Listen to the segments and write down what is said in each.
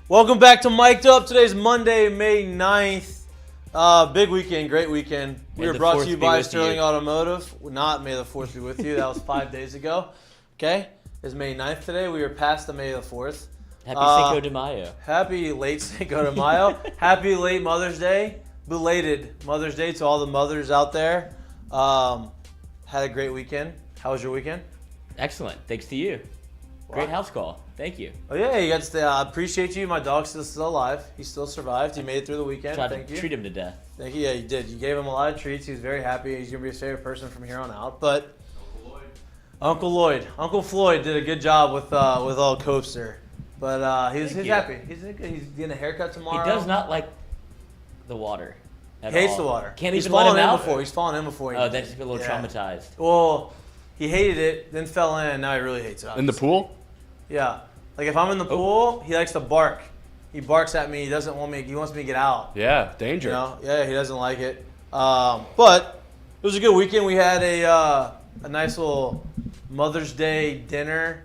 Welcome back to Mik'dUp. Today's Monday, May 9th. Big weekend, great weekend. We were brought to you by Sterling Automotive. Not May the 4th be with you. That was 5 days ago. Okay? It's May 9th today. We are past the May the 4th. Happy Cinco de Mayo. Happy late Cinco de Mayo. Happy late Mother's Day. Belated Mother's Day to all the mothers out there. Had a great weekend. How was your weekend? Excellent. Thanks to you. Great house call. Thank you. Oh yeah, you got to stay. I appreciate you. My dog's still alive. He still survived. He made it through the weekend. Tried to treat him to death. Thank you. Yeah, you did. You gave him a lot of treats. He was very happy. He's gonna be his favorite person from here on out. But Uncle Floyd did a good job with old Coaster. But he's happy. He's getting a haircut tomorrow. He does not like the water. He hates the water. Can't He's even let him out. He's fallen in before. Oh, that's a little traumatized. Well, he hated it, then fell in, and now he really hates it. In the pool? Yeah. Like if I'm in the pool, he likes to bark. He barks at me. He doesn't want me. He wants me to get out. Yeah, danger. You know? Yeah, he doesn't like it. But it was a good weekend. We had a nice little Mother's Day dinner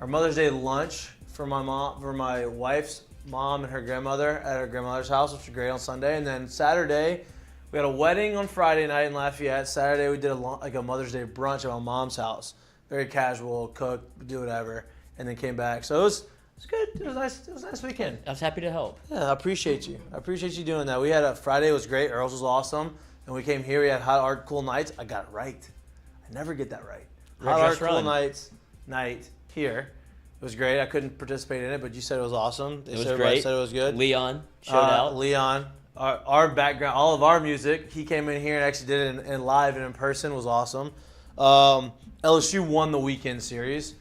or Mother's Day lunch for my wife's mom and her grandmother at her grandmother's house, which was great on Sunday. And then Saturday, we had a wedding on Friday night in Lafayette. Saturday, we did a Mother's Day brunch at my mom's house. Very casual, cook, do whatever, and then came back. So it was good. It was nice. It was a nice weekend. I was happy to help. Yeah, I appreciate you. I appreciate you doing that. We had Friday was great. Earl's was awesome. And we came here. We had Hot Art Cool Nights. I got it right. I never get that right. Hot Art Cool Night here. It was great. I couldn't participate in it, but you said it was awesome. It was great. Said it was good. Leon showed out. Leon, our background, all of our music. He came in here and actually did it in live and in person. Was awesome. LSU won the weekend series.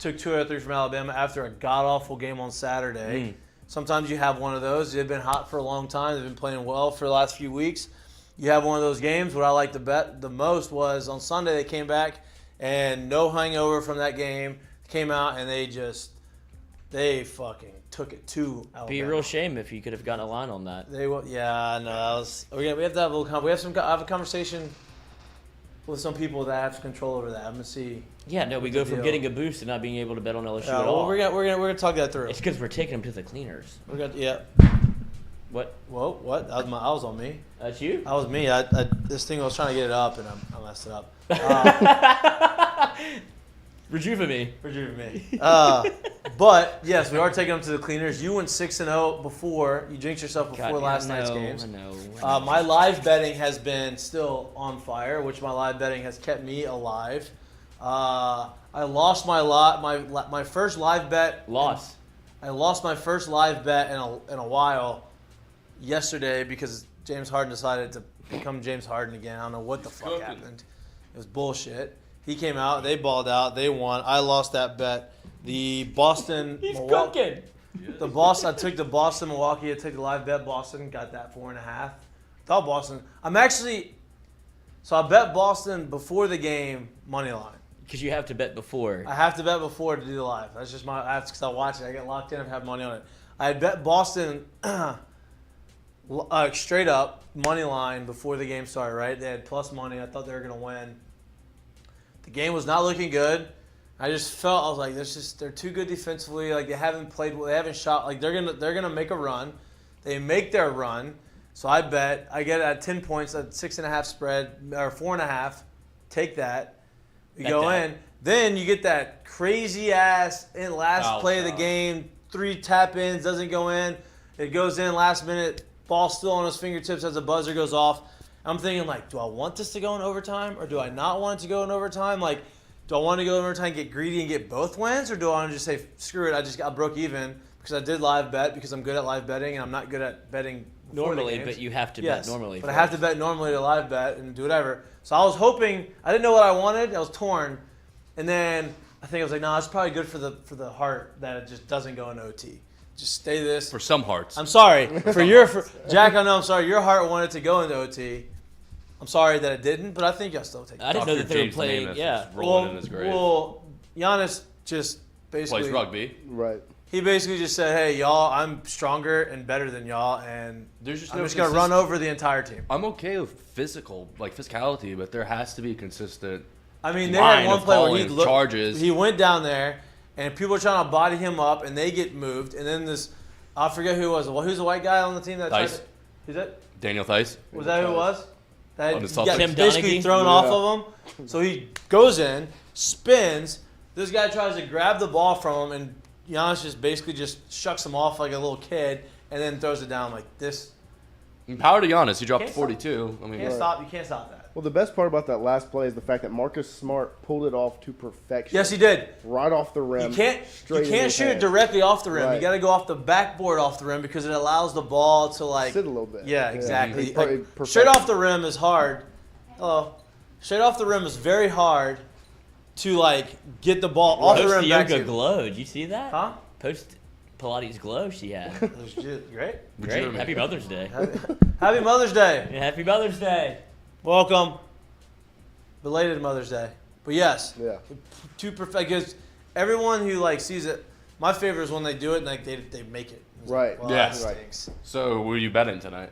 Took 2 out of 3 from Alabama after a god-awful game on Saturday. Sometimes you have one of those. They've been hot for a long time. They've been playing well for the last few weeks. You have one of those games. What I liked to bet the most was on Sunday they came back and no hangover from that game. Came out and they fucking took it to Alabama. Be a real shame if you could have gotten a line on that. Yeah, no, we have to have a little. I have a conversation with some people that have control over that. I'm gonna see. Yeah, no, we go from getting a boost to not being able to bet on LSU at well, all. we're gonna talk that through. It's because we're taking them to the cleaners. What? Whoa, what? That was on me. That's you? That was me. This thing I was trying to get it up and I messed it up. Rejuve me. But yes, we are taking them to the cleaners. You went 6-0 before. You jinxed yourself before last night's games. I know. My live betting has been still on fire, which my live betting has kept me alive. I lost my first live bet. I lost my first live bet in a while yesterday because James Harden decided to become James Harden again. I don't know what the fuck happened. It was bullshit. He came out. They balled out. They won. I lost that bet. The Boston. He's cooking. The Boston. I took the Boston Milwaukee. I took the live bet. Boston got that 4.5. Thought Boston. So I bet Boston before the game money line. Because you have to bet before. I have to bet before to do the live. That's just because I watch it. I get locked in and have money on it. I had bet Boston straight up money line before the game started. Right? They had plus money. I thought they were gonna win. The game was not looking good. I just felt I was like, they're too good defensively. Like they haven't played well. They haven't shot. Like they're gonna make a run. They make their run. So I bet I get it at 10 points at 6.5 spread or 4.5. Take that. You go in. Then you get that crazy ass in last play of the game. 3 tap ins doesn't go in. It goes in last minute. Ball still on his fingertips as the buzzer goes off. I'm thinking, like, do I want this to go in overtime or do I not want it to go in overtime? Like, do I want to go in overtime and get greedy and get both wins or do I want to just say, screw it, I broke even because I did live bet because I'm good at live betting and I'm not good at betting normally, but you have to bet normally. But I have to bet normally to live bet and do whatever. So I was hoping, I didn't know what I wanted. I was torn. And then I think I was like, no, it's probably good for the heart that it just doesn't go in OT. Just stay this. For some hearts. I'm sorry. Jack, I know I'm sorry. Your heart wanted to go into OT. I'm sorry that it didn't, but I think y'all still take it. I didn't know that they were playing. Yeah. Rolling in his grave. Well, Giannis just basically plays rugby. Right. He basically just said, hey, y'all, I'm stronger and better than y'all, and I'm just going to run over the entire team. I'm okay with physicality, but there has to be consistent. I mean, they had one play where he went down there, and people are trying to body him up, and they get moved, and then this I forget who it was. Who's the white guy on the team that tried Theis. to, who's that? Daniel Theis. Was that who it was? That On the got Celtics. Tim basically Donaghy? thrown off of him. So he goes in, spins. This guy tries to grab the ball from him, and Giannis just basically just shucks him off like a little kid, and then throws it down like this. And power to Giannis. He dropped Can't 42. I mean, You can't stop that. Well, the best part about that last play is the fact that Marcus Smart pulled it off to perfection. Yes, he did. Right off the rim. You can't straight in his shoot it hand. directly off the rim. Right. You got to go off the backboard off the rim because it allows the ball to like Sit a little bit. Yeah, exactly. He per- Like, perfect. straight off the rim is hard. Hello. Straight off the rim is very hard to like get the ball off the Post rim back yoga to. glow. Did you see that? Huh? Post Pilates glow she had. It was just great. Great. Legitimate. Happy Mother's Day. Happy Mother's Day. Yeah, Happy Mother's Day. Welcome. Belated Mother's Day. But yes, Yeah. too perfect because everyone who like sees it. My favorite is when they do it and like they make it. It's Right. Like, well, Yes. that stinks. So, were you betting tonight?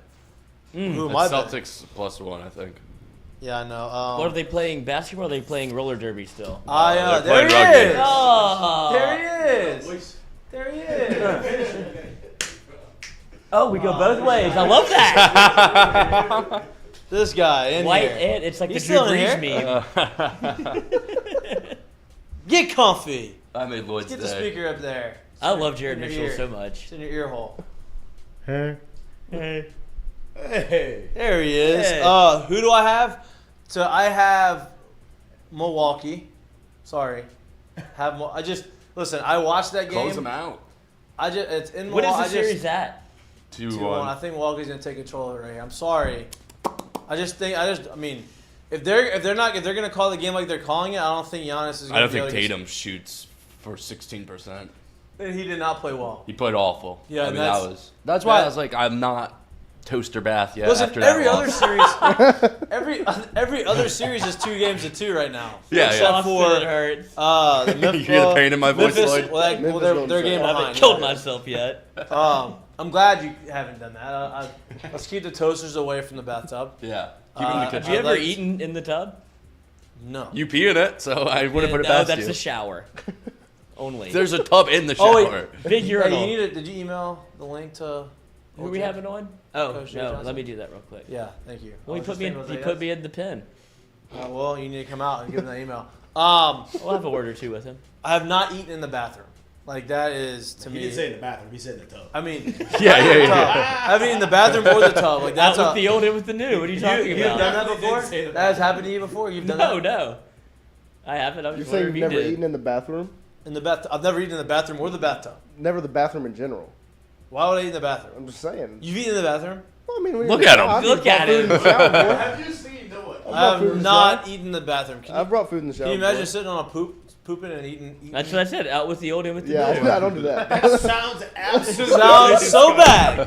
Who am It's I betting? Celtics +1, I think. Yeah, I know. What are they playing? Basketball? Or are they playing roller derby still? They're There he playing rugby. is. Oh. There he is. There he is. Oh, we go both ways. I love that. This guy in White here. and it's like He's the Drew still in Brees here? meme. Get comfy. I made Lloyd's Get the day. speaker up there. I love Jared In your Mitchell ear. so much. It's in your ear hole. Hey. There he is. Hey. Who do I have? So I have Milwaukee. Sorry. Listen. I watched that game. Close them out. It's in What is Milwaukee. the series at? 2-1. I think Milwaukee's gonna take control of it right here. I'm sorry. I mean, if they're gonna call the game like they're calling it, I don't think Giannis is. Gonna I don't be able think to Tatum shoots for 16%. He did not play well. He played awful. Yeah, I mean, that's- that's why that- I was like, I'm not toaster bath yet. Listen, after that every loss. other series, every other series is 2-2 right now. Yeah, except yeah. Austin, it for hurts. the You hear the pain in my voice, Memphis, Lloyd? well, Memphis they're going game second. I behind. haven't killed yeah. myself yet. I'm glad you haven't done that. Let's keep the toasters away from the bathtub. Yeah. Keep it in the Have kitchen. you I'd ever like- eaten in the tub? No. You pee in it, so I wouldn't put it no, past that's you. the shower. Only. There's a tub in the shower. Oh, wait. Big urinal. Hey, did you email the link to? Who are we having on? Oh, Coach no. Johnson? Let me do that real quick. Yeah, thank you. Well, he put me in the pen. Well, you need to come out and give him that email. We'll have a word or two with him. I have not eaten in the bathroom. Like that is to He me. didn't say in the bathroom. He said in the tub. I mean, Yeah. I mean in the bathroom or the tub. Like that's Out with the old in with the new. What are you talking You've about? done that Definitely before? didn't say the That has happened to you before? You've done No, that? no. I haven't. I was You're just saying wondering you've if you never did. eaten in the bathroom? In the bathtub. I've never eaten in the bathroom or the bathtub. Never the bathroom in general. Why would I eat in the bathroom? I'm just saying. You've eaten in the bathroom? Well, I mean, when Look you're- at him. I've Look brought at food him. in the shower before. Have you seen do it? I have food in the not shower. eaten in the bathroom. I brought food in the shower. Can you imagine before. sitting on a pooping and eating? That's what I said. Out with the old in with the Yeah, new. I don't do that. That sounds absolutely. Sounds so bad.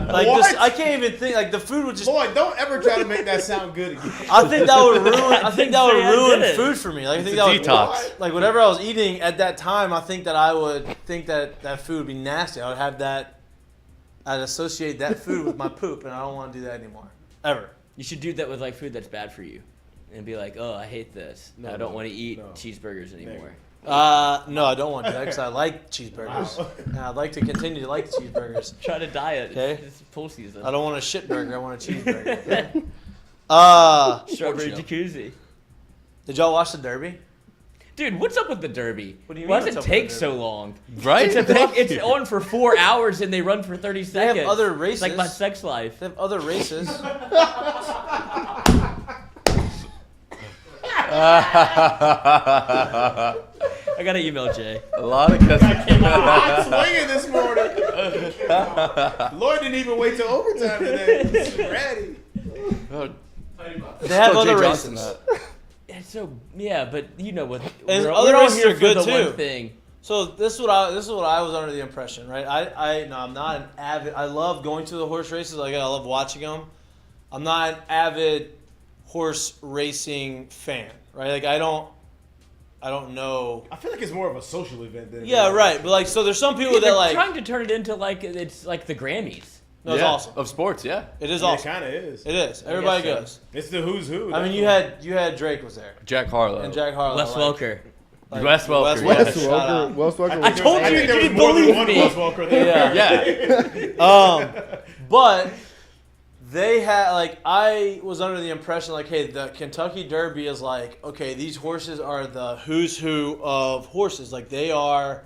Like What? this, I can't even think. Like the food would just. Lloyd, don't ever try to make that sound good again. I think that would ruin. I think that would say I ruin did it. food for me. Like I think It's a that would detox. like whatever I was eating at that time. I think that I would think that food would be nasty. I would have that. I'd associate that food with my poop, and I don't want to do that anymore. Ever. You should do that with like food that's bad for you, and be like, "Oh, I hate this. I don't want to eat cheeseburgers anymore." No, I don't want to do that because I like cheeseburgers, Wow. and I'd like to continue to like cheeseburgers. Try to diet. Okay. It's pool season. I don't want a shit burger. I want a cheeseburger. Okay? Strawberry Unfortunately. jacuzzi. Did y'all watch the Derby? Dude, what's up with the Derby? What do you Why mean, does what's it up with take the so Derby? long? Right? It's on for 4 hours and they run for 30 They seconds. have other It's races. like my sex life. They have other races. I gotta email Jay. A lot of customers. Hot swinging this morning. Lloyd didn't even wait till overtime today. He's ready. They have other Jay races. Johnson that. It's so but you know what? And we're other all races here are for good the too. One thing. So this is what I was under the impression, right? I'm not an avid. I love going to the horse races. Like I love watching them. I'm not an avid horse racing fan, right? Like I don't know. I feel like it's more of a social event than. Yeah, right. But like, so there's some people Yeah, that they're like. trying to turn it into like it's like the Grammys. No, it's Yeah, awesome. Of sports, yeah. It is It awesome. kind of is. It is. Everybody so. goes. It's the who's who. I mean, you had Drake was there Jack Harlow. and Jack Harlow. Les like, Welker. Like, Wes Welker. Wes Shout out. Welker. Wes Welker. I told I you, think there you was didn't more than believe one me. Wes Welker there. Yeah. But they had like I was under the impression like, hey, the Kentucky Derby is like, okay, these horses are the who's who of horses. Like they are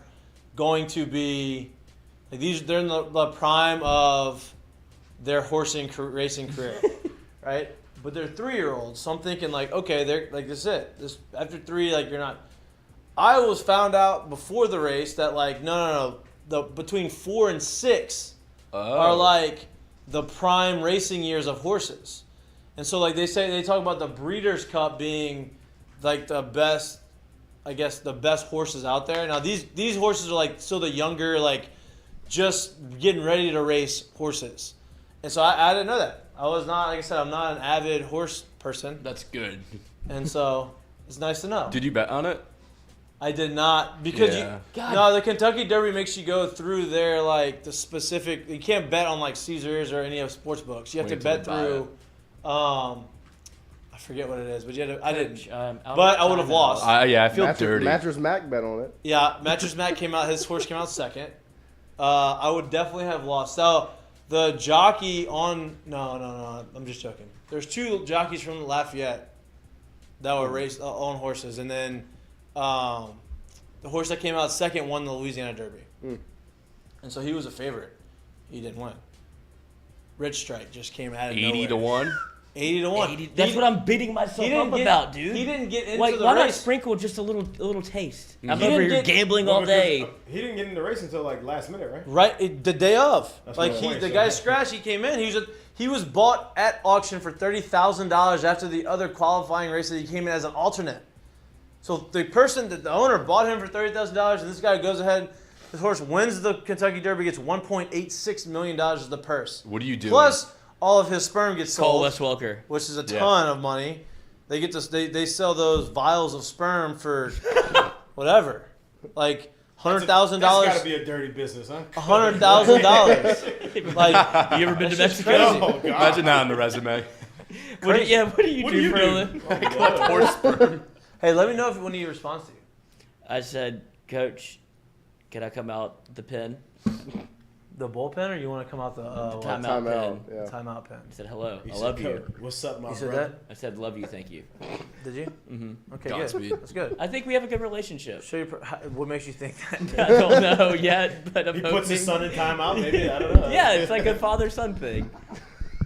going to be like they're in the prime of their racing career, right? But they're 3-year-olds, so I'm thinking like, okay, they're like this is it. This after 3, like you're not. I was found out before the race that like no, the between 4 and 6 are like the prime racing years of horses, and so like they talk about the Breeders' Cup being like the best, I guess the best horses out there. Now these horses are like still the younger, like just getting ready to race horses, and so I didn't know that. I was not, like I said, I'm not an avid horse person, That's good. and so it's nice to know. Did you bet on it? I did not because Yeah. the Kentucky Derby makes you go through their like the specific. You can't bet on like Caesars or any of sports books. You have to Wait bet till you buy through. I forget what it is, but you had to, I didn't. Coach, But I would have lost. I feel dirty. Mattress Mac bet on it. Yeah, Mattress Matt came out. His horse came out second. I would definitely have lost. So the jockey on no, I'm just joking. There's 2 jockeys from Lafayette that were raced on horses, and then the horse that came out second won the Louisiana Derby, and so he was a favorite. He didn't win. Rich Strike just came out of 80 to nowhere. 1. 80 to 1. That's what I'm beating myself up about, dude. He didn't get into Like, the why not race. sprinkle just a little taste? I'm He over didn't here get- gambling Well, all because, day. he didn't get in the race until like last minute, right? Right, the day of. That's Like my point, the so- guy scratched. He came in. He was bought at auction for $30,000 after the other qualifying race that he came in as an alternate. So the owner bought him for $30,000, and this guy goes ahead. This horse wins the Kentucky Derby, gets $1.86 million as the purse. What are you doing? Plus, all of his sperm gets Call sold, Wes Welker. which is a ton of money. They get this. They sell those vials of sperm for whatever, like $100,000. That's got to be a dirty business, huh? $100,000. Like, You ever been to that's just Mexico? crazy. Oh, God. Imagine that on the resume. What do you What do do you for a do? living? Collect horse sperm. Hey, let me know when he responds to you. I said, Coach, can I come out the pen? The bullpen, or you want to come out the Timeout Timeout. pen. Yeah. timeout pen? I said, hello. He I said, love you. "Coach, what's up, my You said brother?" that? I said, love you, thank you. Did you? Mm-hmm. Okay, Godspeed. good. That's good. I think we have a good relationship. Show you what makes you think that. I don't know yet, but I'm He hoping. puts his son in timeout, maybe. I don't know. Yeah, it's like a father-son thing.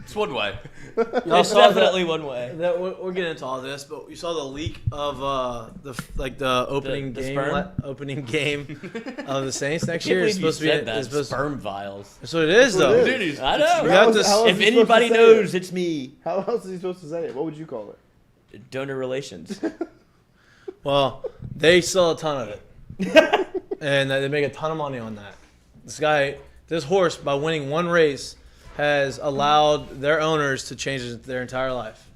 It's one way. Y'all It's saw definitely one way. we're getting into all this, but you saw the leak of the opening The game, sperm? Opening game of the Saints next I year. can't It's believe you supposed to be. said that. It's supposed Sperm vials. That's what it is, That's what though. it is. I know. We have to- How else If is he supposed anybody to say knows, it? it's me. How else is he supposed to say it? What would you call it? Donor relations. Well, they sell a ton of it, and they make a ton of money on that. This horse, by winning one race, has allowed their owners to change their entire life.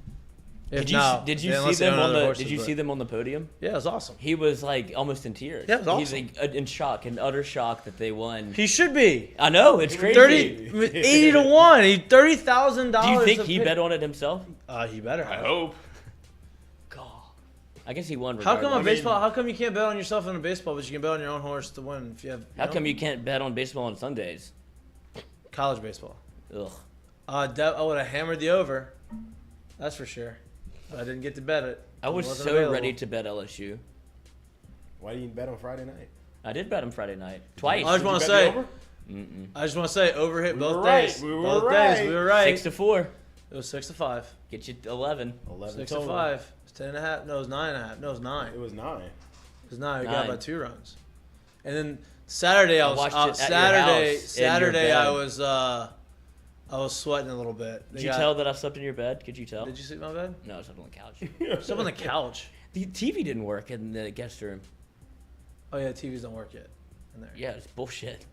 Did you Unless see they them own on other the? horses, Did you but- see them on the podium? Yeah, it was awesome. He was like almost in tears. Yeah, it was He's awesome. like in shock, in utter shock that they won. He should be. I know it's crazy. 80 to 1. He $30,000. Do you think he bet on it himself? He better. I have. hope. God, I guess he won. How come regardless. baseball? How come you can't bet on yourself in a baseball, but you can bet on your own horse to win if you have? How come you can't bet on baseball on Sundays? college baseball? Ugh. I would have hammered the over. That's for sure. But I didn't get to bet it. I was It wasn't so available. ready to bet LSU. Why didn't you bet on Friday night? I did bet him Friday night twice. I just want to Did you bet say. the over? Mm-mm. I just want to say over hit We both were right. days. We were both right. days we were right. 6-4. It was 6-5. Get you 11. 11 6 total. to 5. It's 10.5. No, it was 9.5. No, it was 9. It was 9. It was 9. We got 9. about 2 runs. And then Saturday I was watched out. it at your Saturday house in your Saturday bed. I was sweating a little bit. Did you tell that I slept in your bed? Could you tell? Did you sleep in my bed? No, I slept on the couch. Slept on the couch. The TV didn't work in the guest room. Oh yeah, TVs don't work yet. In there. Yeah, it's bullshit.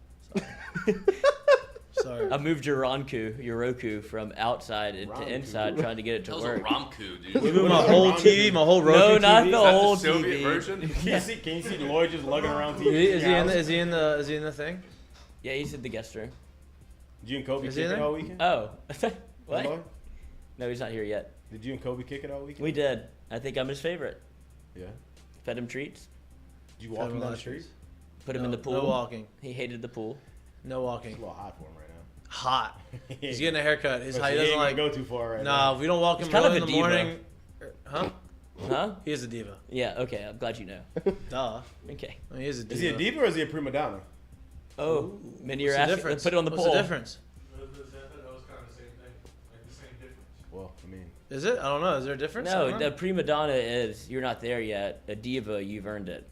Sorry. I moved your Roku from outside to Roku. inside trying to get it to That was work. a Romku, dude. We moved my whole TV, my whole Roku No, TV. not the Is that whole the Soviet TV. version? Can you see Lloyd just lugging around TV? Is he in the thing? Yeah, he's in the guest room. Did you and Kobe Is kick he in it there? all weekend? Oh, Lloyd? what? No, he's not here yet. Did you and Kobe kick it all weekend? We did. I think I'm his favorite. Yeah. Fed him treats. Did you walk him down the street? Put him in the pool. No walking. He hated the pool. No walking. It's a little hot for him right now. Hot. He's getting a haircut. He He doesn't like go too far right Nah, now. if we don't walk him He's kind early of in a the diva. morning. Huh? Huh? He is a diva. Yeah, okay. I'm glad you know. Duh. Okay. I mean, he is a diva. Is he a diva or is he a prima donna? Oh, Minnie, you're What's the asking. difference? Put it on the What's poll. the difference? Well, I mean, Is it? I don't know. Is there a difference? I No, don't know. the prima donna is you're not there yet. A diva, you've earned it.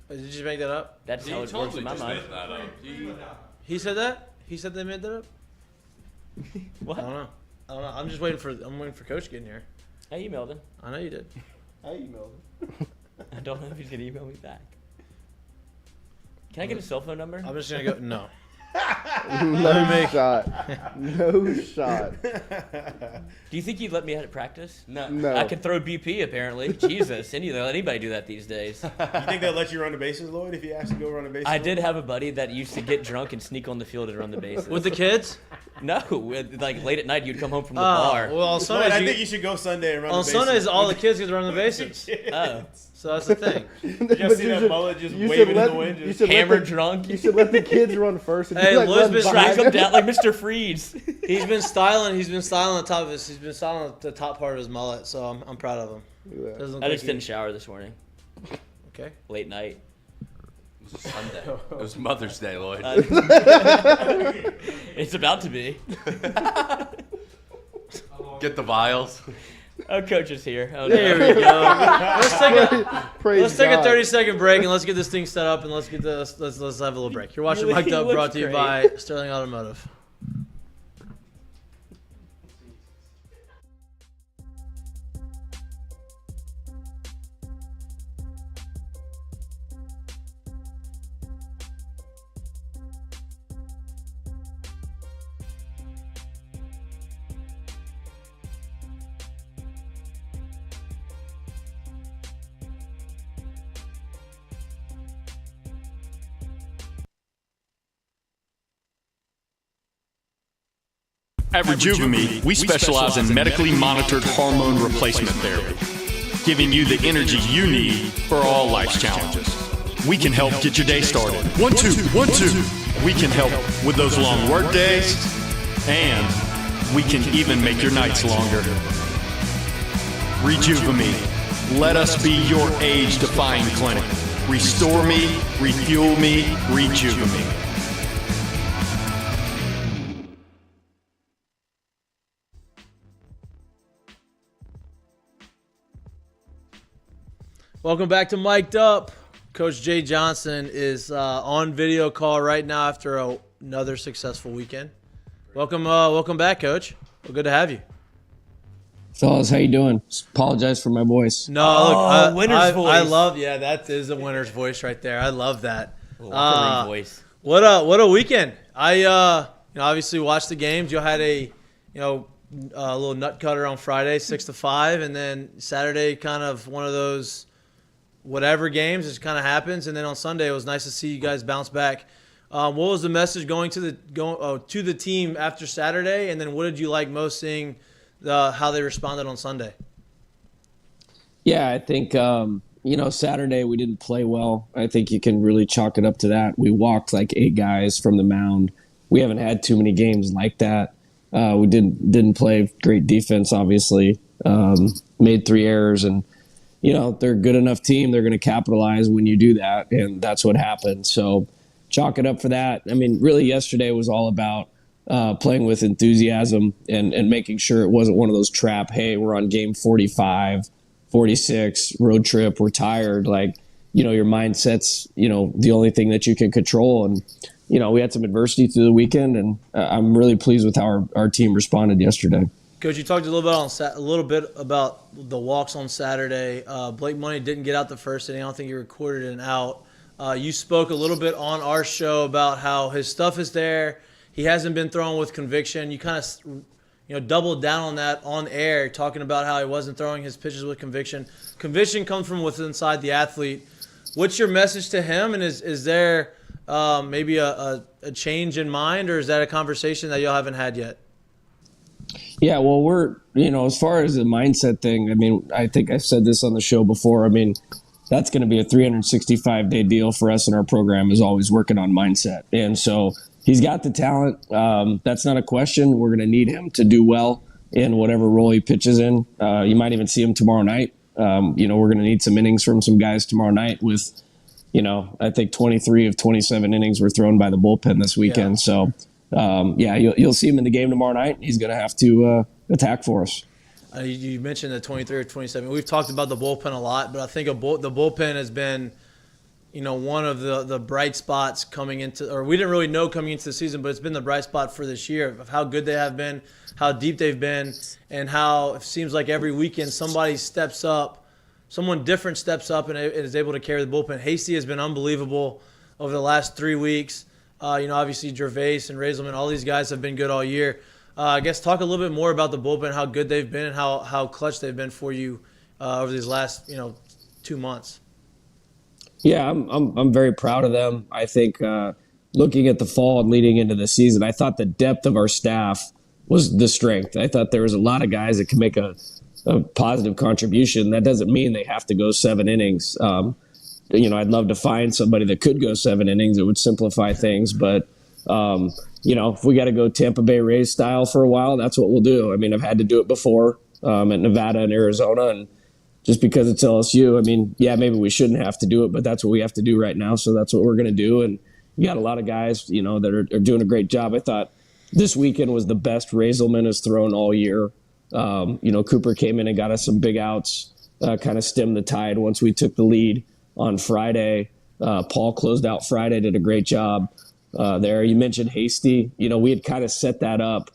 Did you make that up? That's how it works in my mind. He said that? He said they made that up? What? I don't know. I'm just waiting for Coach getting here. I emailed him. I know you did. I emailed him. I don't know if he's gonna email me back. Can I get a cell phone number? I'm just gonna go. No. No shot. No shot. Do you think you'd let me out at practice? No. I can throw BP apparently. Jesus, anybody do that these days. You think they'll let you run the bases, Lloyd, if you ask to go run the bases? I did have a buddy that used to get drunk and sneak on the field and run the bases. With the kids? No, like late at night you'd come home from the Oh, bar. well, on Lloyd, Sundays, I think you should go Sunday and run on the bases. Sundays all the kids get to run the bases. Oh, So that's the thing. You just see that mullet just waving in the wind. You Just, should hammer let the, drunk. you should let the kids run first. And Hey, you, like, Lloyd's run been behind Drag him them. down like Mr. Freeze. He's been styling the top of his. He's been styling the top part of his mullet. So I'm proud of him. Yeah. Doesn't look I like just didn't shower this morning. Okay. Late night. It was Sunday. It was Mother's Day, Lloyd. It's about to be. Get the vials. Oh, coach is here. Oh, There no. we go. Praise Let's take a God. 30-second break and let's get this thing set up and let's have a little break. You're watching He Mik'd Up, looks brought to you great. by Sterling Automotive. At Rejuvenate, we specialize in medically monitored hormone replacement therapy, giving you the energy you need for all life's challenges. We can help get your day started. 1, 2, 1, 2. We can help with those long work days, and we can even make your nights longer. Rejuvenate. Let us be your age-defying clinic. Restore me, refuel me, rejuvenate. Welcome back to Mik'd Up. Coach Jay Johnson is on video call right now after another successful weekend. Welcome back, Coach. Well, good to have you. Fellas, how you doing? Apologize for my voice. No, look, winner's voice. I love, yeah, that is a winner's voice right there. I love that. Locker room voice. What a weekend! I obviously watched the games. You had a little nut cutter on Friday, 6-5, and then Saturday kind of one of those whatever games. It just kind of happens, and then on Sunday it was nice to see you guys bounce back. What was the message going to the team after Saturday, and then what did you like most seeing how they responded on Sunday? Yeah, I think Saturday we didn't play well. I think you can really chalk it up to that. We walked like 8 guys from the mound. We haven't had too many games like that. We didn't play great defense, obviously. Made 3 errors, and they're a good enough team. They're going to capitalize when you do that, and that's what happened. So chalk it up for that. I mean, really yesterday was all about playing with enthusiasm and making sure it wasn't one of those trap, hey, we're on game 45, 46, road trip, we're tired. Like, your mindset's, the only thing that you can control. And, we had some adversity through the weekend, and I'm really pleased with how our team responded yesterday. Coach, you talked a little bit about the walks on Saturday. Blake Money didn't get out the first inning. I don't think he recorded an out. You spoke a little bit on our show about how his stuff is there. He hasn't been throwing with conviction. You kind of doubled down on that on air, talking about how he wasn't throwing his pitches with conviction. Conviction comes from within inside the athlete. What's your message to him? And is there maybe a change in mind, or is that a conversation that y'all haven't had yet? Yeah, well, we're, as far as the mindset thing, I mean, I think I've said this on the show before. I mean, that's going to be a 365-day deal for us in our program, is always working on mindset. And so he's got the talent. That's not a question. We're going to need him to do well in whatever role he pitches in. You might even see him tomorrow night. We're going to need some innings from some guys tomorrow night with, I think 23 of 27 innings were thrown by the bullpen this weekend. Yeah. So, you'll see him in the game tomorrow night. He's going to have to attack for us. You mentioned the 23 or 27. We've talked about the bullpen a lot, but I think the bullpen has been, one of the bright spots coming into, or we didn't really know coming into the season, but it's been the bright spot for this year of how good they have been, how deep they've been, and how it seems like every weekend somebody steps up, someone different steps up and is able to carry the bullpen. Hasty has been unbelievable over the last 3 weeks. Obviously Gervase and Riley, all these guys have been good all year. I guess talk a little bit more about the bullpen, how good they've been, and how clutch they've been for you over these last 2 months. Yeah, I'm very proud of them. I think looking at the fall and leading into the season, I thought the depth of our staff was the strength. I thought there was a lot of guys that can make a positive contribution. That doesn't mean they have to go 7 innings. I'd love to find somebody that could go 7 innings. It would simplify things, but if we got to go Tampa Bay Rays style for a while, that's what we'll do. I mean, I've had to do it before at Nevada and Arizona, and just because it's LSU, maybe we shouldn't have to do it, but that's what we have to do right now, so that's what we're going to do. And you got a lot of guys, that are doing a great job. I thought this weekend was the best Raiselman has thrown all year. Cooper came in and got us some big outs, kind of stemmed the tide once we took the lead on Friday. Paul closed out Friday, did a great job. There. You mentioned Hasty. We had kind of set that up,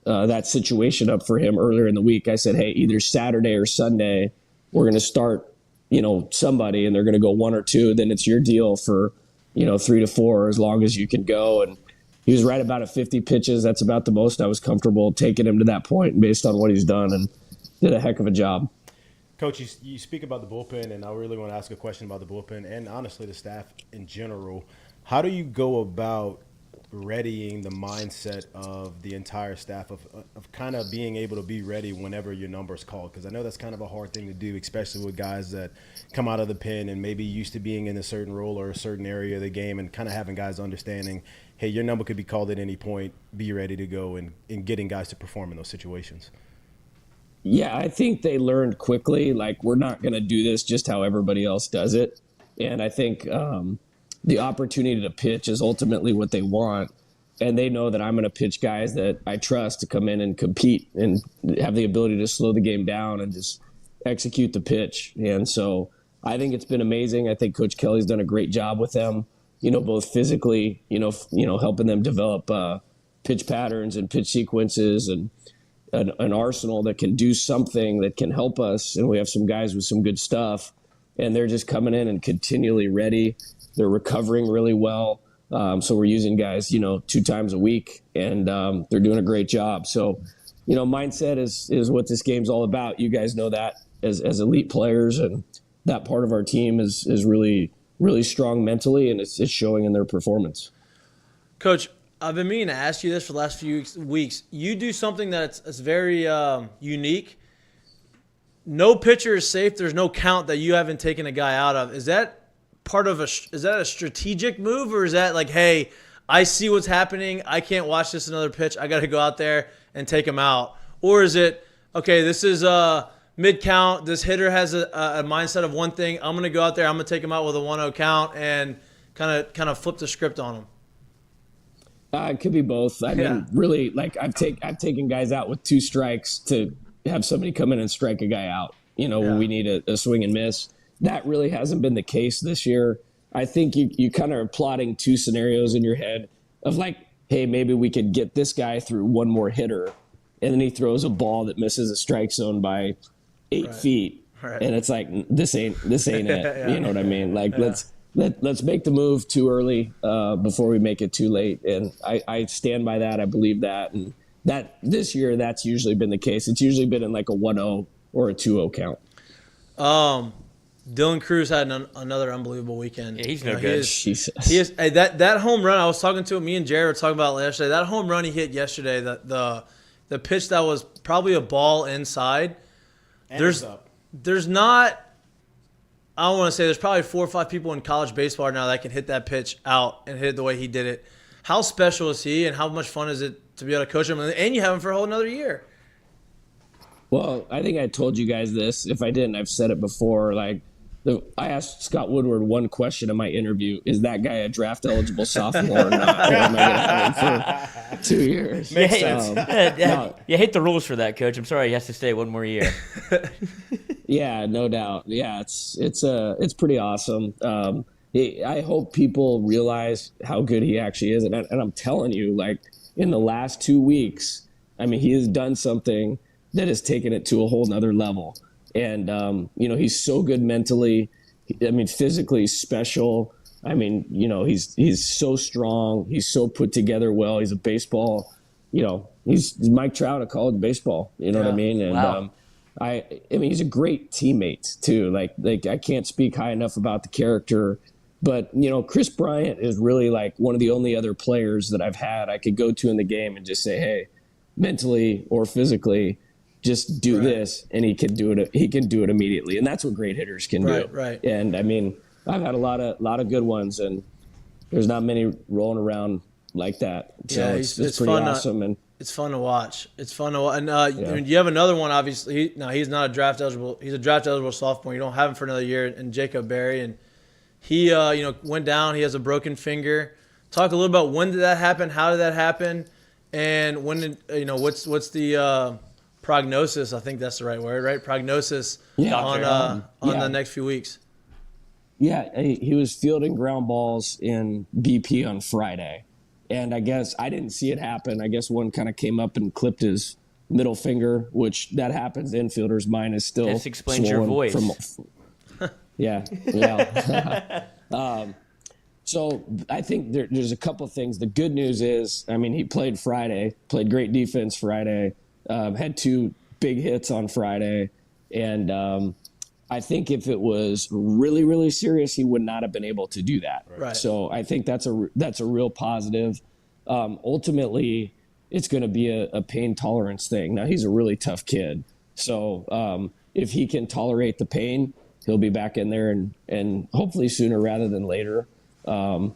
that situation up for him earlier in the week. I said, hey, either Saturday or Sunday, we're going to start, somebody, and they're going to go 1 or 2. Then it's your deal for, 3 to 4 as long as you can go. And he was right about at 50 pitches. That's about the most I was comfortable taking him to that point based on what he's done, and did a heck of a job. Coach, you speak about the bullpen, and I really want to ask a question about the bullpen and honestly the staff in general. How do you go about readying the mindset of the entire staff of kind of being able to be ready whenever your number is called? Because I know that's kind of a hard thing to do, especially with guys that come out of the pen and maybe used to being in a certain role or a certain area of the game, and kind of having guys understanding, hey, your number could be called at any point, be ready to go, and getting guys to perform in those situations. Yeah, I think they learned quickly, like, we're not going to do this just how everybody else does it. And I think the opportunity to pitch is ultimately what they want. And they know that I'm going to pitch guys that I trust to come in and compete and have the ability to slow the game down and just execute the pitch. And so I think it's been amazing. I think Coach Kelly's done a great job with them, both physically, helping them develop pitch patterns and pitch sequences and an arsenal that can do something that can help us. And we have some guys with some good stuff, and they're just coming in and continually ready. They're recovering really well. So we're using guys, 2 times a week, and they're doing a great job. So, mindset is what this game's all about. You guys know that as elite players, and that part of our team is really, really strong mentally, and it's showing in their performance. Coach, I've been meaning to ask you this for the last few weeks. You do something that's very unique. No pitcher is safe. There's no count that you haven't taken a guy out of. Is that is that a strategic move, or is that like, hey, I see what's happening, I can't watch this another pitch, I got to go out there and take him out? Or is it, okay, this is mid count, this hitter has a mindset of one thing, I'm going to go out there, I'm going to take him out with a 1-0 count and kind of flip the script on him? It could be both. I mean, really, like, I've taken guys out with 2 strikes to have somebody come in and strike a guy out, when we need a swing and miss. That really hasn't been the case this year. I think you kind of are plotting 2 scenarios in your head of like, hey, maybe we could get this guy through one more hitter, and then he throws a ball that misses a strike zone by 8 feet. Right. And it's like, this ain't it. You know what I mean? Like, let's make the move too early before we make it too late. And I stand by that. I believe that. And that this year, that's usually been the case. It's usually been in like a 1-0 or a 2-0 count. Dylan Cruz had another unbelievable weekend. Yeah, he's no good. He is that home run. I was talking to him. Me and Jared were talking about it yesterday. That home run he hit yesterday. The pitch that was probably a ball inside. There's not. I don't want to say there's probably 4 or 5 people in college baseball now that can hit that pitch out and hit it the way he did it. How special is he, and how much fun is it to be able to coach him? And you have him for a whole another year. Well, I think I told you guys this. If I didn't, I've said it before. Like, I asked Scott Woodward one question in my interview: is that guy a draft eligible sophomore or not? Or am I going to have him for 2 years? You hate the rules for that, Coach. I'm sorry he has to stay one more year. Yeah, no doubt. Yeah, it's pretty awesome. I hope people realize how good he actually is, and I'm telling you, like, in the last 2 weeks, I mean, he has done something that has taken it to a whole nother level. And, he's so good mentally. I mean, physically special. I mean, he's so strong. He's so put together well. He's a baseball, he's Mike Trout of college baseball. You know what I mean? And wow. I mean, he's a great teammate too. Like I can't speak high enough about the character, but Chris Bryant is really like one of the only other players that I've had I could go to in the game and just say, hey, mentally or physically, just do this, and he can do it. He can do it immediately, and that's what great hitters can do. Right. And I mean, I've had a lot of good ones, and there's not many rolling around like that. So Yeah, it's pretty fun awesome, and it's fun to watch. And you have another one. Obviously, he's not a draft eligible. He's a draft eligible sophomore. You don't have him for another year. And Jacob Berry, and he went down. He has a broken finger. Talk a little about when did that happen? How did that happen? And when did what's the prognosis? I think that's the right word, right? Prognosis on the next few weeks. Yeah, he was fielding ground balls in BP on Friday. And I guess I didn't see it happen. I guess one kind of came up and clipped his middle finger, which that happens. Infielders, mine is still This explains your voice. Yeah. So I think there's a couple things. The good news is, I mean, he played Friday, played great defense Friday, had 2 big hits on Friday. And I think if it was really, really serious, he would not have been able to do that. Right. So I think that's a real positive. Ultimately, it's going to be a pain tolerance thing. Now, he's a really tough kid. So if he can tolerate the pain, he'll be back in there and hopefully sooner rather than later. I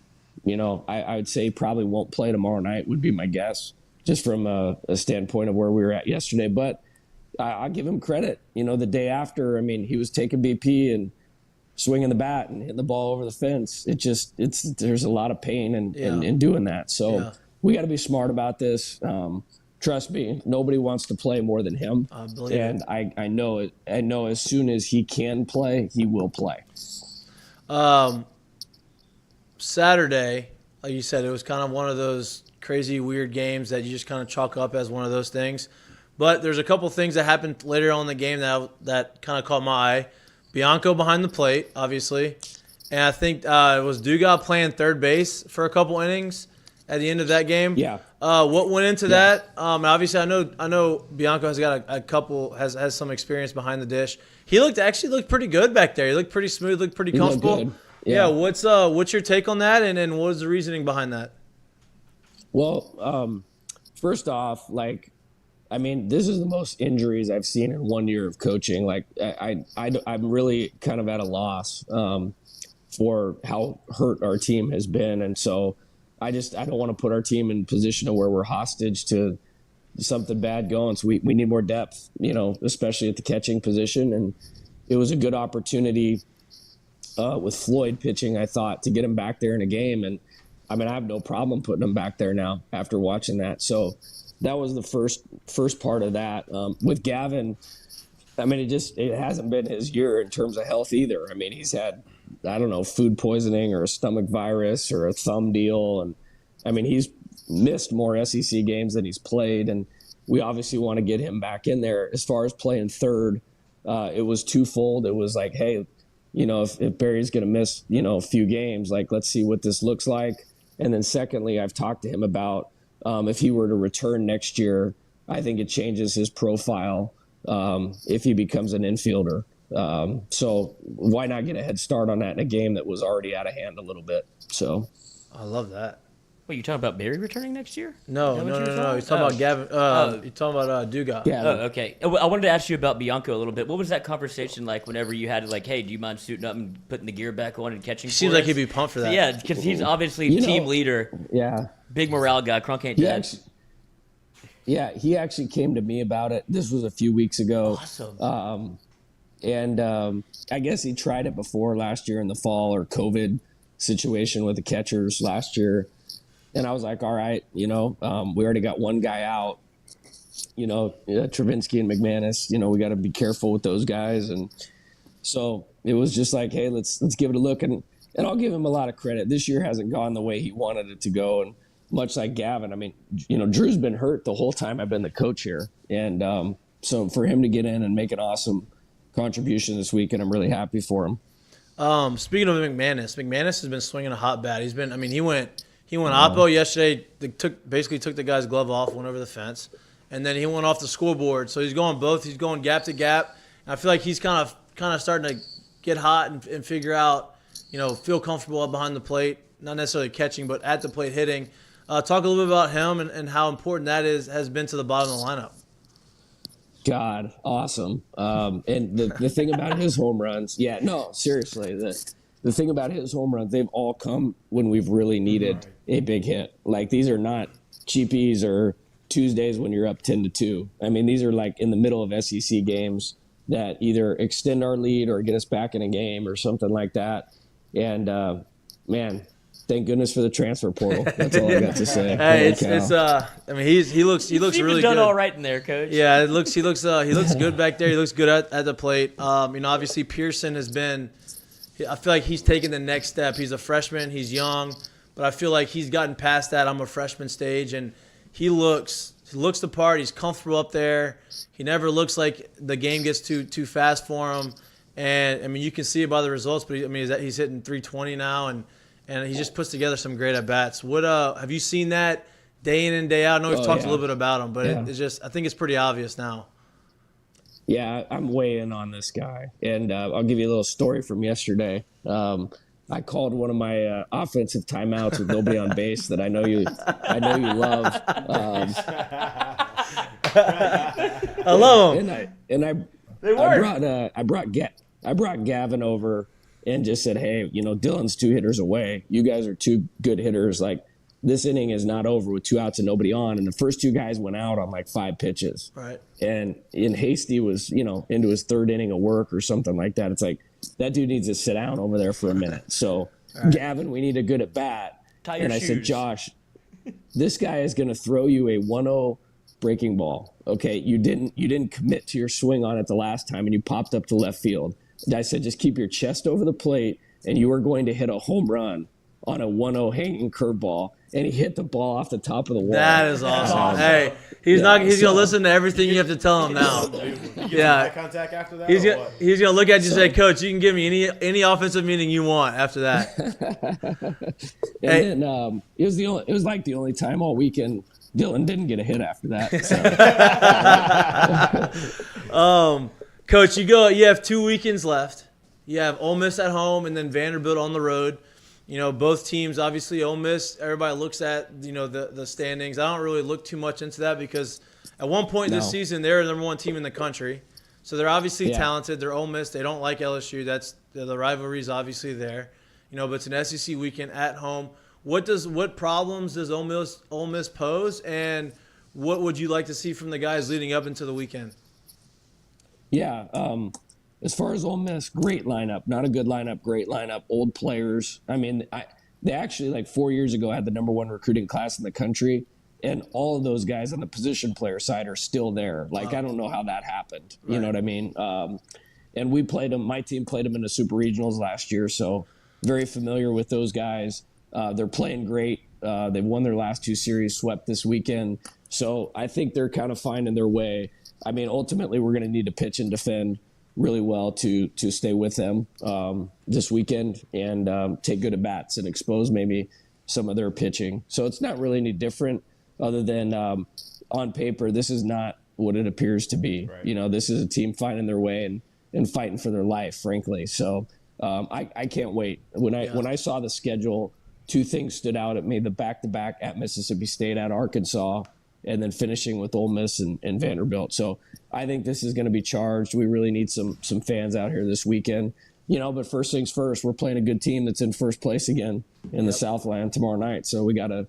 would say probably won't play tomorrow night would be my guess, just from a standpoint of where we were at yesterday. But I'll give him credit. The day after, I mean, he was taking BP and swinging the bat and hitting the ball over the fence. There's a lot of pain in doing that. So we got to be smart about this. Trust me, nobody wants to play more than him. I believe and it. I know it. I know as soon as he can play, he will play. Saturday, like you said, it was kind of one of those crazy, weird games that you just kind of chalk up as one of those things. But there's a couple things that happened later on in the game that kind of caught my eye. Bianco behind the plate, obviously. And I think it was Dugas playing third base for a couple innings at the end of that game. Yeah. What went into that? Obviously, I know Bianco has got a couple has some experience behind the dish. He actually looked pretty good back there. He looked pretty smooth, looked pretty comfortable. Good. Yeah. What's your take on that, and what was the reasoning behind that? Well, first off, this is the most injuries I've seen in 1 year of coaching. I'm really kind of at a loss for how hurt our team has been, and so I don't want to put our team in a position of where we're hostage to something bad going. So we need more depth, especially at the catching position. And it was a good opportunity with Floyd pitching, I thought, to get him back there in a game. And I mean, I have no problem putting him back there now after watching that. So that was the first part of that. With Gavin, I mean, it hasn't been his year in terms of health either. I mean, he's had, I don't know, food poisoning or a stomach virus or a thumb deal. And I mean, he's missed more SEC games than he's played. And we obviously want to get him back in there. As far as playing third, it was twofold. It was like, hey, if Barry's going to miss, a few games, let's see what this looks like. And then secondly, I've talked to him about if he were to return next year, I think it changes his profile if he becomes an infielder. So why not get a head start on that in a game that was already out of hand a little bit? So I love that. Wait, you talking about Barry returning next year? No. He's talking about Gavin. He's talking about Dugas. Yeah. Oh, okay. I wanted to ask you about Bianco a little bit. What was that conversation like whenever you had to, like, hey, do you mind suiting up and putting the gear back on and catching? He seems like he'd be pumped for that. Yeah, because he's obviously team leader. Yeah. Big morale guy. Crunk ain't dead. He actually came to me about it. This was a few weeks ago. Awesome. I guess he tried it before last year in the fall or COVID situation with the catchers last year. And I was like, all right, we already got one guy out, Travinsky and McManus, we got to be careful with those guys. And so it was just like, hey, let's give it a look. And I'll give him a lot of credit. This year hasn't gone the way he wanted it to go. And much like Gavin, I mean, Drew's been hurt the whole time I've been the coach here. And so for him to get in and make an awesome contribution this week, and I'm really happy for him. Speaking of McManus has been swinging a hot bat. He went oppo yesterday. Basically took the guy's glove off, went over the fence, and then he went off the scoreboard. So he's going both. He's going gap to gap. And I feel like he's kind of starting to get hot and figure out, feel comfortable up behind the plate, not necessarily catching, but at the plate hitting. Talk a little bit about him and how important that has been to the bottom of the lineup. God, awesome. And the thing about his home runs, seriously, the thing about his home runs, they've all come when we've really needed a big hit. Like, these are not cheapies or Tuesdays when you're up 10-2. I mean, these are like in the middle of SEC games that either extend our lead or get us back in a game or something like that. And man, thank goodness for the transfer portal. That's all I got to say. Hey, he looks really done good. All right in there, Coach. Yeah, he looks good back there. He looks good at the plate. Obviously Pearson has been. I feel like he's taken the next step. He's a freshman. He's young, but I feel like he's gotten past that I'm a freshman stage, and he looks the part. He's comfortable up there. He never looks like the game gets too fast for him. And you can see it by the results. But he's hitting 320 now, and he just puts together some great at bats. What have you seen that day in and day out? I know we've talked a little bit about him, but it's just, I think it's pretty obvious now. Yeah, I'm way in on this guy, and I'll give you a little story from yesterday. I called one of my offensive timeouts with nobody on base that I know you love. I love him. I brought Gavin over and just said, hey, Dylan's 2 hitters away. You guys are 2 good hitters. Like, this inning is not over with 2 outs and nobody on. And the first 2 guys went out on like 5 pitches. Right. And Hasty was, into his 3rd inning of work or something like that. It's like, that dude needs to sit down over there for a minute. So, Gavin, we need a good at bat. And I said, Josh, this guy is going to throw you a 1-0 breaking ball. Okay, you didn't commit to your swing on it the last time, and you popped up to left field. And I said, just keep your chest over the plate, and you are going to hit a home run on a 1-0 hanging curveball. And he hit the ball off the top of the wall. That is awesome. Hey, he's going to listen to everything you have to tell him now. Eye contact after that. He's going to look at you and say, Coach, you can give me any offensive meeting you want after that. And then it was like the only time all weekend Dylan didn't get a hit after that. So. Coach, you have 2 weekends left. You have Ole Miss at home and then Vanderbilt on the road. Both teams, obviously Ole Miss, everybody looks at, the standings. I don't really look too much into that because at one point this season, they're the number 1 team in the country. So they're obviously talented. They're Ole Miss. They don't like LSU. That's the rivalry is obviously there. But it's an SEC weekend at home. What problems does Ole Miss pose, and what would you like to see from the guys leading up into the weekend? Yeah, as far as Ole Miss, great lineup. Not a good lineup, great lineup. Old players. I mean, they actually, like 4 years ago, had the number 1 recruiting class in the country, and all of those guys on the position player side are still there. Like, I don't know how that happened. You know what I mean? And we played them. My team played them in the Super Regionals last year, so very familiar with those guys. They're playing great. They've won their last 2 series, swept this weekend. So I think they're kind of finding their way. I mean, ultimately, we're going to need to pitch and defend really well to stay with them this weekend and take good at-bats and expose maybe some of their pitching. So it's not really any different other than on paper, this is not what it appears to be. Right. This is a team finding their way and fighting for their life, frankly. So I can't wait. When I saw the schedule two things stood out. It made the back-to-back at Mississippi State, at Arkansas, and then finishing with Ole Miss and Vanderbilt. So I think this is going to be charged. We really need some fans out here this weekend. But first things first, we're playing a good team that's in first place again in the Southland tomorrow night. So we got to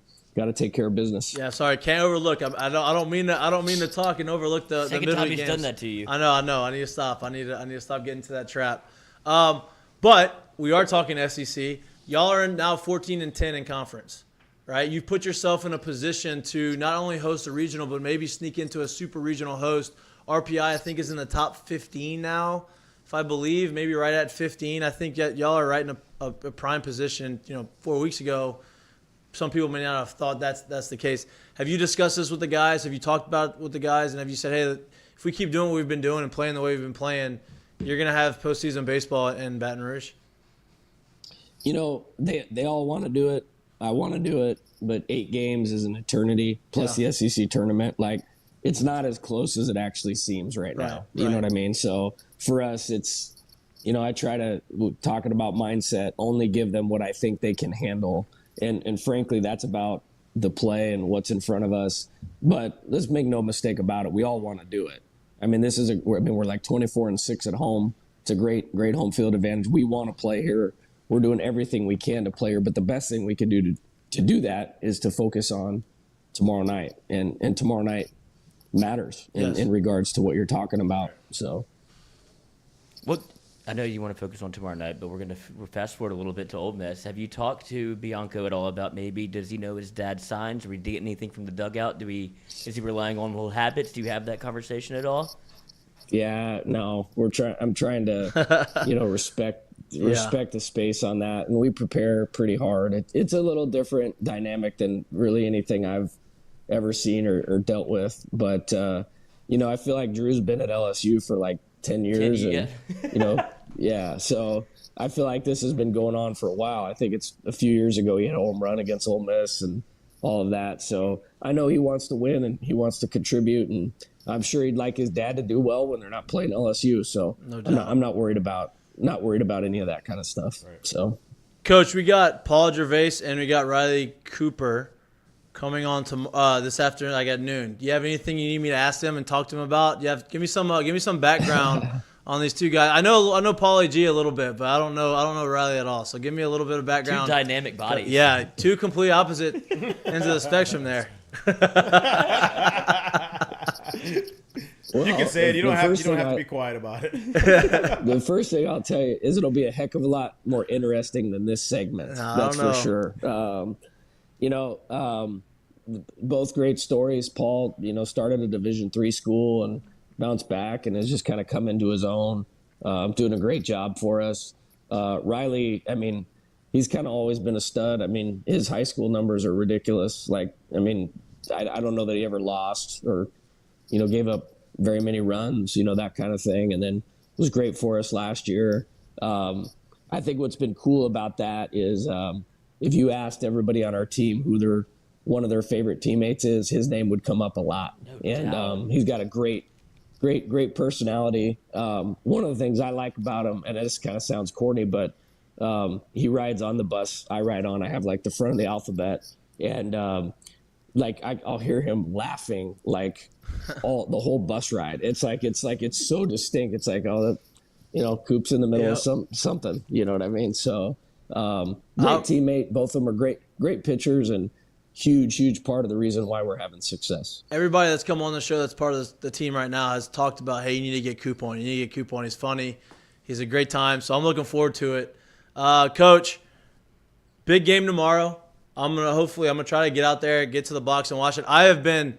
take care of business. Yeah, sorry, can't overlook. I don't mean to talk and overlook the Second midweek time he's games. done that to you. I know. I need to stop. I need to stop getting to that trap. But we are talking SEC. Y'all are now 14-10 in conference, right? You've put yourself in a position to not only host a regional, but maybe sneak into a super regional host. RPI, I think, is in the top 15 now, if I believe, maybe right at 15. I think y'all are right in a prime position. 4 weeks ago, some people may not have thought that's the case. Have you discussed this with the guys? Have you talked about it with the guys? And have you said, hey, if we keep doing what we've been doing and playing the way we've been playing, you're going to have postseason baseball in Baton Rouge? They all want to do it. I want to do it, but 8 games is an eternity, plus the SEC tournament. Like, it's not as close as it actually seems right now. You know what I mean? So for us, it's, I try to, talking about mindset, only give them what I think they can handle. And frankly, that's about the play and what's in front of us. But let's make no mistake about it. We all want to do it. I mean, we're like 24-6 at home. It's a great home field advantage. We want to play here. We're doing everything we can to play here. But the best thing we can do to do that is to focus on tomorrow night. And tomorrow night matters in regards to what you're talking about. So, Well, I know you want to focus on tomorrow night, but we're fast forward a little bit to Ole Miss. Have you talked to Bianco at all about does he know his dad's signs? Or we get anything from the dugout? Is he relying on old habits? Do you have that conversation at all? Yeah, no, I'm trying to, respect the space on that, and we prepare pretty hard. It's a little different dynamic than really anything I've ever seen or dealt with. But I feel like Drew's been at LSU for like 10 years, and so I feel like this has been going on for a while. I think it's a few years ago he had a home run against Ole Miss and all of that. So I know he wants to win and he wants to contribute, and I'm sure he'd like his dad to do well when they're not playing LSU. So No doubt. I'm not worried about any of that kind of stuff. Right. So, Coach, we got Paul Gervase and we got Riley Cooper coming on to this afternoon, like at noon. Do you have anything you need me to ask them and talk to them about? Give me some background on these two guys. I know Paulie G a little bit, but I don't know Riley at all. So give me a little bit of background. Two dynamic bodies. Yeah, two complete opposite ends of the spectrum there. Well, you can say it. You don't have to be quiet about it. The first thing I'll tell you is it'll be a heck of a lot more interesting than this segment. That's for sure. Both great stories. Paul, started a Division III school and bounced back and has just kind of come into his own, doing a great job for us. Riley, he's kind of always been a stud. His high school numbers are ridiculous. I don't know that he ever lost or, gave up very many runs, that kind of thing. And then it was great for us last year. I think what's been cool about that is if you asked everybody on our team who one of their favorite teammates is, his name would come up a lot. He's got a great personality. One of the things I like about him, and this kind of sounds corny, but he rides on the bus I ride on. I have like the front of the alphabet, and I'll hear him laughing like the whole bus ride. It's so distinct. It's like, Coop's in the middle of something. You know what I mean? So great teammate. Both of them are great pitchers and huge part of the reason why we're having success. Everybody that's come on the show that's part of the team right now has talked about, hey, you need to get Coop on. You need to get Coop on. He's funny. He's a great time. So I'm looking forward to it. Coach, big game tomorrow. I'm gonna try to get out there, get to the box and watch it. I have been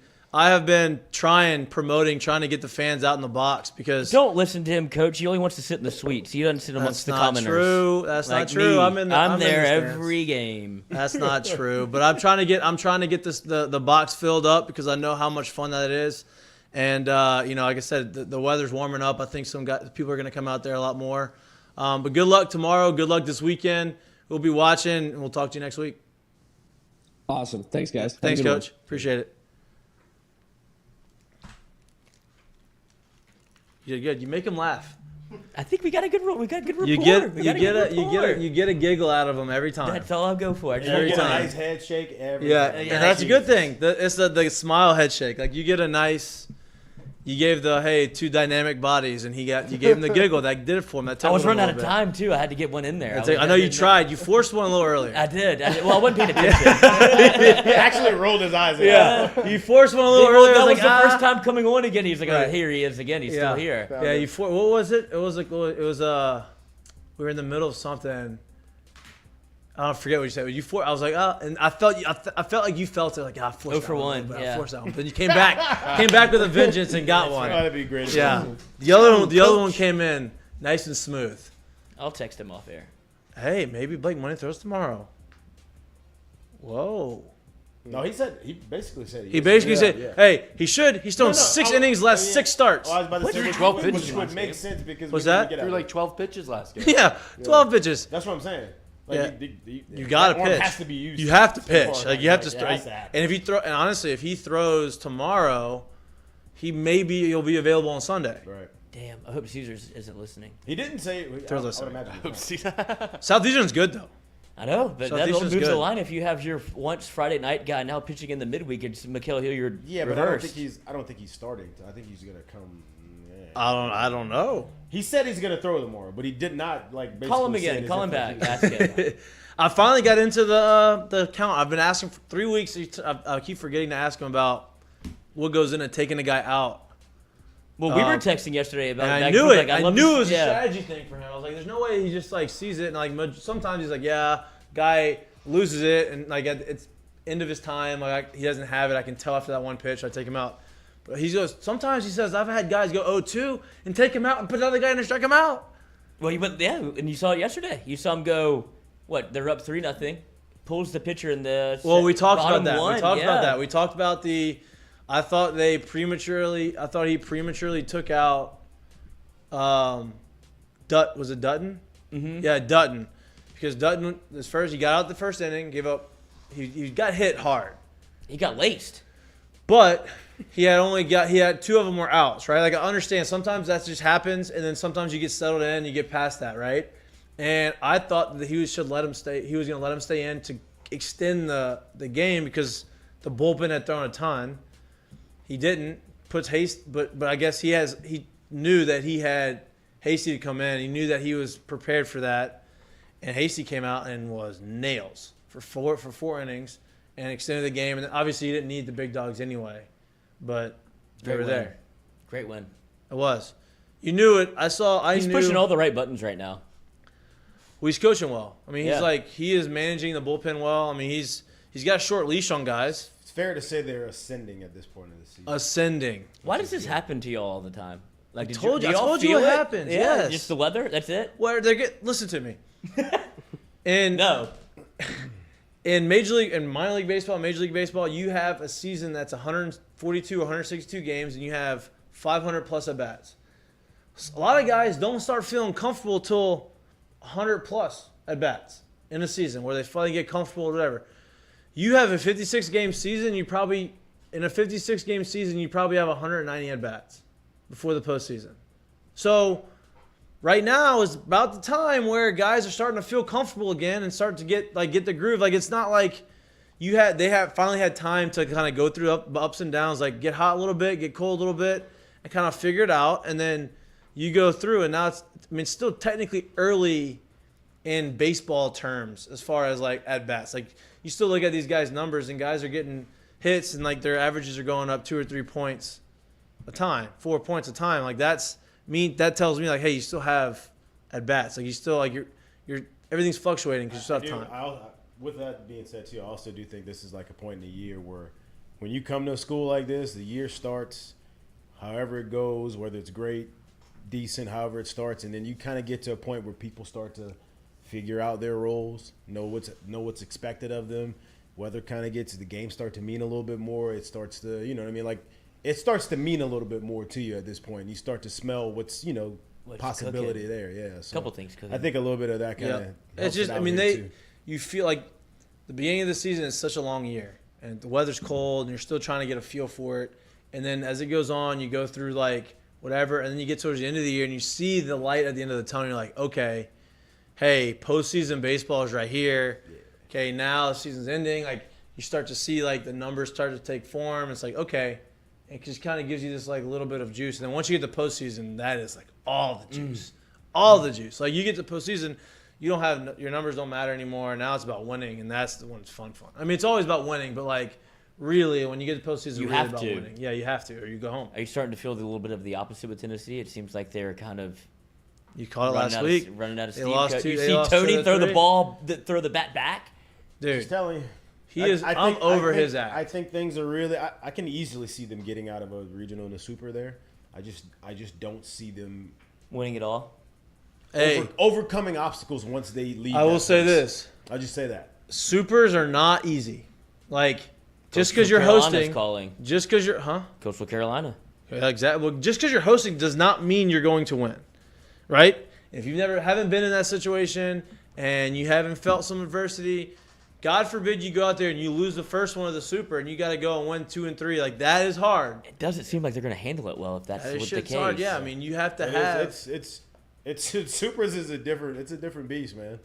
trying to get the fans out in the box because Don't listen to him, Coach. He only wants to sit in the suites. He doesn't sit amongst the commoners. That's Like not true. me. I'm there in the every game. That's not true. But I'm trying to get the box filled up because I know how much fun that is. And like I said, the weather's warming up. I think people are going to come out there a lot more. But good luck tomorrow. Good luck this weekend. We'll be watching, and we'll talk to you next week. Awesome. Thanks, guys. Thanks, Coach. Appreciate it. You did good. You make him laugh. I think we got a good rapport. You get a giggle out of him every time. That's all I'll go for. Every time. A nice head shake every Yeah, time. and that's a good thing. It's the smile head shake. Like you get a nice. You gave two dynamic bodies, and you gave him the giggle. That did it for him. That I was tickled him running a out of little time too. I had to get one in there. bit. I know you tried. You forced one a little earlier. I did. Well, I wasn't paying attention. He actually rolled his eyes. Yeah, you forced one a little earlier. That I was the like, first time coming on again. He's like, Right. oh, here he is again. He's still here. Yeah, what was it? It was we were in the middle of something. I don't forget what you said. I was like, and I felt like you felt it, like I forced 0 for 1. I Yeah. forced that one. Then you came back with a vengeance and got one. That'd be great. Yeah, the other one came in nice and smooth. I'll text him off air. Hey, maybe Blake Money throws tomorrow. Whoa. No, he basically said. He basically said, hey, he should. He's thrown 6 innings, last 6 starts. I was about to say, 12 which pitches would last make game. sense because What's we that? didn't get Threw out like 12 pitches last game. Yeah, 12 pitches. That's what I'm saying. Yeah. You got to that arm pitch. has to be used. You have to pitch. Hard. Like you have to. It has to happen. And if if he throws tomorrow, he'll be available on Sunday. Right. Damn, I hope Caesars isn't listening. He didn't say. They're I would listening. imagine he's not. Southeastern's good though. I know, but that Southeastern's moves the good. line if you have your once Friday night guy now pitching in the midweek. It's Mikael Hilliard Yeah, but reversed. I don't think he's starting. I think he's gonna come. Yeah. I don't know. He said he's gonna throw tomorrow, but he did not basically Call him say again. his Call him back. intentions. Ask him. I finally got into the count. I've been asking for 3 weeks. I keep forgetting to ask him about what goes into taking a guy out. Well, we were texting yesterday about. And I that. knew Like, it. I love knew this- it was a yeah. strategy thing for him. I was like, there's no way he just sees it and sometimes he's like, yeah, guy loses it and it's end of his time. He doesn't have it. I can tell after that one pitch. I take him out. But sometimes he says, I've had guys go 0-2 and take him out and put another guy in and strike him out. Well, and you saw it yesterday. You saw him go. What? They're up 3-0. Pulls the pitcher in the. Well, we talked bottom about that. one. We talked Yeah. about that. We talked about I thought he prematurely took out. Was it Dutton? Mm-hmm. Yeah, Dutton, because Dutton he got out the first inning, gave up. He got hit hard, He got laced. but he had 2 of them were outs, right? Like I understand sometimes that just happens, and then sometimes you get settled in, and you get past that, right? And I thought that he should let him stay. He was going to let him stay in to extend the game because the bullpen had thrown a ton. He didn't. Puts Hasty, but I guess he knew that he had Hasty to come in. He knew that he was prepared for that. And Hasty came out and was nails for 4 innings and extended the game. And obviously, he didn't need the big dogs anyway, but they Great were win. there. Great win. It was. You knew it. He's pushing all the right buttons right now. Well, he's coaching well. I mean, Yeah. he is managing the bullpen well. I mean, he's got a short leash on guys. It's fair to say they're ascending at this point in the season. Ascending. Why does this happen to you all the time? Like, I told you all it feel it? happens. Yeah, Yes. just the weather. That's it. Where listen to me. And No. in minor league baseball, Major League Baseball, you have a season that's 142, 162 games, and you have 500 plus at bats. A lot of guys don't start feeling comfortable till 100 plus at bats in a season, where they finally get comfortable or whatever. You have a 56 game season. You probably have 190 at bats before the postseason. So right now is about the time where guys are starting to feel comfortable again and start to get the groove. Like it's not like they have finally had time to kind of go through ups and downs, like get hot a little bit, get cold a little bit, and kind of figure it out. And then you go through, and now it's still technically early in baseball terms as far as at bats. Like you still look at these guys' numbers, and guys are getting hits, and their averages are going up 2 or 3 points a time, 4 points a time. Like that tells me hey, you still have at bats. Like you still you're everything's fluctuating because you still have time. With that being said, too, I also do think this is a point in the year where when you come to a school like this, the year starts however it goes, whether it's great, decent, however it starts, and then you kind of get to a point where people start to figure out their roles, know what's expected of them, weather kind of gets the game start to mean a little bit more. It starts to, it starts to mean a little bit more to you at this point. You start to smell what's possibility cooking. there. Yeah, so Couple things cooking. I think a little bit of that kind of. It's just you feel like the beginning of the season is such a long year, and the weather's cold, and you're still trying to get a feel for it. And then as it goes on, you go through whatever, and then you get towards the end of the year and you see the light at the end of the tunnel. You're like, okay, hey, postseason baseball is right here. Okay, now the season's ending. Like you start to see like the numbers start to take form. It's like, okay, it just kind of gives you this like little bit of juice. And then once you get to postseason, that is like all the juice, all the juice. Like you get to postseason, you don't have your numbers don't matter anymore. Now it's about winning, and that's the one that's fun. I mean, it's always about winning, but like really, when you get to postseason, it's really about winning. Yeah, you have to, or you go home. Are you starting to feel a little bit of the opposite with Tennessee? It seems like they're kind of you caught it last week, running out of steam. They lost two. You They see lost Tony 2 throw the 3. ball, throw the bat back. Dude. Just telling you. I'm over his act. I think things are really. I can easily see them getting out of a regional and a super there. I just don't see them Winning it all. Hey, overcoming obstacles once they leave. I will say this: I'll just say that. supers are not easy. Like just because Coastal you're Carolina's hosting, calling. just because you're Coastal Carolina. Exactly. Well, just because you're hosting does not mean you're going to win, right? If you haven't been in that situation and you haven't felt some adversity, God forbid you go out there and you lose the first one of the super and you got to go and win 2 and 3. Like that is hard. It doesn't seem like they're going to handle it well if that's That what the shit's case. hard. Yeah, I mean you have to have. It's supers is a different beast, man.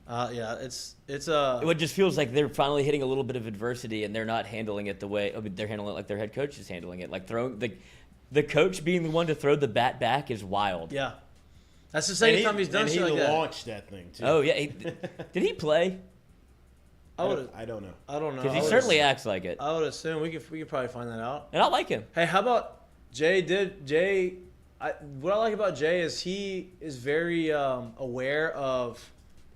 Yeah, it's It just feels like they're finally hitting a little bit of adversity and they're not handling it the way they're handling it like their head coach is handling it. Like throwing the coach being the one to throw the bat back is wild. yeah. That's the second time he's done shit like that. He launched that thing too. Oh yeah, did he play? I don't know. I don't know. Because he certainly acts like it, I would assume we could probably find that out. and I like him. Hey, how about Jay? What I like about Jay is he is very aware of.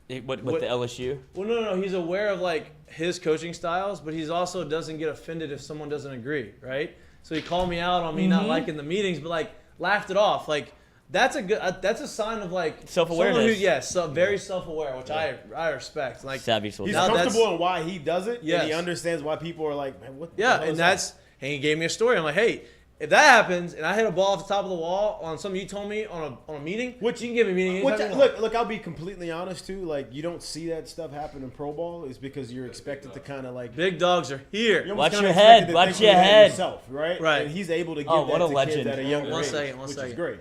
With the LSU. Well, no. He's aware of like his coaching styles, but he's also doesn't get offended if someone doesn't agree, right? So he called me out on me not liking the meetings, but like laughed it off. Like that's a sign of like Self-awareness. Very self-aware, which I respect. Like Savvy He's soldier. comfortable in why he does it, Yes. and he understands why people are like, man, what the yeah, hell and is and he gave me a story. I'm like, hey. If that happens and I hit a ball off the top of the wall on something you told me on a meeting, which you can give me a meeting anytime you want. Look, I'll be completely honest too. Like, you don't see that stuff happen in pro ball is because you're expected to kind of like Big dogs are here. you're Watch almost your kinda head, expected to watch think your of that head. yourself, right? Right. And he's able to give Oh, that what a to legend. kids at a younger One age, second. which is great.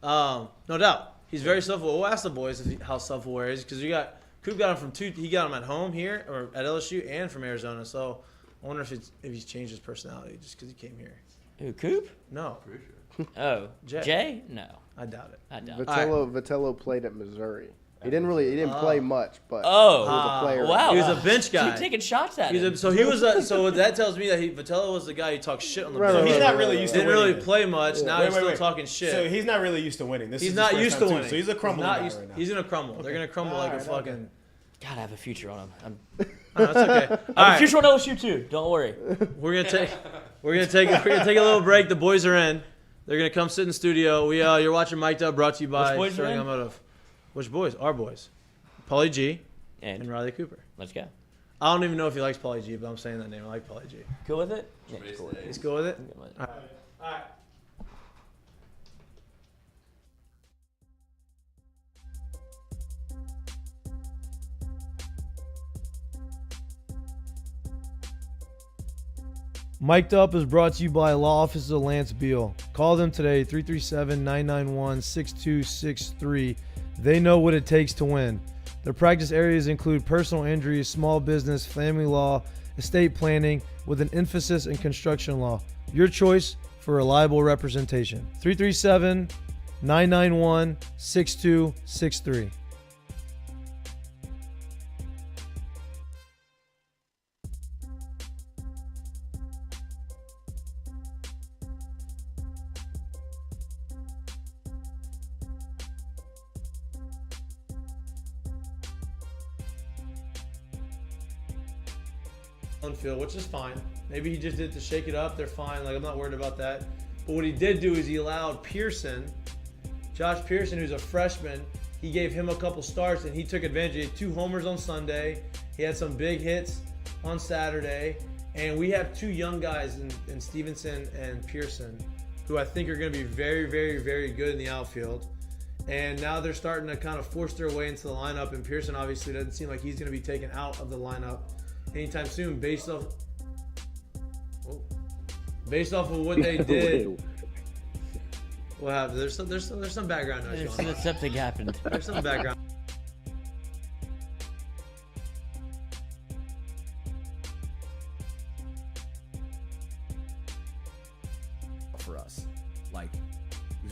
No doubt. He's very self-aware. We'll ask the boys how self-aware he is because Coop got him from two. He got him at home here or at LSU and from Arizona. So I wonder if he's changed his personality just because he came here. Who, Coop? No, Oh, Jay. Jay? No, I doubt it. I doubt it. Vitello played at Missouri. He didn't play much, but Oh, he was a player. wow. He was a bench guy. Keep taking shots at him. So that tells me that Vitello was the guy who talked shit on the Right, bench. right, He's right, not really used to Didn't winning. really play much. Now Wait, he's still wait. talking shit. So he's not really used to winning. This He's is not his first used to time too. winning. So he's a crumbling guy right now. He's gonna crumble. They're gonna crumble like a Alright, fucking. God, I have a future on him. That's okay. All I have a right. future on LSU too. Don't worry. We're gonna take a little break. The boys are in. They're gonna come sit in the studio. You're watching Mik'dUp, brought to you by Which boys are Sterling in? Automotive. Which boys? Our boys. Paulie G and And Riley Cooper. let's go. I don't even know if he likes Paulie G, but I'm saying that name. I like Paulie G. Cool with it? Yeah, cool with it. He's cool with it. Cool with it. All right. Mik'dUp is brought to you by Law Offices of Lance Beal. Call them today, 337-991-6263. They know what it takes to win. Their practice areas include personal injury, small business, family law, estate planning, with an emphasis in construction law. Your choice for reliable representation. 337-991-6263. Field, which is fine. Maybe he just did it to shake it up. They're fine. Like, I'm not worried about that. But what he did do is he allowed Josh Pearson, who's a freshman, he gave him a couple starts and he took advantage. He had 2 homers on Sunday. He had some big hits on Saturday. And we have 2 young guys in Stevenson and Pearson who I think are going to be very, very, very good in the outfield. And now they're starting to kind of force their way into the lineup. And Pearson obviously doesn't seem like he's going to be taken out of the lineup anytime soon based off of what they did. What happened? There's some background noise going on. Something happened. There's some background. For us, like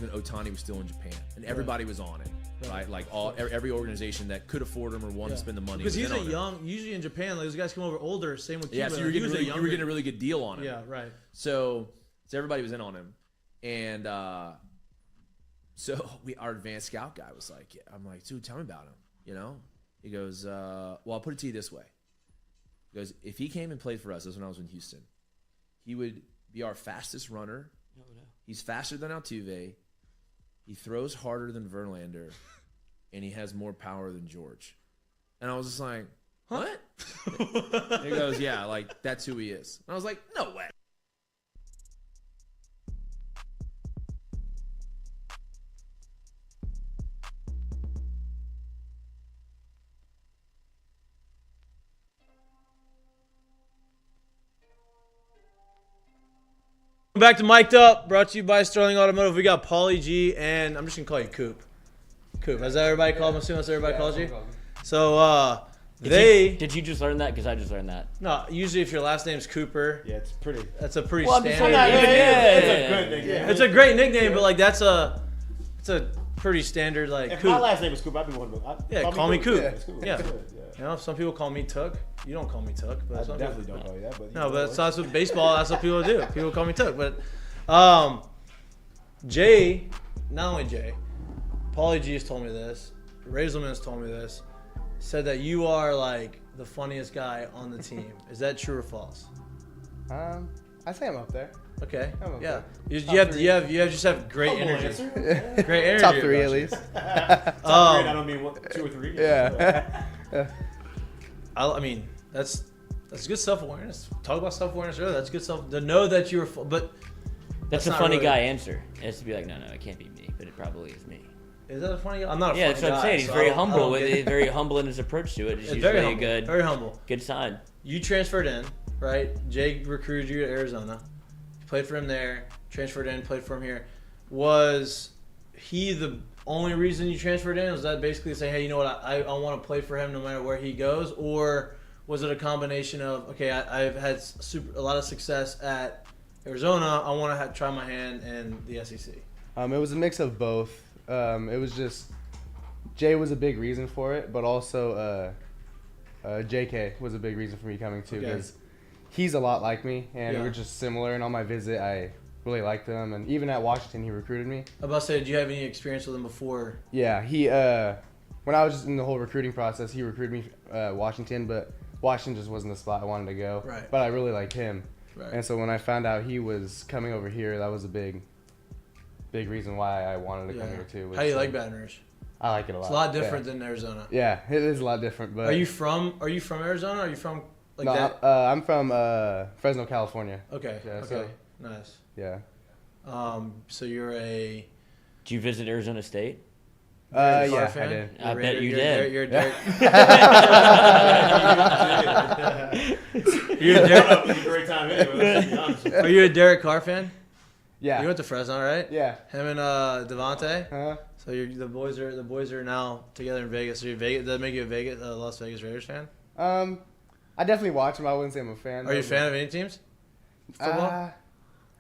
when Ohtani was still in Japan, and everybody was on it, right? Like every organization that could afford him or wanted to spend the money. Because he's was in on it. young. Usually in Japan, like, those guys come over older. Same with Cuba. Yeah, so you were getting a really good deal on him. Yeah, right. So everybody was in on him, and so our advanced scout guy was like, I'm like, dude, tell me about him. You know, he goes, well, I'll put it to you this way. He goes, if he came and played for us, this was when I was in Houston, he would be our fastest runner. He's faster than Altuve. He throws harder than Verlander, and he has more power than George. And I was just like, what? He goes, yeah, like that's who he is. And I was like, no way. Back to Mik'd Up, brought to you by Sterling Automotive. We got Paulie G, and I'm just gonna call you Coop. Coop, has that everybody called? I'm assuming that's everybody calls you. So Did you just learn that? Because I just learned that. No, usually if your last name's Cooper, Yeah, it's pretty. that's a pretty Well, I'm just standard. saying It's a good nickname. It's a great nickname, but like it's a pretty standard like If Coop. my last name was Coop, I'd be one of them. Yeah, call me Coop. Yeah, it's Coop. Yeah. It's good, You know, some people call me Took. You don't call me Took, but I some definitely people, don't call you that. But no, but that's what baseball. That's what people do. People call me Took, but Jay, not only Jay, Paulie G has told me this. Razelman's told me this. Said that you are like the funniest guy on the team. Is that true or false? I say I'm up there. Okay. I'm up Yeah. there. You just have great energy. Great energy. Top 3 about at you. least. I don't mean 2 or 3. Yeah. I mean, that's good self-awareness. Talk about self-awareness earlier. That's good self to know that you're. But That's a not funny really- guy answer. It's to be like, no, it can't be me, but it probably is me. Is that a funny guy? I'm not a Yeah, funny that's what I'm guy, saying. He's so very I don't humble with get it. Very humble in his approach to it. It's It's usually very a humble. good, Very humble. good sign. You transferred in, right? Jake recruited you to Arizona. You played for him there. Transferred in. Played for him here. Was he the only reason you transferred in? Was that basically saying, hey, you know what? I want to play for him no matter where he goes, or was it a combination of okay, I've had a lot of success at Arizona. I want to try my hand in the SEC. It was a mix of both. It was just Jay was a big reason for it, but also JK was a big reason for me coming too because he's a lot like me, and we're just similar. And on my visit, I really liked him, and even at Washington, he recruited me. I was about to say, did you have any experience with him before? Yeah, he when I was just in the whole recruiting process, he recruited me Washington, but Washington just wasn't the spot I wanted to go. Right. But I really liked him. Right. And so when I found out he was coming over here, that was a big reason why I wanted to come here too. How do you like Baton Rouge? I like it a lot. It's a lot different than Arizona. Yeah, it is a lot different. But Are you from Arizona? Are you from like no, that? I'm from Fresno, California. Okay. Yeah, okay. so- Nice. Yeah. So you're a Did you visit Arizona State? Car Yeah, fan? I did. I bet you did. You're a Derek. You're a Derek. It was a great time anyway. Let's be honest with you. Are you a Derek Carr fan? Yeah. You went to Fresno, right? Yeah. Him and Devontae. Huh? So the boys are now together in Vegas. So you're Vegas. Does that make you a Las Vegas Raiders fan? I definitely watch him. I wouldn't say I'm a fan. Are you a fan of any teams? Football?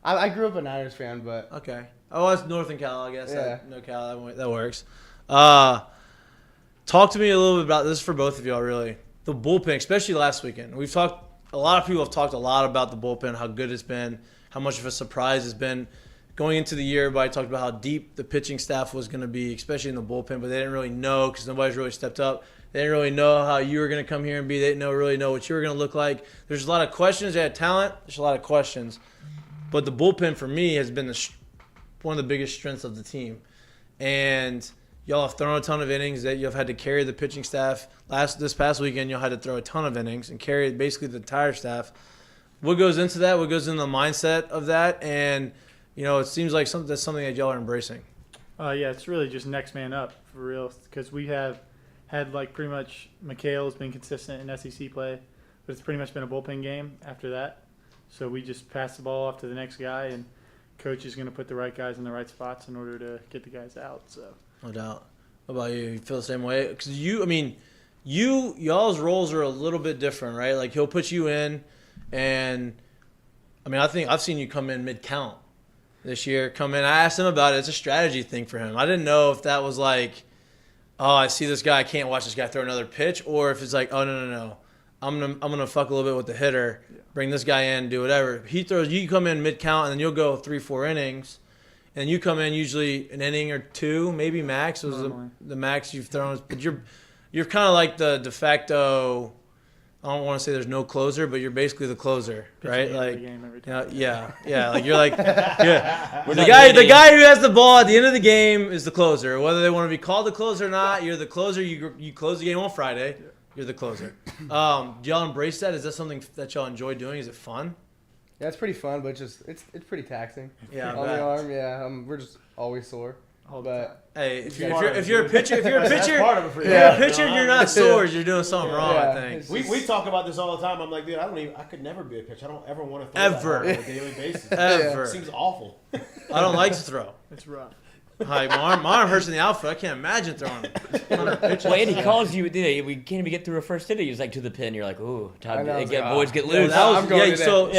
I grew up a Niners fan, but Okay. Oh, that's Northern Cal, I guess. Yeah. No Cal, that works. Talk to me a little bit about this for both of y'all, really. The bullpen, especially last weekend. A lot of people have talked a lot about the bullpen, how good it's been, how much of a surprise it's been. Going into the year, everybody talked about how deep the pitching staff was going to be, especially in the bullpen, but they didn't really know because nobody's really stepped up. They didn't really know how you were going to come here and be. They didn't really know what you were going to look like. There's a lot of questions. They had talent. There's a lot of questions. But the bullpen, for me, has been one of the biggest strengths of the team. And y'all have thrown a ton of innings. That you've had to carry the pitching staff. This past weekend, y'all had to throw a ton of innings and carry basically the entire staff. What goes into that? What goes into the mindset of that? And, it seems like that's something that y'all are embracing. Yeah, it's really just next man up for real because we have had pretty much Mikhail's been consistent in SEC play, but it's pretty much been a bullpen game after that. So we just pass the ball off to the next guy and coach is going to put the right guys in the right spots in order to get the guys out. So No doubt. What about you? You feel the same way? Because y'all's roles are a little bit different, right? Like he'll put you in, and I think I've seen you come in mid-count this year. I asked him about it. It's a strategy thing for him. I didn't know if that was like, oh, I see this guy, I can't watch this guy throw another pitch, or if it's like, oh no, I'm gonna fuck a little bit with the hitter, bring this guy in, do whatever. He throws, you come in mid-count, and then you'll go 3-4 innings. And you come in usually an inning or two, maybe max was the max you've thrown. But you're kind of like the de facto. I don't want to say there's no closer, but you're basically the closer, right? Like, yeah. Like you're like the guy who has the ball at the end of the game is the closer. Whether they want to be called the closer or not, you're the closer. You close the game on Friday. You're the closer. Do y'all embrace that? Is that something that y'all enjoy doing? Is it fun? Yeah, it's pretty fun, but it's pretty taxing. Yeah, on the arm. Yeah, we're just always sore. But hey, if you're a pitcher, you're not sore. You're doing something wrong. I think we talk about this all the time. I'm like, dude, I could never be a pitcher. I don't ever want to throw that hard on a daily basis. Ever. It seems awful. I don't like to throw. It's rough. Like, my arm hurts in the outfield. I can't imagine throwing 100 pitches. Well, and he calls you. We can't even get through a first inning. He's like to the pin. You're like, ooh, time to get boys get loose. So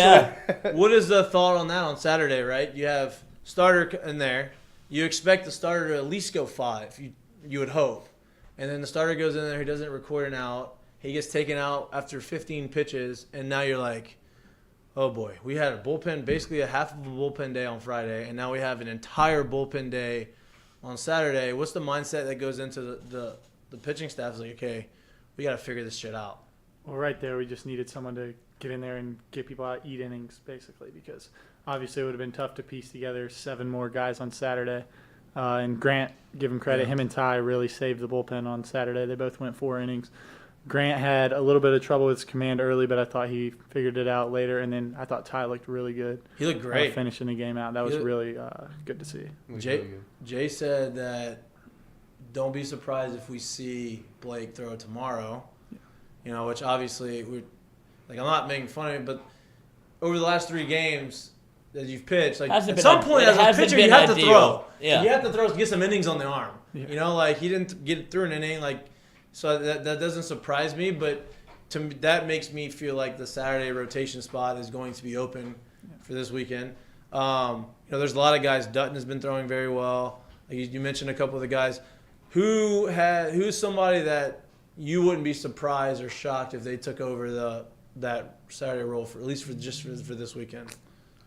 what is the thought on that on Saturday? Right, you have starter in there. You expect the starter to at least go 5. You would hope, and then the starter goes in there. He doesn't record an out. He gets taken out after 15 pitches, and now you're like, oh boy, we had a bullpen, basically a half of a bullpen day on Friday, and now we have an entire bullpen day on Saturday. What's the mindset that goes into the pitching staff? Is like, okay, we got to figure this shit out. Well, right there, we just needed someone to get in there and get people out, eat innings, basically, because obviously it would have been tough to piece together 7 more guys on Saturday. And Grant, give him credit, him and Ty really saved the bullpen on Saturday. They both went 4 innings. Grant had a little bit of trouble with his command early, but I thought he figured it out later. And then I thought Ty looked really good. He looked great. Finishing the game out. That was really good to see. Jay said that don't be surprised if we see Blake throw tomorrow. You know, which obviously, I'm not making fun of it, but over the last 3 games that you've pitched, like at some point as a pitcher, you have to throw. Yeah. You have to throw to get some innings on the arm. Yeah. You know, like he didn't get through an inning, like. So that doesn't surprise me, but to me, that makes me feel like the Saturday rotation spot is going to be open for this weekend. There's a lot of guys. Dutton has been throwing very well. Like you mentioned a couple of the guys. Who's somebody that you wouldn't be surprised or shocked if they took over that Saturday role for at least for this weekend? I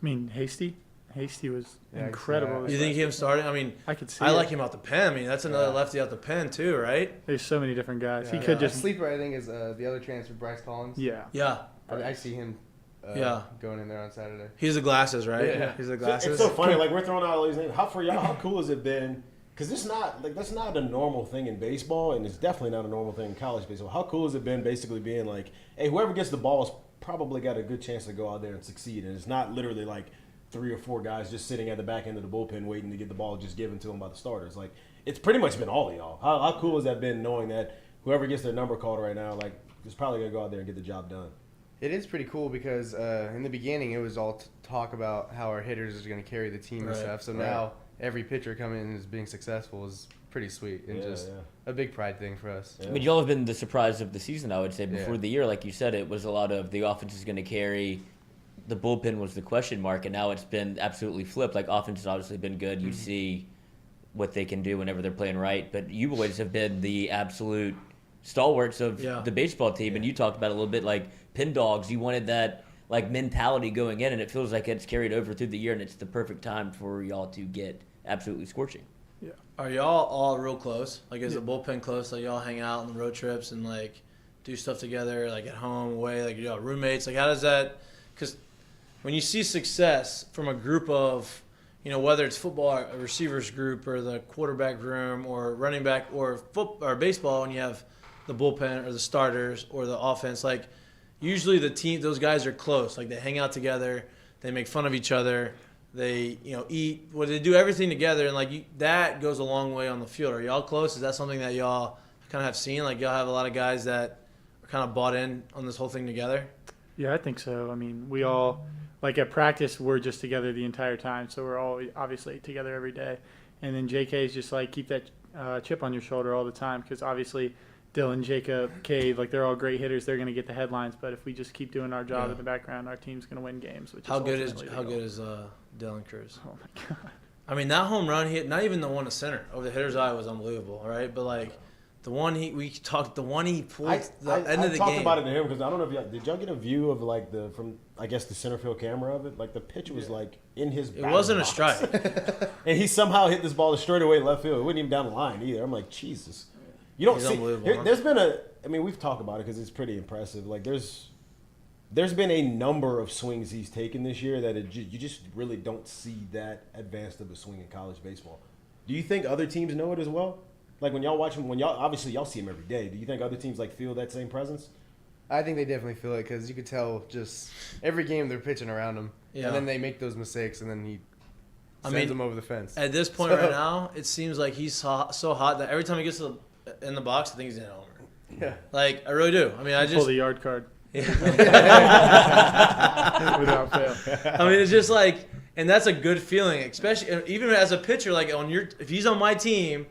mean, Hasty. Hasty was incredible. You think him starting? I mean, I could see. I like him out the pen. I mean, that's another lefty out the pen too, right? There's so many different guys. Yeah, he could just sleeper. I think is the other transfer, Bryce Collins. Yeah. I see him. Going in there on Saturday. He's the glasses, right? Yeah. He's the glasses. It's so funny. Like we're throwing out all these names. For y'all, how cool has it been? Because that's not a normal thing in baseball, and it's definitely not a normal thing in college baseball. How cool has it been basically being like, hey, whoever gets the ball has probably got a good chance to go out there and succeed, and it's not literally like 3 or 4 guys just sitting at the back end of the bullpen waiting to get the ball just given to them by the starters. Like, it's pretty much been all of y'all. How cool has that been knowing that whoever gets their number called right now, like, is probably going to go out there and get the job done? It is pretty cool because in the beginning it was all talk about how our hitters are going to carry the team and stuff. So now every pitcher coming in is being successful is pretty sweet and a big pride thing for us. I mean, y'all have been the surprise of the season, I would say. Before the year, like you said, it was a lot of the offense is going to carry. The bullpen was the question mark, and now it's been absolutely flipped. Like, offense has obviously been good. You see what they can do whenever they're playing right. But you boys have been the absolute stalwarts of the baseball team, and you talked about it a little bit, like pin dogs. You wanted that like mentality going in, and it feels like it's carried over through the year, and it's the perfect time for y'all to get absolutely scorching. Yeah. Are y'all all real close? Like, is the bullpen close? Like, y'all hang out on the road trips and like do stuff together, like at home, away, like y'all roommates? Like, how does that? Because when you see success from a group of, whether it's football, a receivers group, or the quarterback room, or running back, or or baseball, and you have the bullpen or the starters or the offense, like usually the team, those guys are close. Like, they hang out together, they make fun of each other, they eat, they do everything together, and like that goes a long way on the field. Are y'all close? Is that something that y'all kind of have seen? Like, y'all have a lot of guys that are kind of bought in on this whole thing together? Yeah, I think so. I mean, we all, like at practice, we're just together the entire time. So we're all obviously together every day. And then JK is just like, keep that chip on your shoulder all the time because obviously Dylan, Jacob, Cade, like they're all great hitters. They're going to get the headlines. But if we just keep doing our job in the background, our team's going to win games. Which How good is Dylan Cruz? Oh, my God. I mean, that home run, not even the one to center over the hitter's eye was unbelievable, right? But, like, the one he pulled the end of the game. I talked about it to him because I don't know if did y'all get a view of like the center field camera of it? Like the pitch was like in his. It wasn't box. a strike, and he somehow hit this ball straight away left field. It wasn't even down the line either. I'm like, Jesus, you don't see. There's been I mean, we've talked about it because it's pretty impressive. Like there's been a number of swings he's taken this year that you just really don't see that advanced of a swing in college baseball. Do you think other teams know it as well? Like when y'all watch him, obviously y'all see him every day. Do you think other teams like feel that same presence? I think they definitely feel it because you could tell just every game they're pitching around him, and then they make those mistakes, and then he sends them over the fence. At this point right now, it seems like he's so hot that every time he gets in the box, I think he's in a homer. Yeah, like I really do. I mean, I just pull the yard card. Without fail. I mean, it's just like, and that's a good feeling, especially even as a pitcher. Like if he's on my team.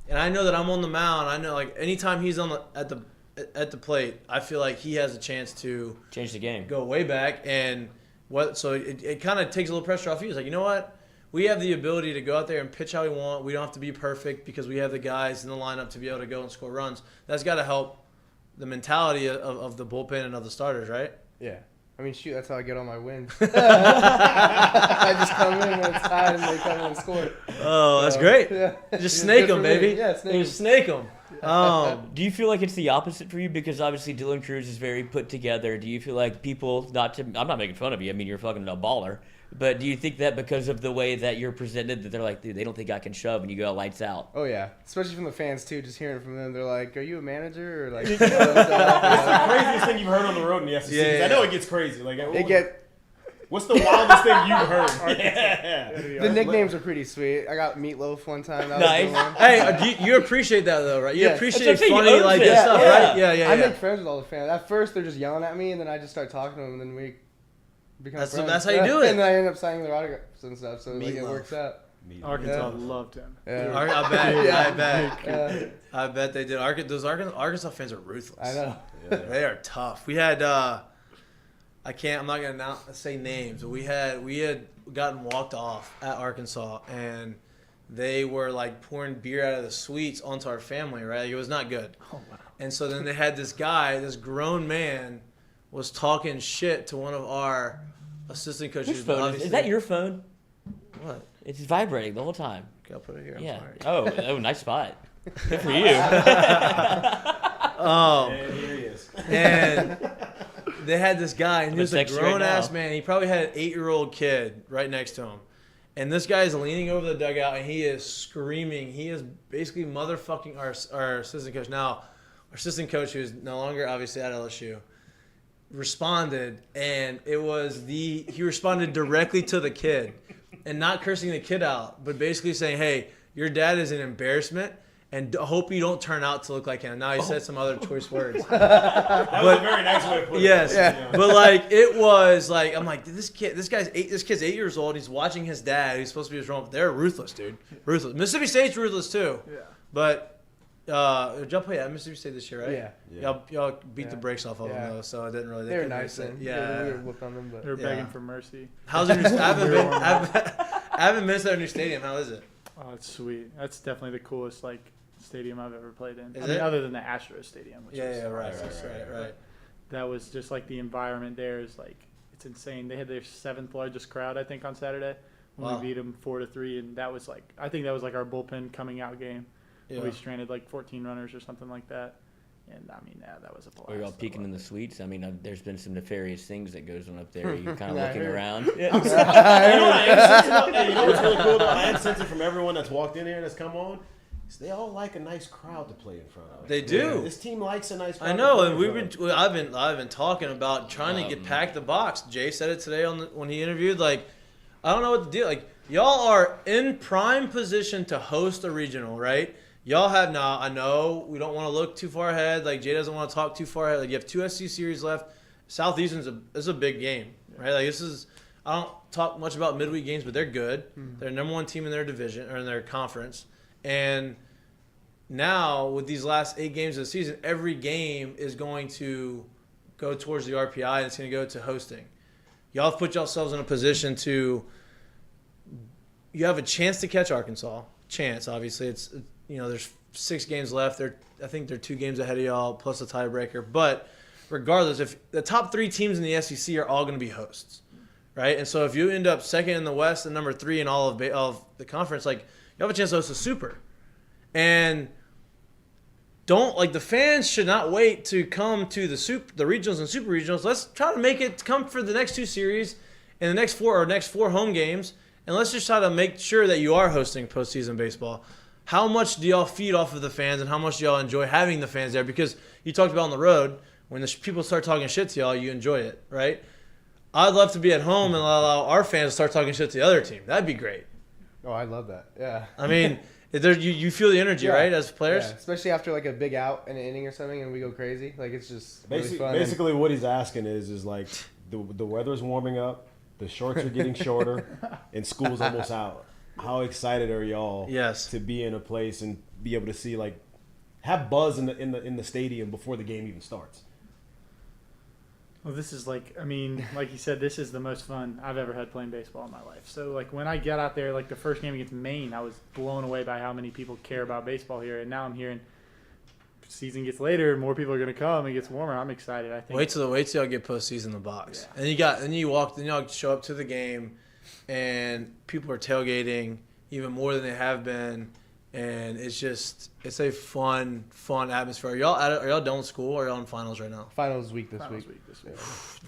And I know that I'm on the mound. I know, like, anytime he's at the plate, I feel like he has a chance to change the game, go way back, and so it kind of takes a little pressure off you. It's like, you know what? We have the ability to go out there and pitch how we want. We don't have to be perfect because we have the guys in the lineup to be able to go and score runs. That's got to help the mentality of the bullpen and of the starters, right? Yeah. I mean, shoot, that's how I get all my wins. I just come in when it's tied and they come in and score. Oh, that's great. Yeah. Just snake them, baby. Yeah, snake them. Do you feel like it's the opposite for you? Because obviously Dylan Cruz is very put together. Do you feel like people, I'm not making fun of you. I mean, you're fucking a baller. But do you think that because of the way that you're presented that they're like, dude, they don't think I can shove and you go lights out? Oh, yeah. Especially from the fans, too. Just hearing from them. They're like, are you a manager? Or like, it's the craziest thing you've heard on the road in the SEC. I know it gets crazy. Like, what's the wildest thing you've heard? The nicknames are pretty sweet. I got Meatloaf one time. That nice. was the one. Hey, you appreciate that, though, right? You appreciate funny, like, this stuff, right? Yeah. I make friends with all the fans. At first, they're just yelling at me, and then I just start talking to them, and then we become friends. That's how you do it. And then I end up signing their autographs and stuff, so like, it works out. Arkansas loved him. Yeah. I bet they did. Those Arkansas fans are ruthless. I know. They are tough. We had I'm not gonna say names, but we had gotten walked off at Arkansas, and they were like pouring beer out of the suites onto our family. Right, it was not good. Oh wow. And so then they had this grown man, was talking shit to one of our assistant coaches. Whose phone is that? Your phone? What? It's vibrating the whole time. Okay, I'll put it here. I'm yeah. sorry. Oh, nice spot. Good for you. And here he is. And they had this guy, and he was a grown-ass man. He probably had an 8-year-old kid right next to him. And this guy is leaning over the dugout, and he is screaming. He is basically motherfucking our assistant coach. Now, our assistant coach, who is no longer obviously at LSU, responded, and he responded directly to the kid, and not cursing the kid out, but basically saying, hey, your dad is an embarrassment, and hope you don't turn out to look like him. Now he said some other choice words. That was a very nice way of putting it. Yes, but like it was like, I'm like, this kid's 8 years old. He's watching his dad. He's supposed to be his role. They're ruthless, dude. Ruthless. Mississippi State's ruthless too. Yeah. But y'all play at Mississippi State this year, right? Yeah. Y'all beat the brakes off of them though, so it didn't really. They were nice then. Yeah. We were whooped on them, but they were begging for mercy. How's it? I haven't missed our new stadium. How is it? Oh, it's sweet. That's definitely the coolest stadium I've ever played in. Is it? Other than the Astros Stadium. Which Right. That was just like the environment there is like it's insane. They had their 7th largest crowd I think on Saturday when we beat them 4-3, and that was I think that was our bullpen coming out game. Yeah. We stranded 14 runners or something like that. And I mean, that was a blast. Were y'all peeking in the suites? I mean, there's been some nefarious things that goes on up there. Are you kind of looking around? You know what's really cool though? I am sensing from everyone that's walked in here that's come on. They all like a nice crowd to play in front of. They do. Yeah, this team likes a nice crowd. I know, and I've been talking about trying to get packed the box. Jay said it today when he interviewed. I don't know what to do. Y'all are in prime position to host a regional, right? Y'all have I know we don't want to look too far ahead. Jay doesn't want to talk too far ahead. You have 2 SC series left. Southeastern's is a big game, right? Like I don't talk much about midweek games, but they're good. They're the number one team in their division or in their conference. And now with these last 8 games of the season, every game is going to go towards the RPI, and it's going to go to hosting. Y'all have put yourselves in a position to – you have a chance to catch Arkansas. Chance, obviously. It's there's 6 games left. I think they're 2 games ahead of y'all plus a tiebreaker. But regardless, if the top 3 teams in the SEC are all going to be hosts, right? And so if you end up second in the West and number 3 in all of the conference, like you have a chance to host a Super. And – the fans should not wait to come to the regionals and super regionals. Let's try to make it come for the next 2 series and the next 4 home games, and let's just try to make sure that you are hosting postseason baseball. How much do y'all feed off of the fans, and how much do y'all enjoy having the fans there? Because you talked about on the road, when the people start talking shit to y'all, you enjoy it, right? I'd love to be at home and allow our fans to start talking shit to the other team. That'd be great. Oh, I love that. Yeah. I mean, you feel the energy, right, as players? Yeah. Especially after like a big out in an inning or something, and we go crazy. Like it's just really fun. Basically, what he's asking is like the weather's warming up, the shorts are getting shorter, and school's almost out. How excited are y'all? To be in a place and be able to see have buzz in the stadium before the game even starts. Well, this is like you said, this is the most fun I've ever had playing baseball in my life. So, like, when I got out there, like, the first game against Maine, I was blown away by how many people care about baseball here. And now I'm hearing season gets later, more people are going to come, it gets warmer. I'm excited, I think. Wait till y'all get postseason in the box. Yeah. And y'all show up to the game, and people are tailgating even more than they have been. And it's a fun atmosphere. Are y'all done with school, or are y'all in finals right now? Finals week this week.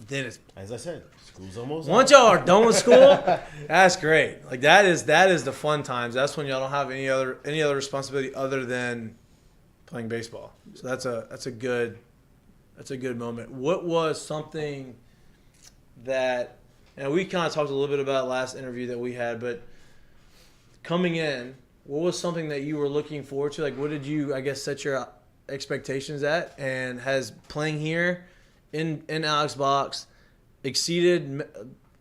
Then it's, as I said, school's almost once y'all are done with school, that's great. Like that is the fun times. That's when y'all don't have any other responsibility other than playing baseball. So that's a good moment. What was something that, and we kind of talked a little bit about last interview that we had, but coming in, what was something that you were looking forward to? Like, what did you, I guess, set your expectations at? And has playing here in Alex Box exceeded,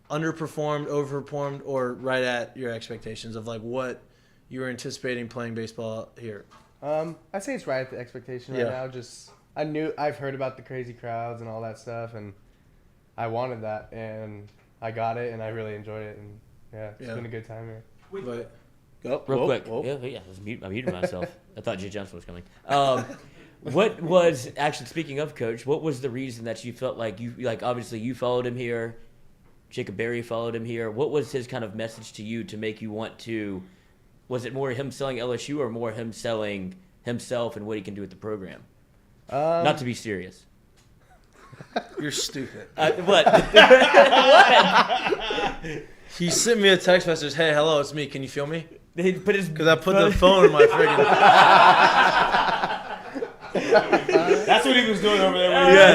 underperformed, overperformed, or right at your expectations of, like, what you were anticipating playing baseball here? I'd say it's right at the expectation right now. Just I've heard about the crazy crowds and all that stuff, and I wanted that, and I got it, and I really enjoyed it, and it's been a good time here. But, Real quick. Yeah, I muted myself. I thought Jay Johnson was coming. What was, actually, speaking of Coach, what was the reason that you felt like obviously you followed him here, Jacob Berry followed him here. What was his kind of message to you to make you want to, was it more him selling LSU or more him selling himself and what he can do with the program? Not to be serious. You're stupid. What? What? He sent me a text message, hey, hello, it's me, can you feel me? Because I put the phone in my friggin'. That's what he was doing over there.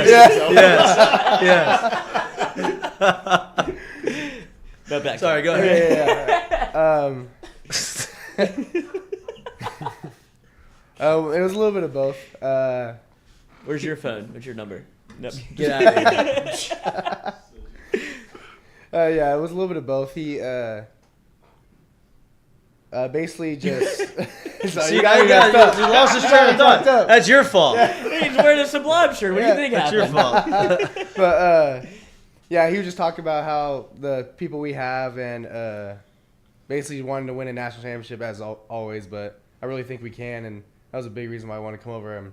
Yes. No, back. Sorry, go ahead. It was a little bit of both. Where's your phone? What's your number? No. Get out of here. It was a little bit of both. He basically just. So you lost his train of thought. That's your fault. He's wearing a Sublime shirt. What do you think That's happened? your fault. But he was just talking about how the people we have and basically wanting to win a national championship as always. But I really think we can, and that was a big reason why I wanted to come over. And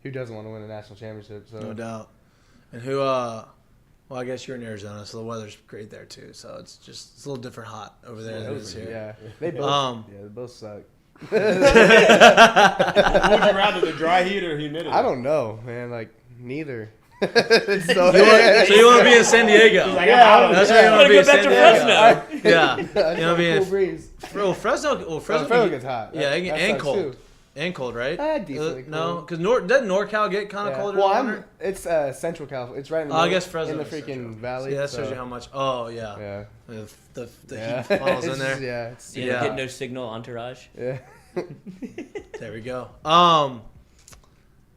who doesn't want to win a national championship? So no doubt. And who? Well, I guess you're in Arizona, so the weather's great there too. So it's a little different hot over there than it is here. Yeah, they both. They both suck. Would you rather the dry heat or humidity? I don't know, man. Like neither. So you want to be in San Diego? Like, that's where you want to be in San Diego. Yeah. You want to be in cool breeze. Fresno gets hot. Yeah, that and sucks cold. too. And cold, right? Decently cold. No, because doesn't NorCal get kind of colder? Well, it's Central California. It's right in the I guess Fresno in the is freaking Central. valley. Yeah, that shows you how much. Oh yeah. Yeah. The heat funnels in there. Yeah. Get no signal entourage. Yeah. There we go.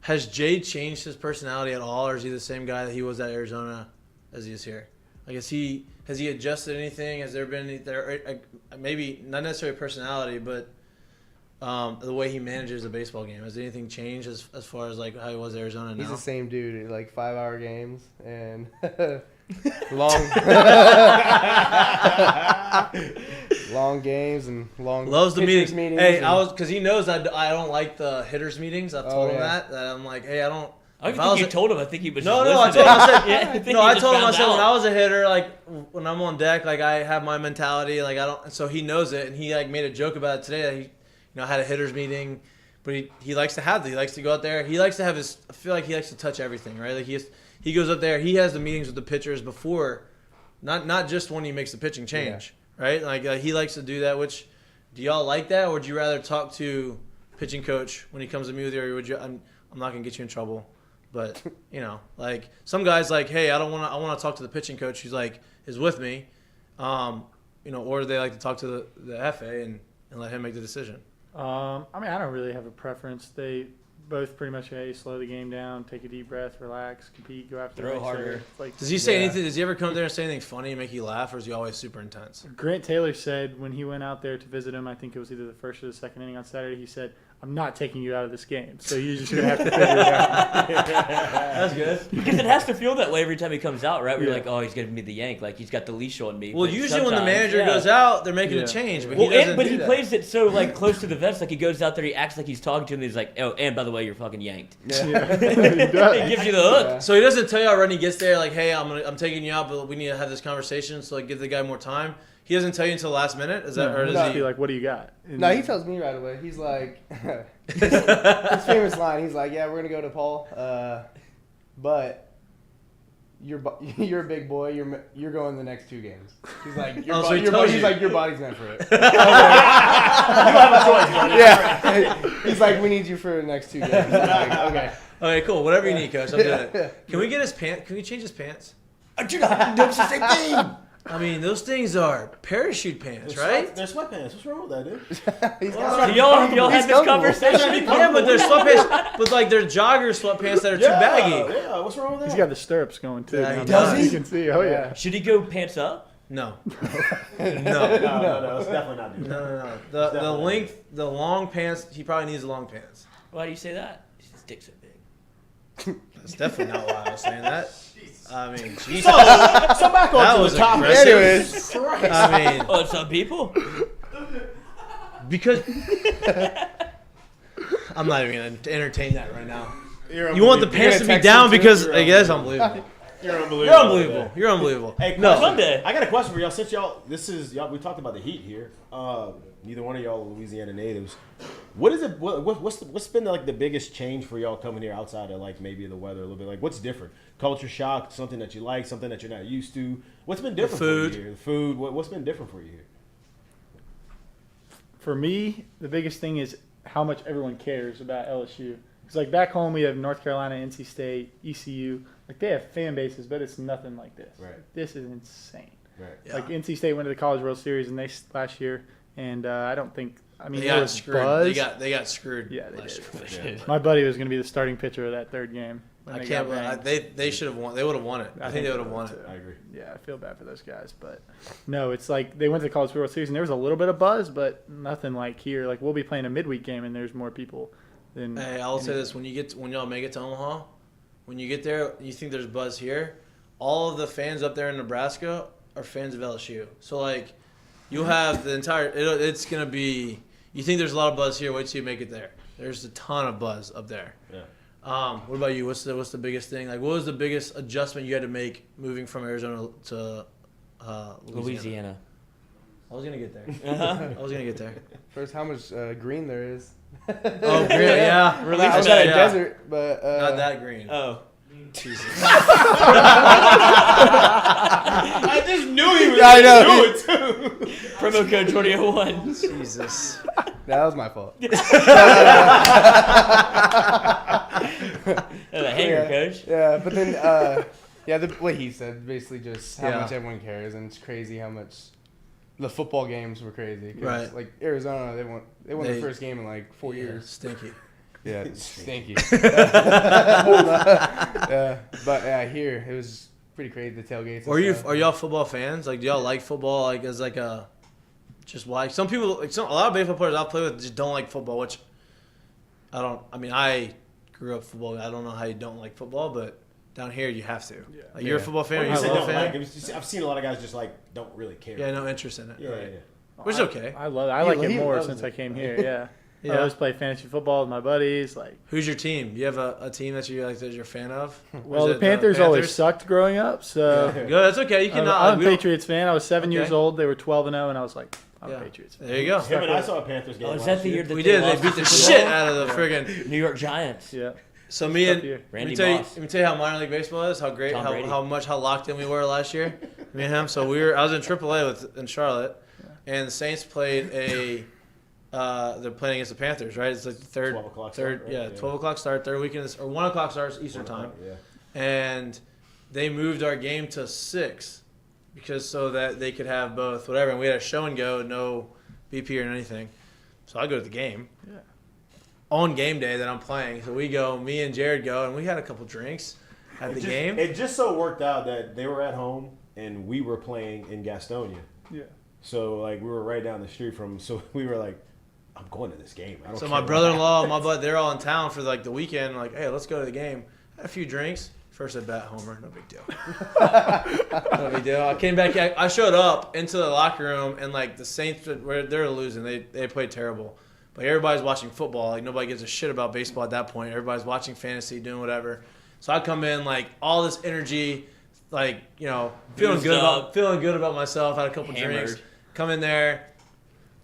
Has Jay changed his personality at all, or is he the same guy that he was at Arizona as he is here? Like, has he adjusted anything? Has there been maybe not necessarily personality, but the way he manages a baseball game? Has anything changed as far as like how he was at Arizona now? He's the same dude, like 5-hour games and long long games and long loves the pitchers meetings. Hey, and- because he knows I don't like the hitters meetings. I've told him that I'm like, hey, I don't. I don't think you told him. I think he was No, just I listening. told him. I said, Yeah, I think no, he I just told him. I found said when out. I was a hitter, like when I'm on deck, like I have my mentality. Like I don't. And so he knows it, and he like made a joke about it today. That he, had a hitters meeting, but he likes to have that. He likes to go out there. He likes to have his. I feel like he likes to touch everything, right? Like he goes up there. He has the meetings with the pitchers before, not just when he makes the pitching change, right? Like he likes to do that. Which, do y'all like that, or would you rather talk to pitching coach when he comes to meet with you, or would you? I'm not gonna get you in trouble. But, like some guys like, hey, I want to talk to the pitching coach who's like, is with me, or they like to talk to the FA and let him make the decision. I don't really have a preference. They both pretty much, hey, slow the game down, take a deep breath, relax, compete, go after Throw the next harder. hitter. Like, Does he say anything? Does he ever come there and say anything funny and make you laugh, or is he always super intense? Grant Taylor said when he went out there to visit him, I think it was either the first or the second inning on Saturday, he said, I'm not taking you out of this game. So you're just going to have to figure it out. That's good. Because it has to feel that way every time he comes out, right? We're Yeah. like, oh, he's giving me the yank. Like, he's got the leash on me. Well, But usually when the sometimes- manager yeah. goes out, they're making Yeah. a change, but Well, he doesn't but do he that. plays it so like close to the vest, like he goes out there, he acts like he's talking to him, and he's like, oh, and by the way, you're fucking yanked. He He does. gives you the hook. Yeah. So he doesn't tell you already when he gets there, like, hey, I'm taking you out, but we need to have this conversation, so like give the guy more time. He doesn't tell you until the last minute. Is that, or He'll does just he? be like, what do you got? And No, he tells me right away. He's like, his famous line. He's like, yeah, we're gonna go to Paul, but you're a big boy. You're going the next 2 games. He's like, so he tells you. he's like, your body's meant for it. You have a choice, buddy. Yeah. He's like, we need you for the next 2 games. I'm like, okay. Okay, cool. Whatever you need, coach. I'm doing it. Can we get his pants? Can we change his pants? Dude, I do the same thing. I mean, those things are parachute pants, right? They're sweatpants. What's wrong with that, dude? He's So got y'all had He's this comfortable. conversation. Yeah, but they're sweatpants. But like they're jogger sweatpants that are too baggy. Yeah, what's wrong with that? he's got the stirrups going, too. Yeah, he Now, does. You can see. Oh, yeah. Should he go pants up? No. no, it's definitely not doing that. No. The long pants. He probably needs the long pants. Why do you say that? His dick's so big. That's definitely not why I was saying that. I mean, Jesus. So back on That to was the topic. aggressive. Anyways, I mean, Oh, some people? because I'm not even gonna entertain that right now. You're You want the unbelievable. pants to be text down him too? because I guess unbelievable. You're unbelievable. You're unbelievable. You're unbelievable. Hey, No. Sunday. I got a question for y'all. Since y'all, we talked about the heat here. Neither one of y'all are Louisiana natives. What is it? What's been like the biggest change for y'all coming here outside of like maybe the weather a little bit? Like what's different? Culture shock, something that you like, something that you're not used to. What's been different food. for you here? The food. What's been different for you here? For me, the biggest thing is how much everyone cares about LSU. Because like back home, we have North Carolina, NC State, ECU. Like they have fan bases, but it's nothing like this. Right. Like, this is insane. Right. Yeah. Like NC State went to the College World Series and last year, and I don't think. I mean, They there got was screwed. buzz. They got screwed. Yeah, they last did. year. My buddy was going to be the starting pitcher of that third game. When I they can't. got They should have won. They would have won it. I think they would have won it. too. I agree. Yeah, I feel bad for those guys, but no, it's like they went to the College World Series and there was a little bit of buzz, but nothing like here. Like we'll be playing a midweek game and there's more people than. Hey, I'll say this: when y'all make it to Omaha, when you get there, you think there's buzz here. All of the fans up there in Nebraska are fans of LSU. So like, you'll have the entire. It's gonna be. You think there's a lot of buzz here? Wait till you make it there. There's a ton of buzz up there. Yeah. What about you? What's the biggest thing? Like, what was the biggest adjustment you had to make moving from Arizona to Louisiana? I was gonna get there. I was gonna get there. First, how much green there is. Oh, great, yeah. I was at a desert, but Not that green. Oh. Jesus. I just knew he was I know. gonna do it too. Promo code 2001. Jesus. that was my fault. A hanger, coach. Yeah, but then, what he said, basically just how Yeah. much everyone cares, and it's crazy how much the football games were crazy. 'Cause, Right. Like Arizona, they won They- their first game in like 4 years. Stinky. Yeah, it's stinky. Yeah, but here it was pretty crazy, the tailgates. and Are stuff. are y'all football fans? Like, do y'all like football? Like, as like a just why? Some people, a lot of baseball players I play with just don't like football. Which I don't. I mean, I grew up football. I don't know how you don't like football, but down here you have to. Yeah. Like, you're a football fan. Are you You a said football don't fan? like it. It's just- I've seen a lot of guys just like don't really care. Yeah, no interest in it. Yeah, right. yeah. Which is okay. I love it. I like it he more loves since it. I came here. Yeah. Yeah. I always play fantasy football with my buddies. Like, Who's your team? You have a team that you like that you're a fan of? Or well, is the it Panthers always sucked growing up, so Good. That's okay. You can. I'm a we don't- Patriots fan. I was 7 years Okay. old. They were 12-0, and I was like, I'm Yeah. a Patriots fan. There you go. Him and I saw a Panthers game. Oh, is last that the year. year that We did. They lost beat the the Super shit Bowl? out of the friggin'. New York Giants. Yeah. So me and Tough year. Randy let me Moss. tell you how minor league baseball is. How great, Tom Brady. how locked in we were last year. Me and him. So I was in AAA in Charlotte, and the Saints played they're playing against the Panthers, right? It's like the 12 o'clock start, right? Yeah. 12 o'clock start, third weekend, or 1 o'clock starts Eastern time. Yeah. And they moved our game to 6 because so that they could have both, whatever. And we had a show and go, no BP or anything. So I go to the game. Yeah. On game day that I'm playing. So we go, me and Jared go, and we had a couple drinks at the game. It just so worked out that they were at home and we were playing in Gastonia. Yeah. So like we were right down the street from. So we were like, I'm going to this game. I don't So care my brother-in-law, my bud, they're all in town for like the weekend. Like, hey, let's go to the game. Had a few drinks. First at bat, homer, no big deal. No big deal. I came back. I showed up into the locker room, and like the Saints, they're losing. They played terrible. But everybody's watching football. Like nobody gives a shit about baseball at that point. Everybody's watching fantasy, doing whatever. So I come in like all this energy, like feeling good about myself. Had a couple drinks. Come in there.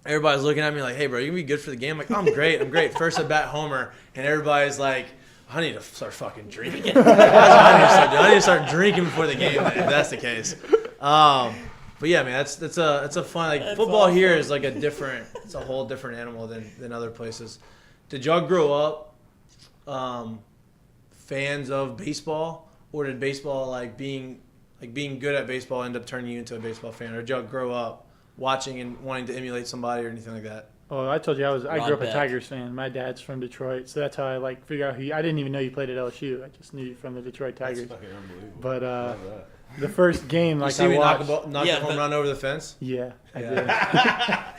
Everybody's looking at me like, hey, bro, you going to be good for the game? I'm like, I'm great. First at bat homer. And everybody's like, I need to start fucking drinking. That's what I need to start drinking before the game, man, if that's the case. But yeah, man, it's a fun, like, That's football awesome. here is like it's a whole different animal than other places. Did y'all grow up fans of baseball? Or did baseball, like being good at baseball end up turning you into a baseball fan? Or did y'all grow up watching and wanting to emulate somebody or anything like that? Oh, I told you I grew up a Beck. Tigers fan. My dad's from Detroit, so that's how I figure out I didn't even know you played at LSU. I just knew you from the Detroit Tigers. That's fucking unbelievable. But Love that. the first game, You like see I me watched, knock Yeah, a home but- run over the fence? yeah, I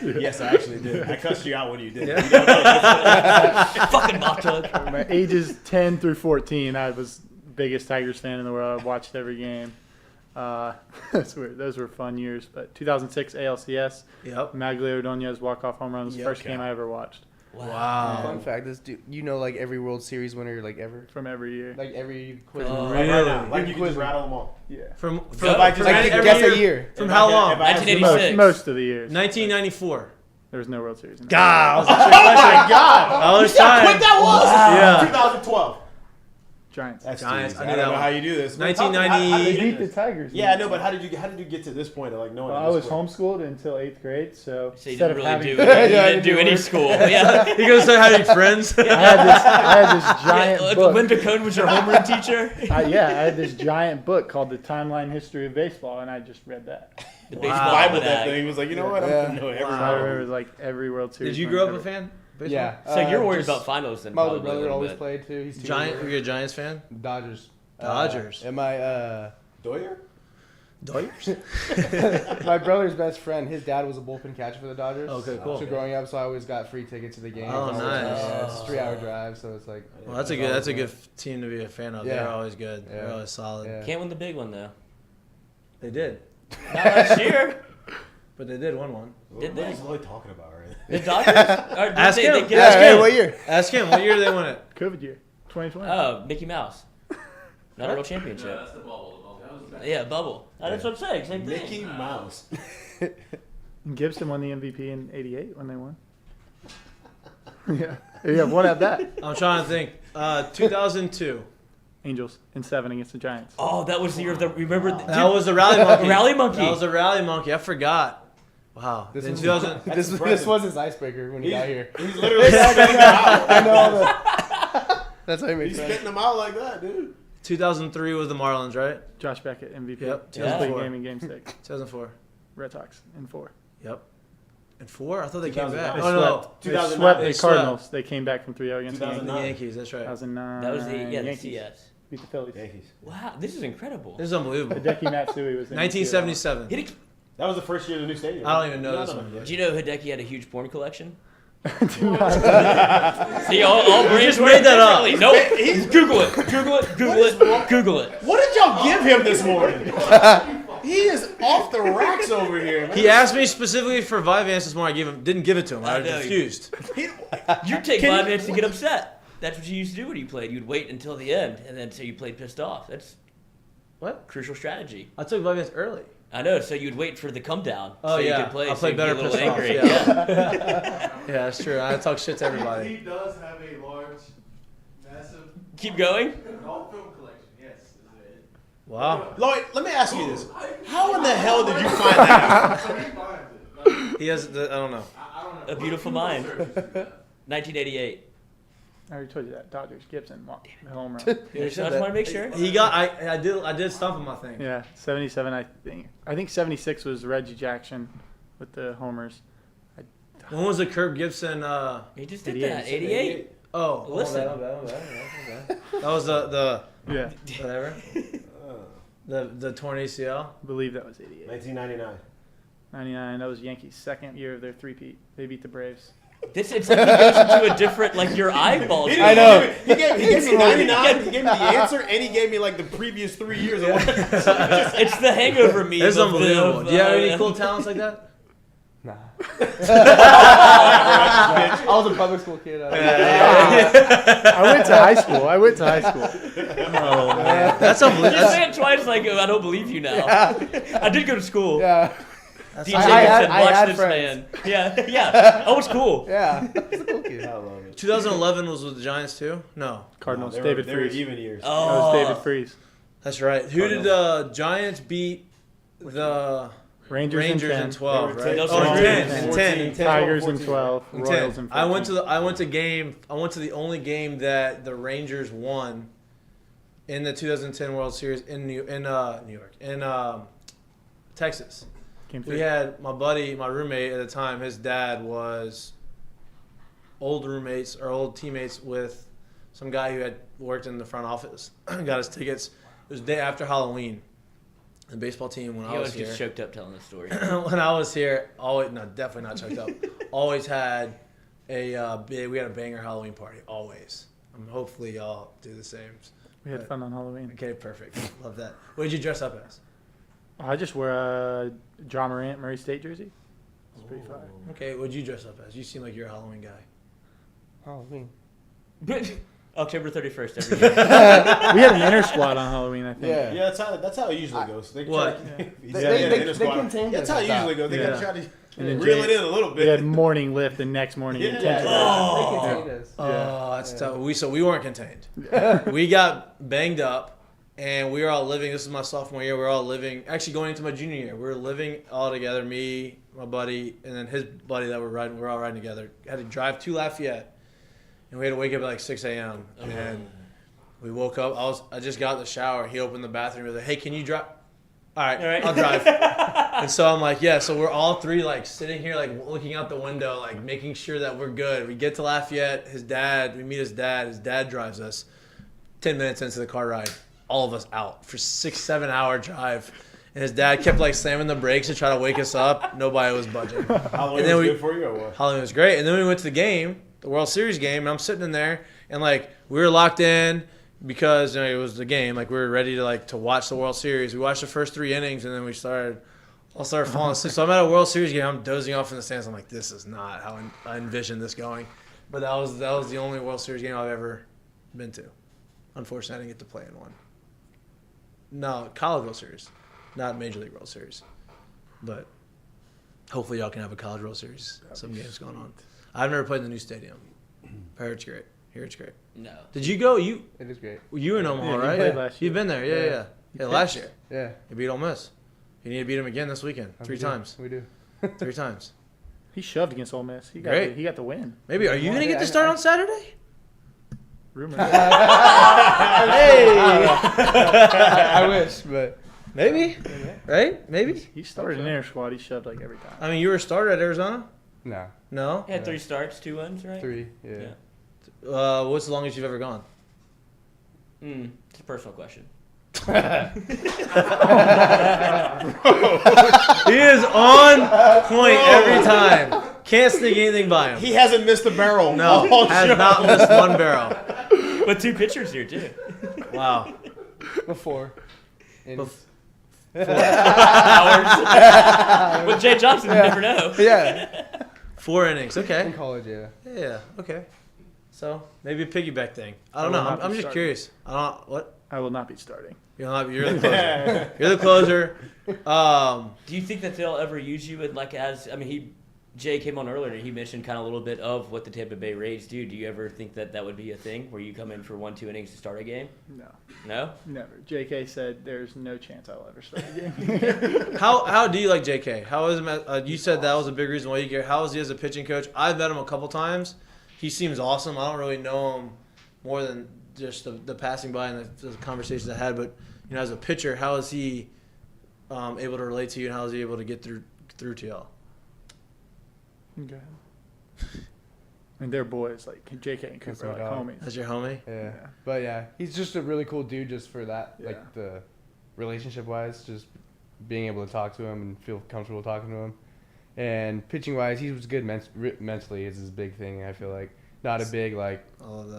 did. Yes, I actually did. I cussed you out when you did. Fucking Mahtook. My ages 10 through 14, I was biggest Tigers fan in the world. I watched every game. Those were fun years. But 2006 ALCS, Yep. Maglio Ordonez walk-off home run was the Yep. first game I ever watched Wow. Fun fact: this dude, like every World Series winner, like ever, from every year. like every quiz. Oh. Like right now. Like You you can just quiz rattle them all. Yeah. From So if I just- every guess a year. From If how I- long? if I ask you- 1986. Most of the years. 1994. There was no World Series. in that. God, I was trying. that was? Yeah. 2012. Giants. That's Giants, too easy. I I knew don't that know one. how you do this. 1990 How did They you beat get the this? Tigers. Yeah, I know, but how did you get to this point of like knowing? Well, that I this was sport? homeschooled until 8th grade, so So you instead didn't of really having, do, you Yeah, I didn't do didn't any work. school. Yeah. He goes to having friends. I had this giant book. Linda Cone was your homeroom teacher. I had this giant book called The Timeline History of Baseball, and I just read that. The Wow. baseball Bible that almanac. thing. He was like, you know what? I'm Yeah. gonna know every So I Wow. remember like every World Series. Did you win grow up ever. a fan? Baseball? Yeah. So you're worried just- about finals then? My older probably a brother little always bit. played too. He's 2 Giant? years Were you a Giants fan? older. Dodgers. Dodgers. And my Doyer? Doyers? my brother's best friend, his dad was a bullpen catcher for the Dodgers. Okay, cool. So growing up, so I always got free tickets to the games. Oh, Always, nice. Yeah, it's a 3-hour drive, so it's like. Well, that's a good team to be a fan of. They're Yeah. always good. They're Yeah. always solid. Yeah. Can't win the big one though. They did, Not last year. but they did win one. Did What they? is Lloyd talking about right now? The Dodgers? Or did Ask they, him. They Yeah, get Ask hey, him. what year? Ask him. What year did they win it? COVID year, 2020. Oh, Mickey Mouse. Not a real championship. that's the bubble. Yeah, bubble. That's what I'm saying. Same thing. Mickey Mouse. And Gibson won the MVP in '88 when they won. yeah, one at that. I'm trying to think. 2002. Angels in 7 against the Giants. Oh, that was the year of the. Remember? That was the rally monkey. Rally monkey. That was the rally monkey. I forgot. Wow. This In was 2000. this was his icebreaker when he got here. He's literally spitting them out. I know all that. That's how he makes He's friends. spitting them out like that, dude. 2003 was the Marlins, right? Josh Beckett MVP. Yep, He was playing 2004. game in Game 6. 2004. Red Sox in 4. Yep. And 4? I thought they came back. 2009. Oh, no. They 2009. swept They the swept. Cardinals. They came back from 3-0 against the 2009. Yankees. The Yankees, that's right. 2009 That was the Yankees. CS. beat the Phillies. Yankees. Wow, this is incredible. This is unbelievable. Hideki Matsui was in 1977. That was the first year of the new stadium. I don't even know this one. Did you know Hideki had a huge porn collection? Do not- See, all brains just made that up. Nope. Google it. Google it. Google it. Google it. What did y'all give him this morning? He is off the racks over here, man. He asked me specifically for Vyvanse this morning. Didn't give it to him. I I know. refused. You take 5 minutes to get upset. That's what you used to do when you played. You'd wait until the end, and then so you played pissed off. That's What? crucial strategy. I took Vyvanse early. I know. So you'd wait for the come down. Oh, so yeah. You could play. I'll so play you'd better be a little pissed off, angry. yeah. Yeah, that's true. I talk shit to everybody. He does have a large, massive Keep going. adult film collection. Yes. Wow. Lloyd, let me ask you this. How in the hell did you find that out? So he finds it. He has, I don't know. I don't know. A beautiful mind. 1988. I already told you that. Dodgers, Gibson, home run. I just want to make sure. He got, I did stump him, I think. Yeah, 77. I think 76 was Reggie Jackson with the homers. When was the Kirk Gibson, He just did 88. that. 88. oh, Listen. my bad. That was the Yeah, whatever. The torn ACL. I believe that was 88. 1999. 99. That was Yankees' second year of their three-peat. They beat the Braves. It's like he goes into a different, like your eyeballs. I know. He gave me 99. He gave me the answer, and he gave me like the previous 3 years. It's the hangover meme. It's of unbelievable. the- Do you have any cool talents like that? Nah. I was a public school kid. I went to high school. Oh man, that's You unbelievable. say it twice, like I don't believe you now. I did go to school. Yeah. DJ I said, had "Watch this friends. man." Yeah. I was cool. Yeah. I was a cool kid. I love it. 2011 was with the Giants too. No, Cardinals, They were David Freese. even years. That was David Freese. that's right. Who did the Giants beat? The Rangers, Rangers in in 10. 12, They were right? 10. Oh, Oh, 10, 10. 10, 10. Tigers in 14. 12. In Royals 10. in 14. I went to the only game that the Rangers won in the 2010 World Series in New York, in Texas. Game We 3. had my roommate at the time. His dad was old roommates or old teammates with some guy who had worked in the front office. Got his tickets. It was the day after Halloween. The baseball team when He I was always here. gets choked up telling the story. When I was here, definitely not choked up. Always had we had a banger Halloween party. Always. Hopefully y'all do the same. We had fun on Halloween. Okay, perfect. Love that. What did you dress up as? I just wear a John Morant Murray State jersey. It's pretty fire. Okay, what did you dress up as? You seem like you're a Halloween guy. Halloween. October 31st every year. We had an inner squad on Halloween, I think. Yeah. Yeah, that's how it usually goes. They What? try to- They contain That's how it usually goes. They Yeah. gotta try to And then reel Jay- it in a little We had bit. morning lift the next morning. Yeah, intentional. they contained us. Oh, that's tough. So we weren't contained. We got banged up, and we were all living. This is my sophomore year. We were all living. Actually, going into my junior year, we were living all together. Me, my buddy, and then his buddy that we're riding. We were all riding together. Had to drive to Lafayette, and we had to wake up at like 6 a.m. And we woke up. I just got out the shower. He opened the bathroom. He was like, "Hey, can you drive?" All right, I'll drive. And so I'm like, yeah. So we're all three like sitting here, like looking out the window, like making sure that we're good. We get to Lafayette. We meet his dad. His dad drives us. 10 minutes into the car ride, all of us out for 6-7 hour drive. And his dad kept like slamming the brakes to try to wake us up. Nobody was budging. Halloween And then was we- good for you or what? Halloween was great. And then we went to the game, the World Series game, and I'm sitting in there, and like we were locked in because it was the game. Like we were ready to watch the World Series. We watched the first 3 innings, and then we started falling asleep. So I'm at a World Series game. I'm dozing off in the stands. I'm like, this is not how I envisioned this going. But that was the only World Series game I've ever been to. Unfortunately, I didn't get to play in one. No, college World Series, not Major League World Series. But hopefully y'all can have a college World Series. Some games going on. I've never played in the new stadium. I heard it's great. Here it's great. No. Did you go? You It is great. were in Omaha, Yeah, you right? played last year. You've been there. Yeah. Yeah, last year. Yeah. You beat Ole Miss. You need to beat them again this weekend. 3 times. We do. 3 times. He shoved against Ole Miss. He got Great. the win. Maybe. Are you going to get Yeah, to start on Saturday? Rumor. I wish, but Maybe. Right? Maybe. He started in inner squad. He shoved like every time. I mean, you were a starter at Arizona? no. No? He had 3 starts, 2 wins, right? 3. Yeah. Yeah. What's the longest you've ever gone? It's a personal question. He is on point every time. Can't sneak anything by him. He hasn't missed a barrel. No, all has show. not missed one barrel. With 2 pitchers here too. Wow. Before. Hours. With Jay Johnson, you never know. Yeah. 4 innings. Okay. In college, yeah. Yeah. Okay. So maybe a piggyback thing. I don't I know. will not I'm be just starting. curious. I don't. What? I will not be starting. You're the closer. You're the closer. Do you think that they'll ever use you in Jay came on earlier and he mentioned kind of a little bit of what the Tampa Bay Rays do. Do you ever think that that would be a thing where you come in for 1-2 innings to start a game? No. No? Never. JK said there's no chance I will ever start a game. How do you like JK? How is him? You said that was a big reason why you get. How is he as a pitching coach? I've met him a couple times. He seems awesome. I don't really know him more than just the passing by and the conversations I had. But as a pitcher, how is he able to relate to you, and how is he able to get through to y'all? Go ahead. I mean, they're boys. Like JK and Cooper, like homies. That's your homie? Yeah. But yeah, he's just a really cool dude just for that. Yeah. Like the relationship wise, just being able to talk to him and feel comfortable talking to him. And pitching wise, he was good mentally is his big thing, I feel like. Not a big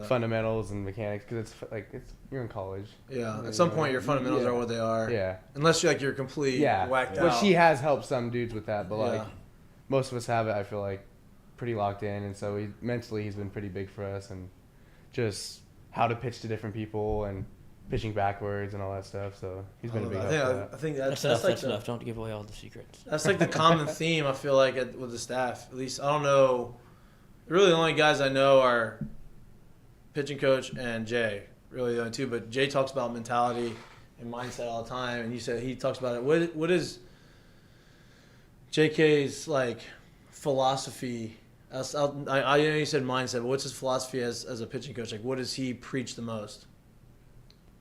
fundamentals and mechanics because it's you're in college. Yeah, at some point your fundamentals are what they are. Yeah. Unless you're complete whacked out. Which he has helped some dudes with that, but most of us have it, I feel like, pretty locked in, and so he's been pretty big for us, and just how to pitch to different people and pitching backwards and all that stuff. So he's been a big help for that. I think that's enough. like That's enough. Don't give away all the secrets. That's like the common theme I feel like with the staff. At least I don't know. Really, the only guys I know are pitching coach and Jay. Really, the only two. But Jay talks about mentality and mindset all the time, and you said he talks about it. What is JK's philosophy? I know you said mindset, but what's his philosophy as a pitching coach? Like, what does he preach the most?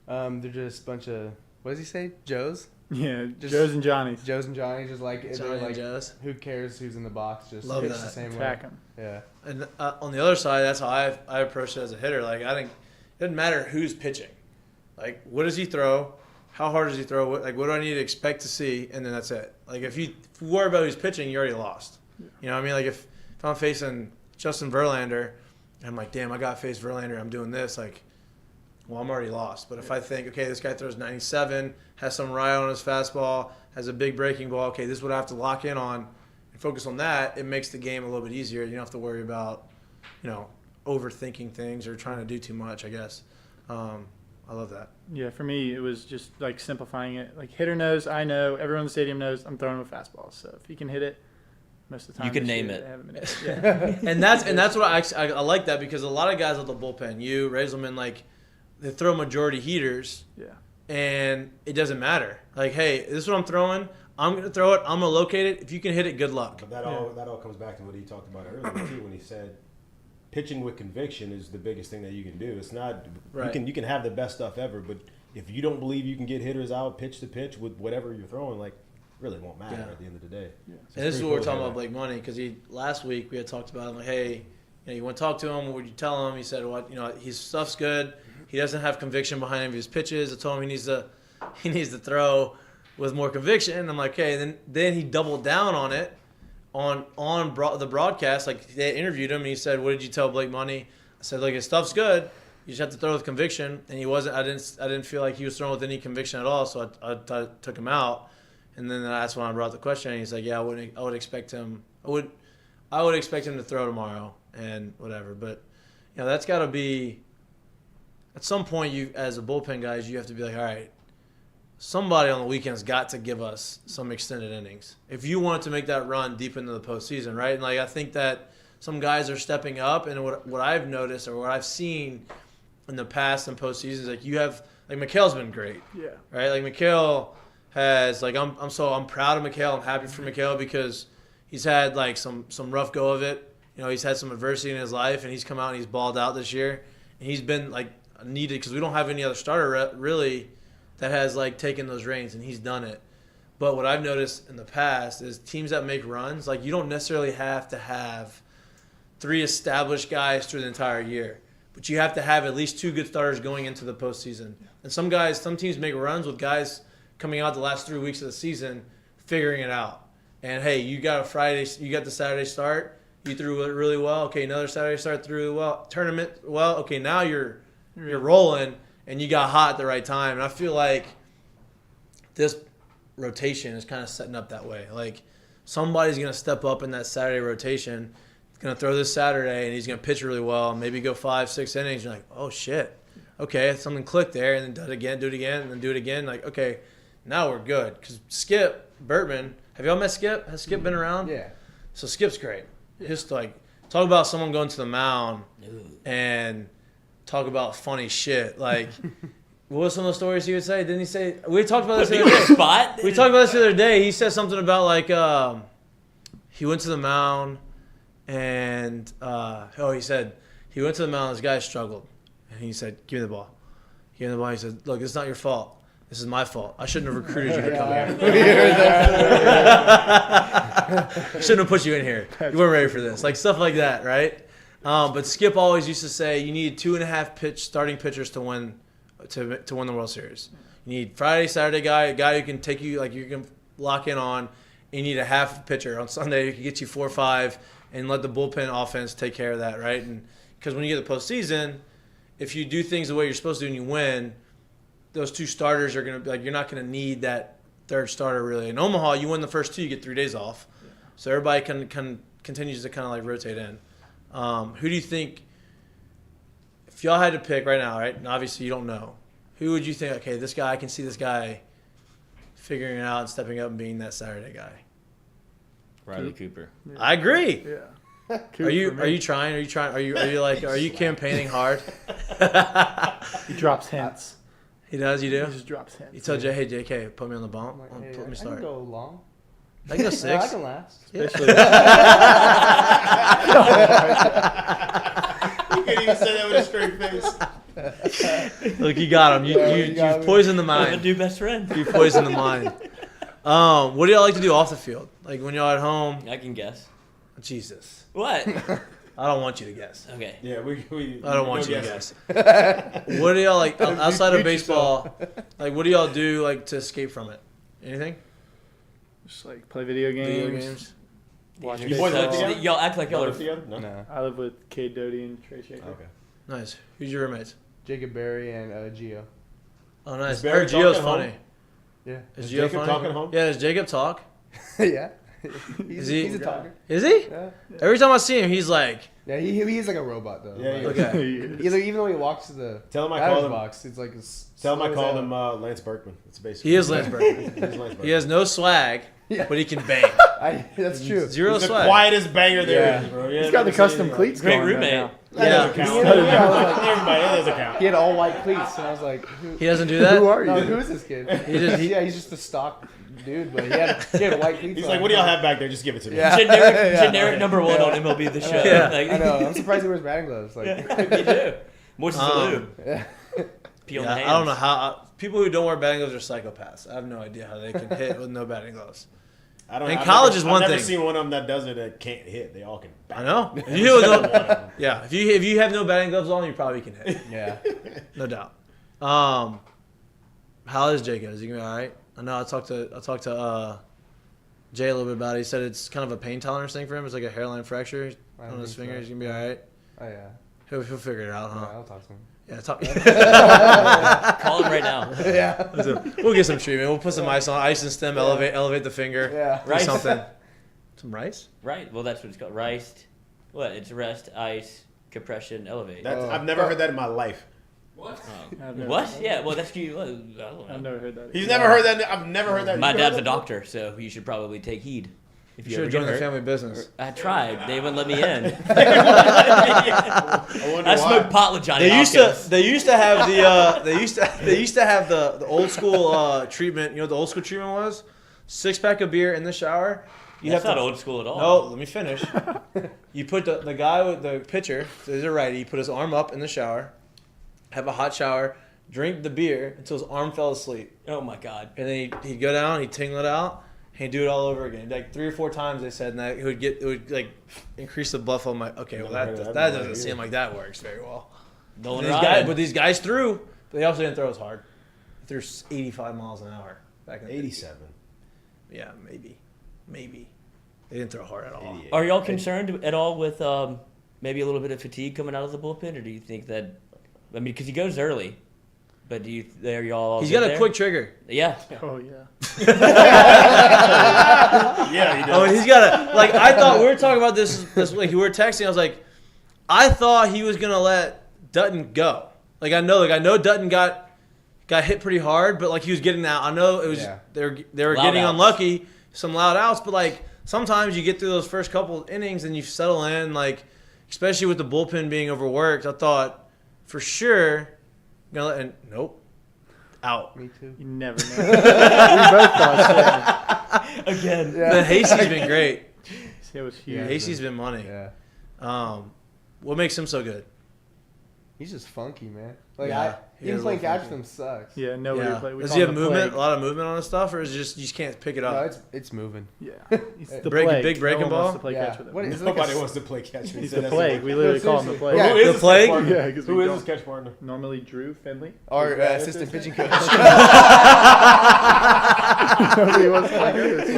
They're just a bunch of, what does he say? Joes? Yeah, Joes and Johnnies. Joes and Johnnies, just like, Johnny and Joes. Who cares who's in the box? Just Love pitch that. the same Attack way. him. Yeah. And on the other side, that's how I approach it as a hitter. Like, I think it doesn't matter who's pitching. Like, what does he throw? How hard does he throw? What do I need to expect to see? And then that's it. Like, if you worry about who's pitching, you already lost. Yeah. You know what I mean? Like, if I'm facing Justin Verlander, and I'm like, damn, I got to face Verlander. I'm doing this. Like, well, I'm already lost. But if I think, okay, this guy throws 97, has some ride on his fastball, has a big breaking ball, okay, this is what I have to lock in on and focus on that, it makes the game a little bit easier. You don't have to worry about, overthinking things or trying to do too much, I guess. I love that. Yeah, for me, it was just like simplifying it. Like, hitter knows, I know, everyone in the stadium knows I'm throwing him a fastball. So if he can hit it, most of the time you can this name year, it. they haven't been hit. Yeah. and that's what I like that, because a lot of guys at the bullpen, you, Raiselman, like, they throw majority heaters. Yeah. And it doesn't matter. Like, hey, this is what I'm throwing. I'm going to throw it. I'm going to locate it. If you can hit it, good luck. But that all comes back to what he talked about earlier too, when he said pitching with conviction is the biggest thing that you can do. It's not right. You can have the best stuff ever, but if you don't believe you can get hitters out pitch to pitch with whatever you're throwing, like, really won't matter at the end of the day. Yeah. So and this is what we're talking about Blake Money, because last week we had talked about him, like, hey, you want to talk to him? What would you tell him? He said, his stuff's good. He doesn't have conviction behind any of his pitches. I told him he needs to throw with more conviction. And I'm like, okay. Then he doubled down on it on the broadcast. Like, they interviewed him and he said, "What did you tell Blake Money?" I said, "Look, his stuff's good. You just have to throw with conviction." And he wasn't. I didn't feel like he was throwing with any conviction at all. So I took him out. And then that's when I brought the question. And he's like, "Yeah, I would expect him. I would expect him to throw tomorrow and whatever." But that's got to be. At some point, you as a bullpen guys, you have to be like, all right, somebody on the weekend's got to give us some extended innings if you want to make that run deep into the postseason, right? And I think that some guys are stepping up, and what I've noticed or what I've seen in the past in postseasons, like Mikhail's been great, yeah, right? Like Mikhail has I'm proud of Mikhail. I'm happy for Mikhail because he's had some rough go of it. He's had some adversity in his life, and he's come out and he's balled out this year, and he's been needed because we don't have any other starter really that has taken those reins, and he's done it. But what I've noticed in the past is teams that make runs, you don't necessarily have to have 3 established guys through the entire year. but you have to have at least 2 good starters going into the postseason. And some teams make runs with guys coming out the last 3 weeks of the season, figuring it out. And hey, you got the Saturday start, you threw it really well. Okay, another Saturday start, threw it well. Tournament, well, okay, now you're rolling, and you got hot at the right time. And I feel like this rotation is kind of setting up that way. Like, somebody's going to step up in that Saturday rotation. He's going to throw this Saturday, and he's going to pitch really well, maybe go 5-6 innings. You're like, oh, shit. Okay, something clicked there, and then do it again, and then do it again. Like, okay, now we're good. Because Skip Bertman, have y'all met Skip? Has Skip been around? Yeah. So Skip's great. Just like, talk about someone going to the mound and talk about funny shit. Like, what were some of the stories he would say? Didn't he say? We talked about this the other day. Spot? We talked about this the other day. He said something about like he went to the mound and he said he went to the mound. This guy struggled, and he said, "Give me the ball." Give me the ball. He said, "Look, it's not your fault. This is my fault. I shouldn't have recruited you to come here. Shouldn't have put you in here. You weren't ready for this." Like stuff like that, right? But Skip always used to say you need 2.5 starting pitchers to win the World Series. You need Friday, Saturday a guy who can take you, like you can lock in on. You need a half pitcher on Sunday who can get you 4 or 5 and let the bullpen offense take care of that, right? And because when you get the postseason, if you do things the way you're supposed to and you win, those 2 starters are going to be like, you're not going to need that 3rd starter really. In Omaha, you win the first 2, you get 3 days off. Yeah. So everybody continues to kind of like rotate in. Who do you think, if y'all had to pick right now, right? And obviously you don't know, who would you think, okay, this guy, I can see this guy figuring it out and stepping up and being that Saturday guy? Riley Cooper. Yeah. I agree. Yeah. Are you trying? Are you campaigning hard? He drops hints. He does. You do. He just drops hints. You tell Jay, hey JK, put me on the bump. I'm like, hey, Let me I start. can go long. I can go 6. No, I can last. Especially You can't even say that with a straight face. Look, you got him. You poisoned the I'm mind. a new best friend. You poisoned the mind. What do y'all like to do off the field? Like when y'all at home? I can guess. Jesus. What? I don't want you to guess. Okay. Yeah, I don't want you to guess. What do y'all like outside of baseball? Like, what do y'all do like to escape from it? Anything? just like play video games. Watch You boys live baseball. together? Y'all act like y'all Y'all are. live together? No. No. I live with Cade Doty and Trey Shaker. Okay. Nice. Who's your roommates? Jacob Berry and Gio. Oh, nice. Is Barry Or Gio's talking funny. home? Yeah. Is Is Gio Jacob funny? talking home? Yeah, does Jacob talk? Yeah. Is he? He's a talker. Is he? Yeah. Every time I see him, he's like, Yeah, he's like a robot though. Yeah, he Like, is. okay. He's like, even though he walks to the Tell him I batter's called him. box, it's like Tell him I slow as called hell. him Lance Berkman. It's basically. He is Lance Berkman. He's Lance Berkman. He has no swag, Yeah. but he can bang. That's true. Zero He's the swag. quietest banger there Yeah. is, bro. Yeah, He's got the never seen custom anybody. cleats Great going right roommate. now. That doesn't count. Yeah, I was like, Everybody, that doesn't count. he had all white cleats, and I was like, who, He doesn't do that? Who are you? no, who is this kid? He- He's just a stock dude, but he had white cleats. He's on. like, what do y'all have back there? Just give it to me. Yeah. Generic number 1 on MLB The Show. Yeah. Like, I know. I'm surprised he wears batting gloves. Like, you do. Moises Alou. yeah. Peel Yeah, the hands. I don't know how people who don't wear batting gloves are psychopaths. I have no idea how they can hit with no batting gloves. I don't. And I've college never- is one I've never thing. seen one of them that does it that can't hit. They all can. I know. If you have no, yeah, if you have no batting gloves on, you probably can hit. Yeah. No doubt. How is Jacob? Is he gonna be all right? I know. I talked to Jay a little bit about it. He said it's kind of a pain tolerance thing for him. It's like a hairline fracture I on his think finger. so. He's gonna be all right. Oh yeah. He'll figure it out, Yeah, huh? I'll talk to him. Yeah. Talk. Call him right now. Yeah. We'll get some treatment. We'll put some ice on, ice and stem, elevate the finger. Yeah. Do Rice. something. Some rice? Right. Well, that's what it's called. Riced. What? It's rest, ice, compression, elevate. That's, I've never heard that in my life. Oh. I've never What? heard that. Yeah. Well, that's you. I don't know. I've never heard that. He's never heard that. I've never heard that. My You dad's heard a that? doctor, so you should probably take heed. If You you should ever have get joined the hurt. family business. I tried. They wouldn't let me in. I wonder I why. smoked pot with Johnny They used Hopkins. to have the they used to have the old school treatment. You know what the old school treatment was? 6-pack of beer in the shower. You That's have not to, old school at all. No, let me finish. You put the guy with the pitcher, so he's a righty, he put his arm up in the shower, have a hot shower, drink the beer until his arm fell asleep. Oh my God. And then he'd go down, he'd tingle it out, and he'd do it all over again. Like 3 or 4 times they said, and that it would like increase the blood flow. I'm like, okay, well Never heard that of that. that Never doesn't heard seem either. like that works very well. Dolan But these guys threw. But they also didn't throw as hard. They threw 85 miles an hour back in the 87. Yeah, maybe. They didn't throw hard at all. Are y'all concerned at all with maybe a little bit of fatigue coming out of the bullpen, or do you think that? I mean, because he goes early, but are y'all? He's got a quick trigger. Yeah. Oh yeah. Yeah, he does. Oh, he's got a I thought we were talking about this week. We were texting. I was like, I thought he was gonna let Dutton go. I know Dutton got hit pretty hard, but he was getting out. I know it was they were Loud getting outs. unlucky, some loud outs, but sometimes you get through those first couple innings and you settle in. Especially with the bullpen being overworked, I thought for sure nope, out. Me too. You never know. We both thought Again. The Hasey's been great. it was huge. Yeah. Hasey's been money. Yeah. What makes him so good? He's just funky, man. He is Even a playing little catch with funky. him sucks. Yeah, nobody would play. We Does call he have him the movement? plague. A lot of movement on his stuff, or is it just you just can't pick it No, up? it's moving. Yeah, he's Big the plague. breaking no one ball? wants to play Yeah. catch with him. What is it? Nobody wants to play catch. He's the plague. We literally call him the plague. Yeah. Who is The his plague? catch partner? Yeah, 'cause Who we is don't- his catch partner? Normally Drew Finley. Our Is that assistant his pitching name? coach. Nobody wants to play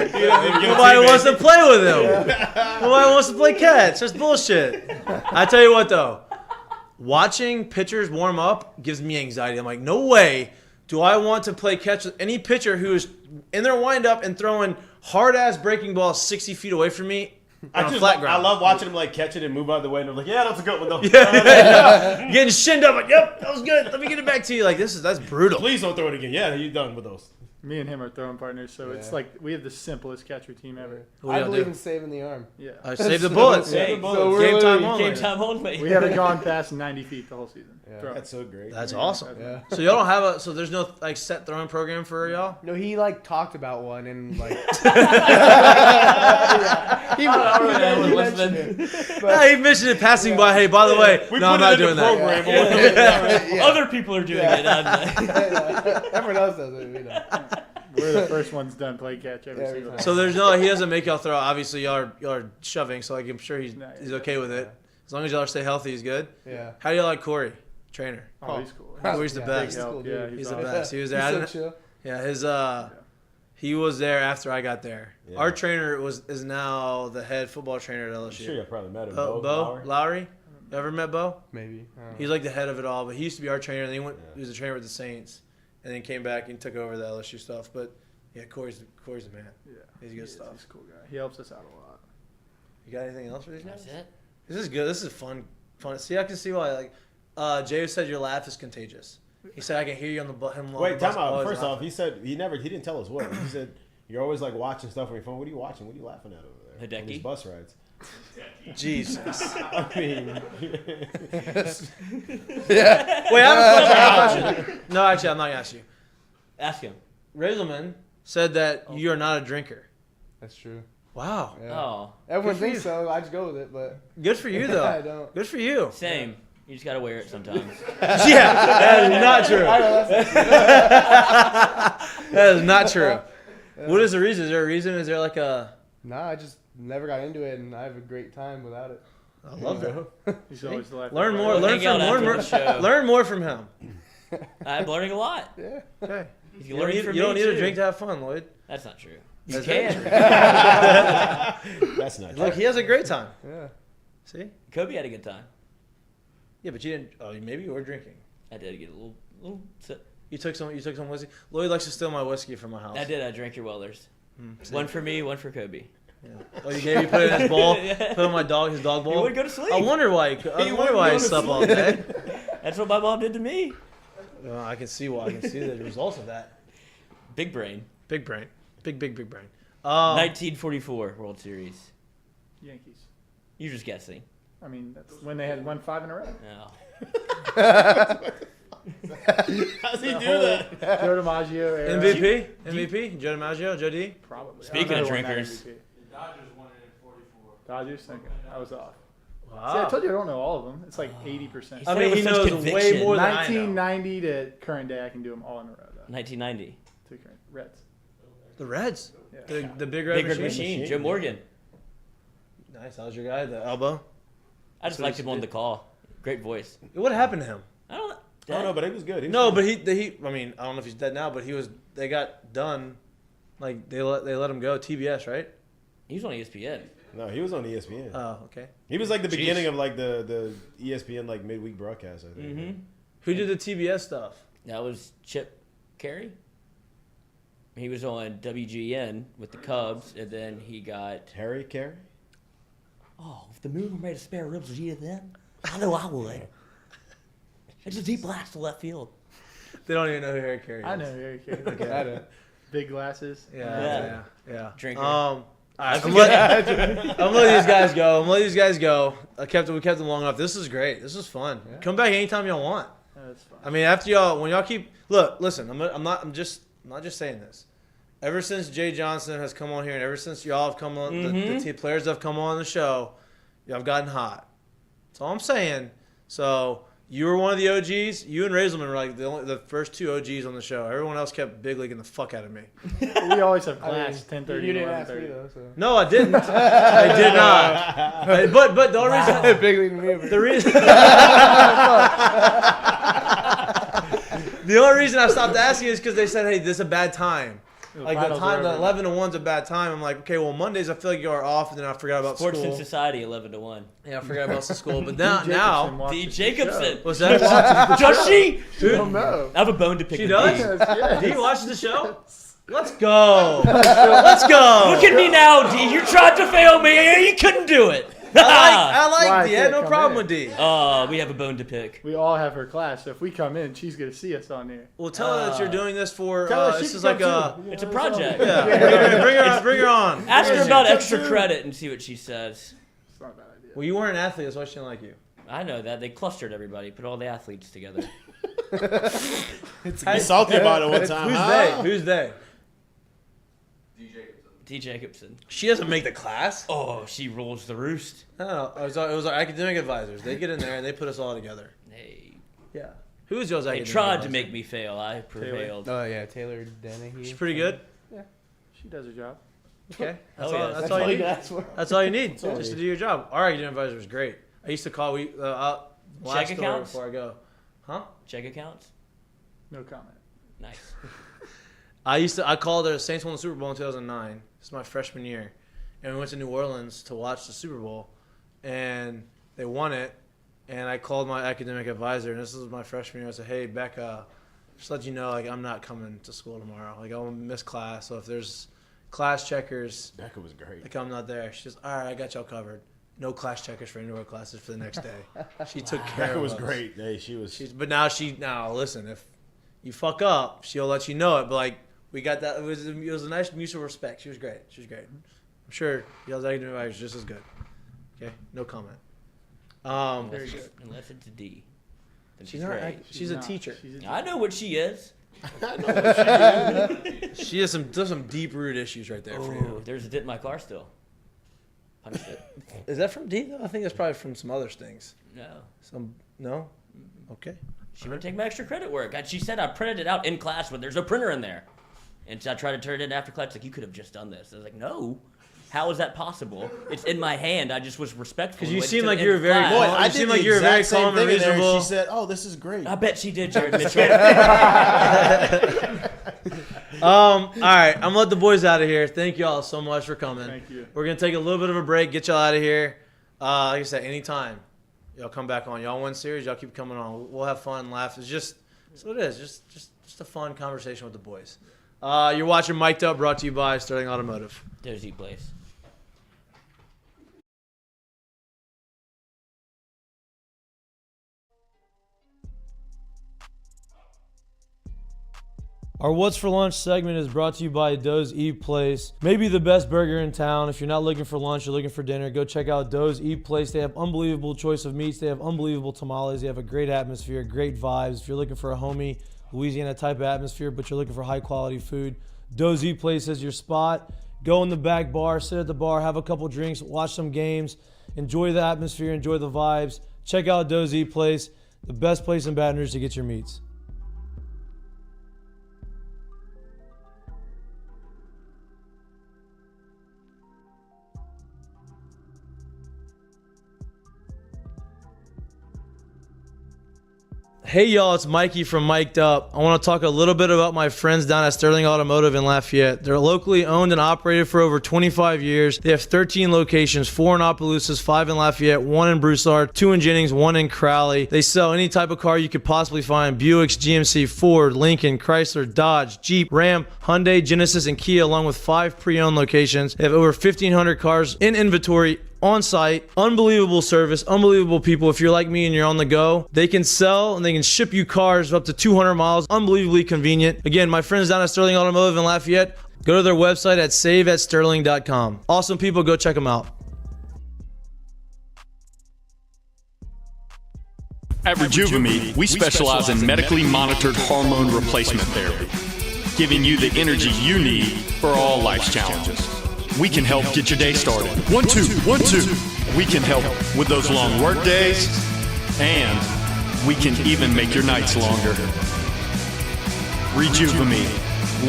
catch. Nobody wants to play with him. Nobody wants to play catch. That's bullshit. I tell you what, though. Watching pitchers warm up gives me anxiety. I'm like, no way do I want to play catch with any pitcher who is in their windup and throwing hard-ass breaking balls 60 feet away from me on a flat ground. I love watching him catch it and move out of the way, and I'm like, yeah, that's a good one though. Yeah. Getting shinned up, like, yep, that was good. Let me get it back to you. That's brutal. Please don't throw it again. Yeah, you're done with those. Me and him are throwing partners, so it's we have the simplest catcher team ever. What I do y'all believe do? in saving the arm. Yeah. Save the bullets. Hey, Save the So bullets. we're Game time literally- only. Game time only. We haven't gone past 90 feet the whole season. Yeah. Throwing. That's so great. That's awesome. Yeah. So y'all don't have so there's no set throwing program for y'all? No, he talked about one and he mentioned it. Yeah, he mentioned it passing by. Hey, by the way, We no, I'm put not it in doing the that. program. Yeah. Other people are doing it. Everyone else does it. We're the first ones done play catch every Yeah, single every time. So he doesn't make y'all throw. Obviously, y'all are shoving, so I'm sure he's okay with it. As long as y'all stay healthy, he's good. Yeah. How do y'all like Corey, trainer? Oh, he's cool. Corey's the best. Big help. Yeah, He's he's the awesome. best. He was there. He's I so didn't- chill. Yeah, he was there after I got there. Yeah. Our trainer is now the head football trainer at LSU. I'm sure you probably met him. Bo Lowry. You ever met Bo? Maybe. I don't know. He's like the head of it all, but he used to be our trainer. And then he was a trainer with the Saints, and then came back and took over the LSU stuff. But yeah, Corey's the man. Yeah, He's good stuff. He's a cool guy. He helps us out a lot. You got anything else for these guys? That's it. This is good. This is fun. See, I can see why. Jay said your laugh is contagious. He said I can hear you on the him. on Wait, the bus time out. always First laughing. off, he said he didn't tell us what. He said you're always watching stuff on your phone. What are you watching? What are you laughing at over there? On these Hideki? bus rides. Jesus. I mean, Wait, I have a question. No, actually, I'm not gonna ask you. Ask him. Razelman said that you are not a drinker. That's true. Wow. Yeah. Oh, Everyone Good for thinks you. so. I just go with it, but Good for you, though. I don't. Good for you. same. You just gotta wear it sometimes. Yeah, that is not true. I know that's That is not true. What is the reason? Is there a reason? Is there like a? Nah, I just never got into it, and I have a great time without it. I love that. He's always the laugh. Learn more. We'll Learn hang out from after the show. learn more from him. I'm learning a lot. Yeah. Okay. You You can don't learn need, from you don't me, need a too. drink to have fun, Lloyd. That's not true. You That's can. that's not. Look, he has a great time. Yeah. See? Kobe had a good time. Yeah, but you didn't. Oh, maybe you were drinking. I did get a little sip. You took some whiskey. Lloyd likes to steal my whiskey from my house. I did. I drank your Wellers. See? One for me, one for Kobe. Yeah. Oh, you gave me put it in his bowl. Yeah. Put it in his dog bowl. He wouldn't go to sleep. I wonder why. I wonder wouldn't why go he to slept all sleep. day. That's what my mom did to me. Well, I can see why. I can see the results of that. Big brain. Big brain. Big brain. 1944 World Series. Yankees. You're just guessing. I mean, that's when they had won 5 in a row. No. How's he do that? Joe DiMaggio era. MVP? Joe DiMaggio? Joe D? Probably. Speaking I don't of know who won that drinkers. MVP. The Dodgers won it in 44. Dodgers? Okay. I was off. Wow. See, I told you I don't know all of them. It's like 80%. He's- I Said it mean, with he such knows conviction. way more than I know. 1990 to current day, I can do them all in a row, though. 1990. To current Reds. The Reds. Yeah. The Big Red Big Red Machine. Machine. Joe Morgan. Nice. How's your guy? The elbow? I just So liked he's him on the call. Great voice. What happened to him? I don't know. I don't know, but he was good. No, but he. I mean, I don't know if he's dead now, but he was. They got done. Like they let him go. TBS, right? He was on ESPN. No, he was on ESPN. Oh, okay. He was like the beginning of like the ESPN like midweek broadcast, I think. Mm-hmm. Who did the TBS stuff? That was Chip Carey. He was on WGN with the Cubs, and then he got Harry Carey. Oh, if the moon were made of spare ribs, would you eat them? I know I would. It's a deep blast to left field. They don't even know who Harry Carey is. I know Harry Carey. Okay. I know. Big glasses. Yeah. Drinker. All right, I'm letting these guys go. We kept them long enough. This is great. This is fun. Yeah. Come back anytime y'all want. That's fine. I mean, when y'all keep listen. I'm not just saying this. Ever since Jay Johnson has come on here, and ever since y'all have come on, the team players have come on the show, y'all have gotten hot. That's all I'm saying. So you were one of the OGs. You and Razelman were like the first two OGs on the show. Everyone else kept big leaguing the fuck out of me. We always have class 10:30. You didn't ask me though. So. No, I didn't. I did not. But the only reason, big league to me. the reason, the only reason I stopped asking is because they said, "Hey, this is a bad time." Like the time, the 11 to 1's a bad time. I'm like, okay, well Mondays I feel like you are off, and then I forgot about Sports school. and Society, 11 to 1. Yeah, I forgot about school. But now, D. Jacobson. what's that? Does she? I don't know. I have a bone to pick. She with does? D. Yes. D watches the show. Let's go. Let's go. Look at me now, D. You tried to fail me. You couldn't do it. I like Why I D. I had can't no come problem in. with D. We have a bone to pick. We all have her class, so if we come in, she's gonna see us on here. Well, tell her that you're doing this for. Tell her she This can is like come too. It's a project. Yeah. Bring her on. Ask her about extra credit and see what she says. It's not a bad idea. Well, you weren't an athlete, that's why she didn't like you. I know that. They clustered everybody, put all the athletes together. Be salty about it one time. Who's they? D. Jacobson. She doesn't make the class. Oh, she rules the roost. No, it was our academic advisors. They get in there and they put us all together. Hey. Yeah. Who is y'all's They academic tried advisor? to make me fail. I prevailed. Oh yeah, Taylor Dennehy. She's pretty good. She does her job. Okay. Hell That's all, yes. that's all you need. asked for. That's all you need just to do your job. Our academic advisor was great. I used to call last Check story accounts? before I go. Huh? Check accounts? No comment. Nice. I called the Saints won the Super Bowl in 2009. This is my freshman year, and we went to New Orleans to watch the Super Bowl, and they won it. And I called my academic advisor, and this was my freshman year. I said, "Hey, Becca, just let you know, like I'm not coming to school tomorrow. Like I'll miss class. So if there's class checkers, Becca was great. like I'm not there." She says, "All right, I got y'all covered. No class checkers for any of our classes for the next day." She took care Becca of was us. great. Hey, she was. But now listen, if you fuck up, she'll let you know it. But like we got that, it was a nice mutual respect. She was great. I'm sure y'all's academic advisor is just as good. Okay, no comment. Very good. Unless it's a D. Then She's she's not. great. She's a teacher. I know what she is. She has some deep root issues right there for you. Oh, there's a dent in my car still. Punched it. Is that from D though? I think that's probably from some other things. No. No. Okay. She wouldn't take my extra credit work. She said I printed it out in class, but there's no printer in there. And so I tried to turn it in after class. Like, you could have just done this. I was like, no. How is that possible? It's in my hand. I just was respectful. Because you Went seem to like the you were end very class. Boy, calm. I You did seem the like you were very exact same calm and thing in there. reasonable. She said, "Oh, this is great." I bet she did, Jared Mitchell. All right, I'm gonna let the boys out of here. Thank y'all so much for coming. Thank you. We're gonna take a little bit of a break, get y'all out of here. Like I said, anytime y'all come back on. Y'all win series, y'all keep coming on. We'll have fun, laugh. It's just so it is. Just a fun conversation with the boys. You're watching Mik'dUp, brought to you by Sterling Automotive. There's E-Place. Our What's for Lunch segment is brought to you by Doe's Eat Place. Maybe the best burger in town. If you're not looking for lunch, you're looking for dinner, go check out Doe's Eat Place. They have unbelievable choice of meats. They have unbelievable tamales. They have a great atmosphere, great vibes. If you're looking for a homey Louisiana type of atmosphere, but you're looking for high quality food, Doe's Eat Place is your spot. Go in the back bar, sit at the bar, have a couple drinks, watch some games, enjoy the atmosphere, enjoy the vibes. Check out Doe's Eat Place, the best place in Baton Rouge to get your meats. Hey y'all, it's Mikey from Mik'dUp. I want to talk a little bit about my friends down at Sterling Automotive in Lafayette. They're locally owned and operated for over 25 years. They have 13 locations, 4 in Opelousas, 5 in Lafayette, 1 in Broussard, 2 in Jennings, 1 in Crowley. They sell any type of car you could possibly find: Buicks, GMC, Ford, Lincoln, Chrysler, Dodge, Jeep, Ram, Hyundai, Genesis, and Kia, along with 5 pre-owned locations. They have over 1,500 cars in inventory on site. Unbelievable service, unbelievable people. If you're like me and you're on the go, they can sell and they can ship you cars up to 200 miles. Unbelievably convenient. Again, my friends down at Sterling Automotive in Lafayette, go to their website at saveatsterling.com. Awesome people, go check them out. At Rejuvenate, we specialize in medically monitored hormone replacement therapy, giving you the energy you need for all life's challenges. We can help get your day started. 1, 2, 1, 2. We can help with those long work days, and we can even make your nights longer. Rejuvenate.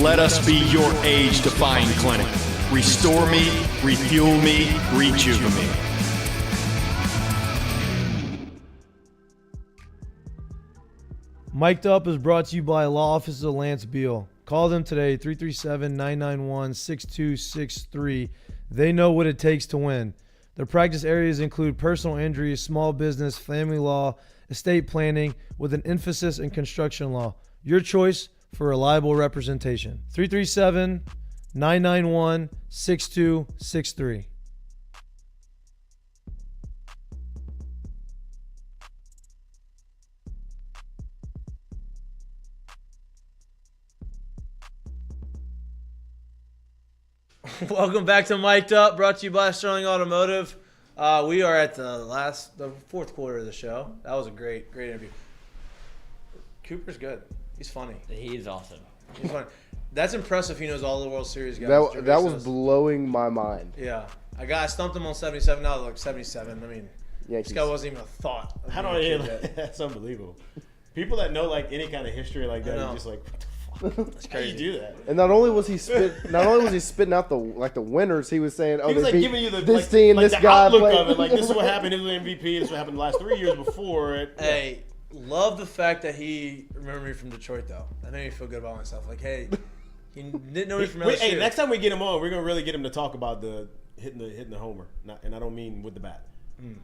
Let us be your age-defying clinic. Restore me, refuel me, rejuvenate. Mik'dUp is brought to you by Law Offices of Lance Beal. Call them today, 337-991-6263. They know what it takes to win. Their practice areas include personal injury, small business, family law, estate planning, with an emphasis in construction law. Your choice for reliable representation. 337-991-6263. Welcome back to Mik'dUp, brought to you by Sterling Automotive. We are at the fourth quarter of the show. That was a great interview. Cooper's good. He's funny. He is awesome. He's funny. That's impressive. He knows all the World Series guys. That was blowing my mind. Yeah. I stumped him on 77. Now look, 77. I mean, Yankees. This guy wasn't even a thought. How do I? That's unbelievable. People that know like any kind of history like that are just like, what the fuck? That's crazy. How you do that? And not only was he spitting out the winners, he was saying, "Oh, he was they like beat giving you this team, like this the guy outlook played." of it. Like this is what happened. This was MVP. This is what happened the last 3 years before it. Hey, love the fact that he remembered me from Detroit, though. That made me feel good about myself. Like, hey, he didn't know me from LSU. Hey, next time we get him on, we're gonna really get him to talk about the hitting the homer, and I don't mean with the bat.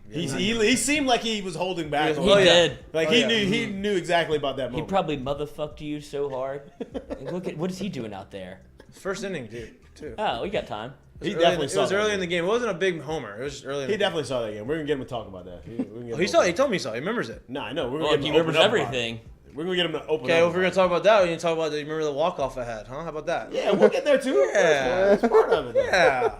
He seemed like he was holding back. He did. Like he knew exactly about that moment. He probably motherfucked you so hard. And look at what is he doing out there? First inning, dude. Too. Oh, we got time. It was early in the game. It wasn't a big homer. It was just early. He definitely saw that game. We're gonna get him to talk about that. He told me he saw. He remembers it. Nah, I know. We're Well, gonna he get him to remembers open up everything. We're gonna get him to open. Okay, up well, if we're gonna talk about that, we can talk about the. You remember the walk off I had, huh? How about that? Yeah, we'll get there too. Yeah, that's part of it. Yeah.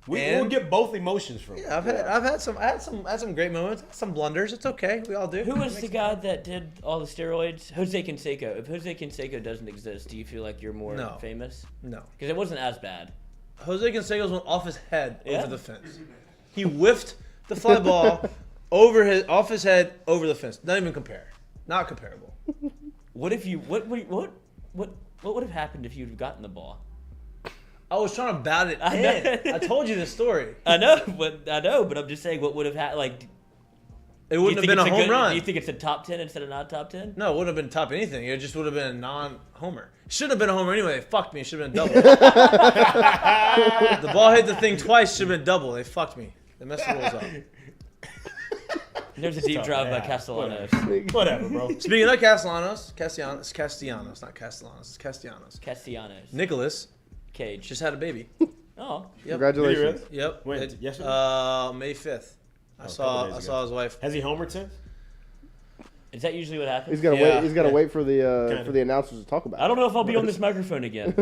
We'll get both emotions from it. Yeah, I've had some great moments, some blunders. It's okay. We all do. Who was the guy that did all the steroids? Jose Canseco. If Jose Canseco doesn't exist, do you feel like you're more famous? No. Because it wasn't as bad. Jose Canseco's went off his head over the fence. He whiffed the fly ball off his head over the fence. Not even compare. Not comparable. What if you what would have happened if you'd gotten the ball? I was trying to bat it in. I told you this story. I know, but I'm just saying what would have happened. Like, it wouldn't have been a home run. Do you think it's a top 10 instead of not top 10? No, it wouldn't have been top anything. It just would have been a non-homer. It shouldn't have been a homer anyway. They fucked me. It should have been a double. The ball hit the thing twice. Should have been double. They fucked me. They messed the rules up. There's a deep drive by Castellanos. Whatever, bro. Speaking of Castellanos, not Castellanos. Nicholas Cage just had a baby. Oh, yep. Congratulations. Yep. When? Yesterday? May 5th. I saw his wife. Has he homered since? Is that usually what happens? He's gonna wait. He's gonna wait for the announcers to talk about it. I don't know if I'll be on this microphone again.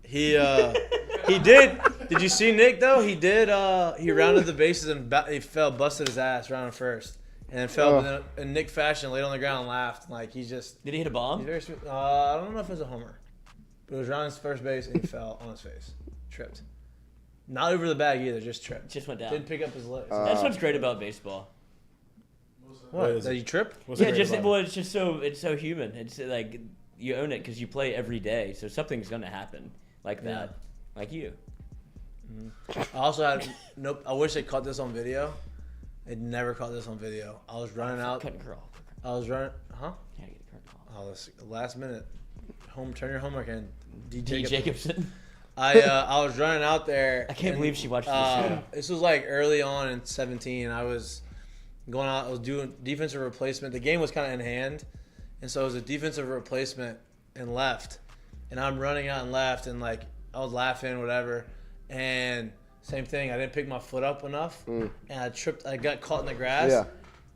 He did. Did you see Nick though? He did. He rounded the bases and he busted his ass rounding first, and then fell in Nick fashion, laid on the ground and laughed. Like he just. Did he hit a bomb? He's very sweet. I don't know if it was a homer, but it was rounding his first base and he fell on his face, tripped. Not over the bag either, just tripped. Just went down. Didn't pick up his legs. That's what's great about baseball. What? That you trip? It's just so human. It's like you own it because you play every day, so something's gonna happen like that, like you. I also had I wish they caught this on video. They never caught this on video. I was running out. Cut and curl. I was running. Huh? Yeah, get a current call. Oh, this last minute. Turn your homework in. D. Jacobson. I was running out there. I can't believe she watched this show. This was like early on in 17. I was going out. I was doing defensive replacement. The game was kind of in hand, and so it was a defensive replacement and left. And I'm running out and left, and like I was laughing, whatever. And same thing. I didn't pick my foot up enough, and I tripped. I got caught in the grass. Yeah.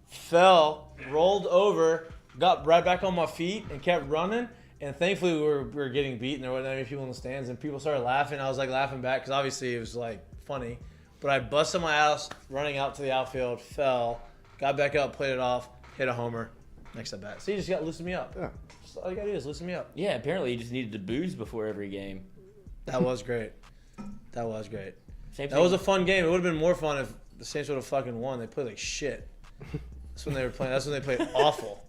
Fell, rolled over, got right back on my feet, and kept running. And thankfully, we were getting beaten. There wasn't any people in the stands, and people started laughing. I was like laughing back because obviously it was like funny. But I busted my ass running out to the outfield, fell, got back up, played it off, hit a homer. Next at bat. So you just got to loosen me up. Yeah. Just all you got to do is loosen me up. Yeah, apparently you just needed to booze before every game. That was great. That was great. Same That thing. was a fun game. It would have been more fun if the Saints would have fucking won. They played like shit. That's when they were playing. That's when they played awful.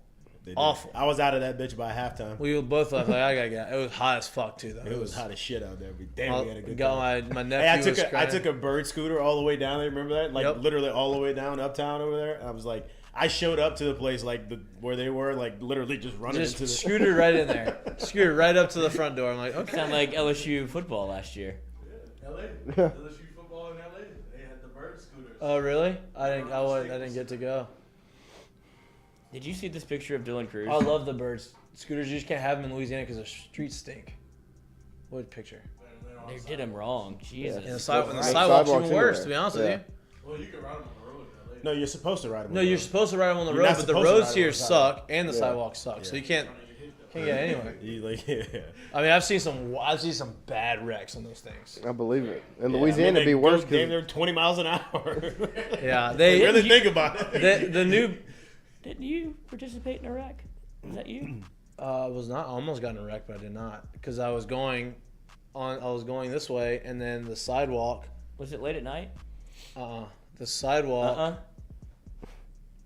Awful. I was out of that bitch by halftime. We both left like I gotta get. It was hot as fuck too, though. It was hot as shit out there. But damn, we had a good got time. my nephew. Hey, I took a bird scooter all the way down there. Remember that? Like Yep. literally all the way down uptown over there. And I was like, I showed up to the place like where they were, like literally just running Just into the scooted right in there. Scooted right up to the front door. I'm like, okay. Sound like LSU football last year. LA. LSU football in LA. They had the bird scooters. Oh really? I didn't get to go. Did you see this picture of Dylan Cruz? I love the birds. Scooters, you just can't have them in Louisiana because the streets stink. What picture? They did him wrong. Jesus. And the Sidewalks sidewalk's even anywhere. worse, to be honest with you. Well, you can ride them on the road in LA. No, you're supposed to ride them. No, you're supposed to ride them on the You're road, not but the supposed to roads ride 'em here on the sidewalk. suck and the Yeah. sidewalks suck. So you can't get anywhere. You like, yeah. I mean, I've seen some bad wrecks on those things. I believe it. In Yeah, Louisiana, I mean, it'd be they worse go damn because near 20 miles an hour. Yeah, they really think about it. the new Didn't you participate in a wreck? Was that you? was not. I almost got in a wreck, but I did not because I was going this way, and then the sidewalk. Was it late at night? The sidewalk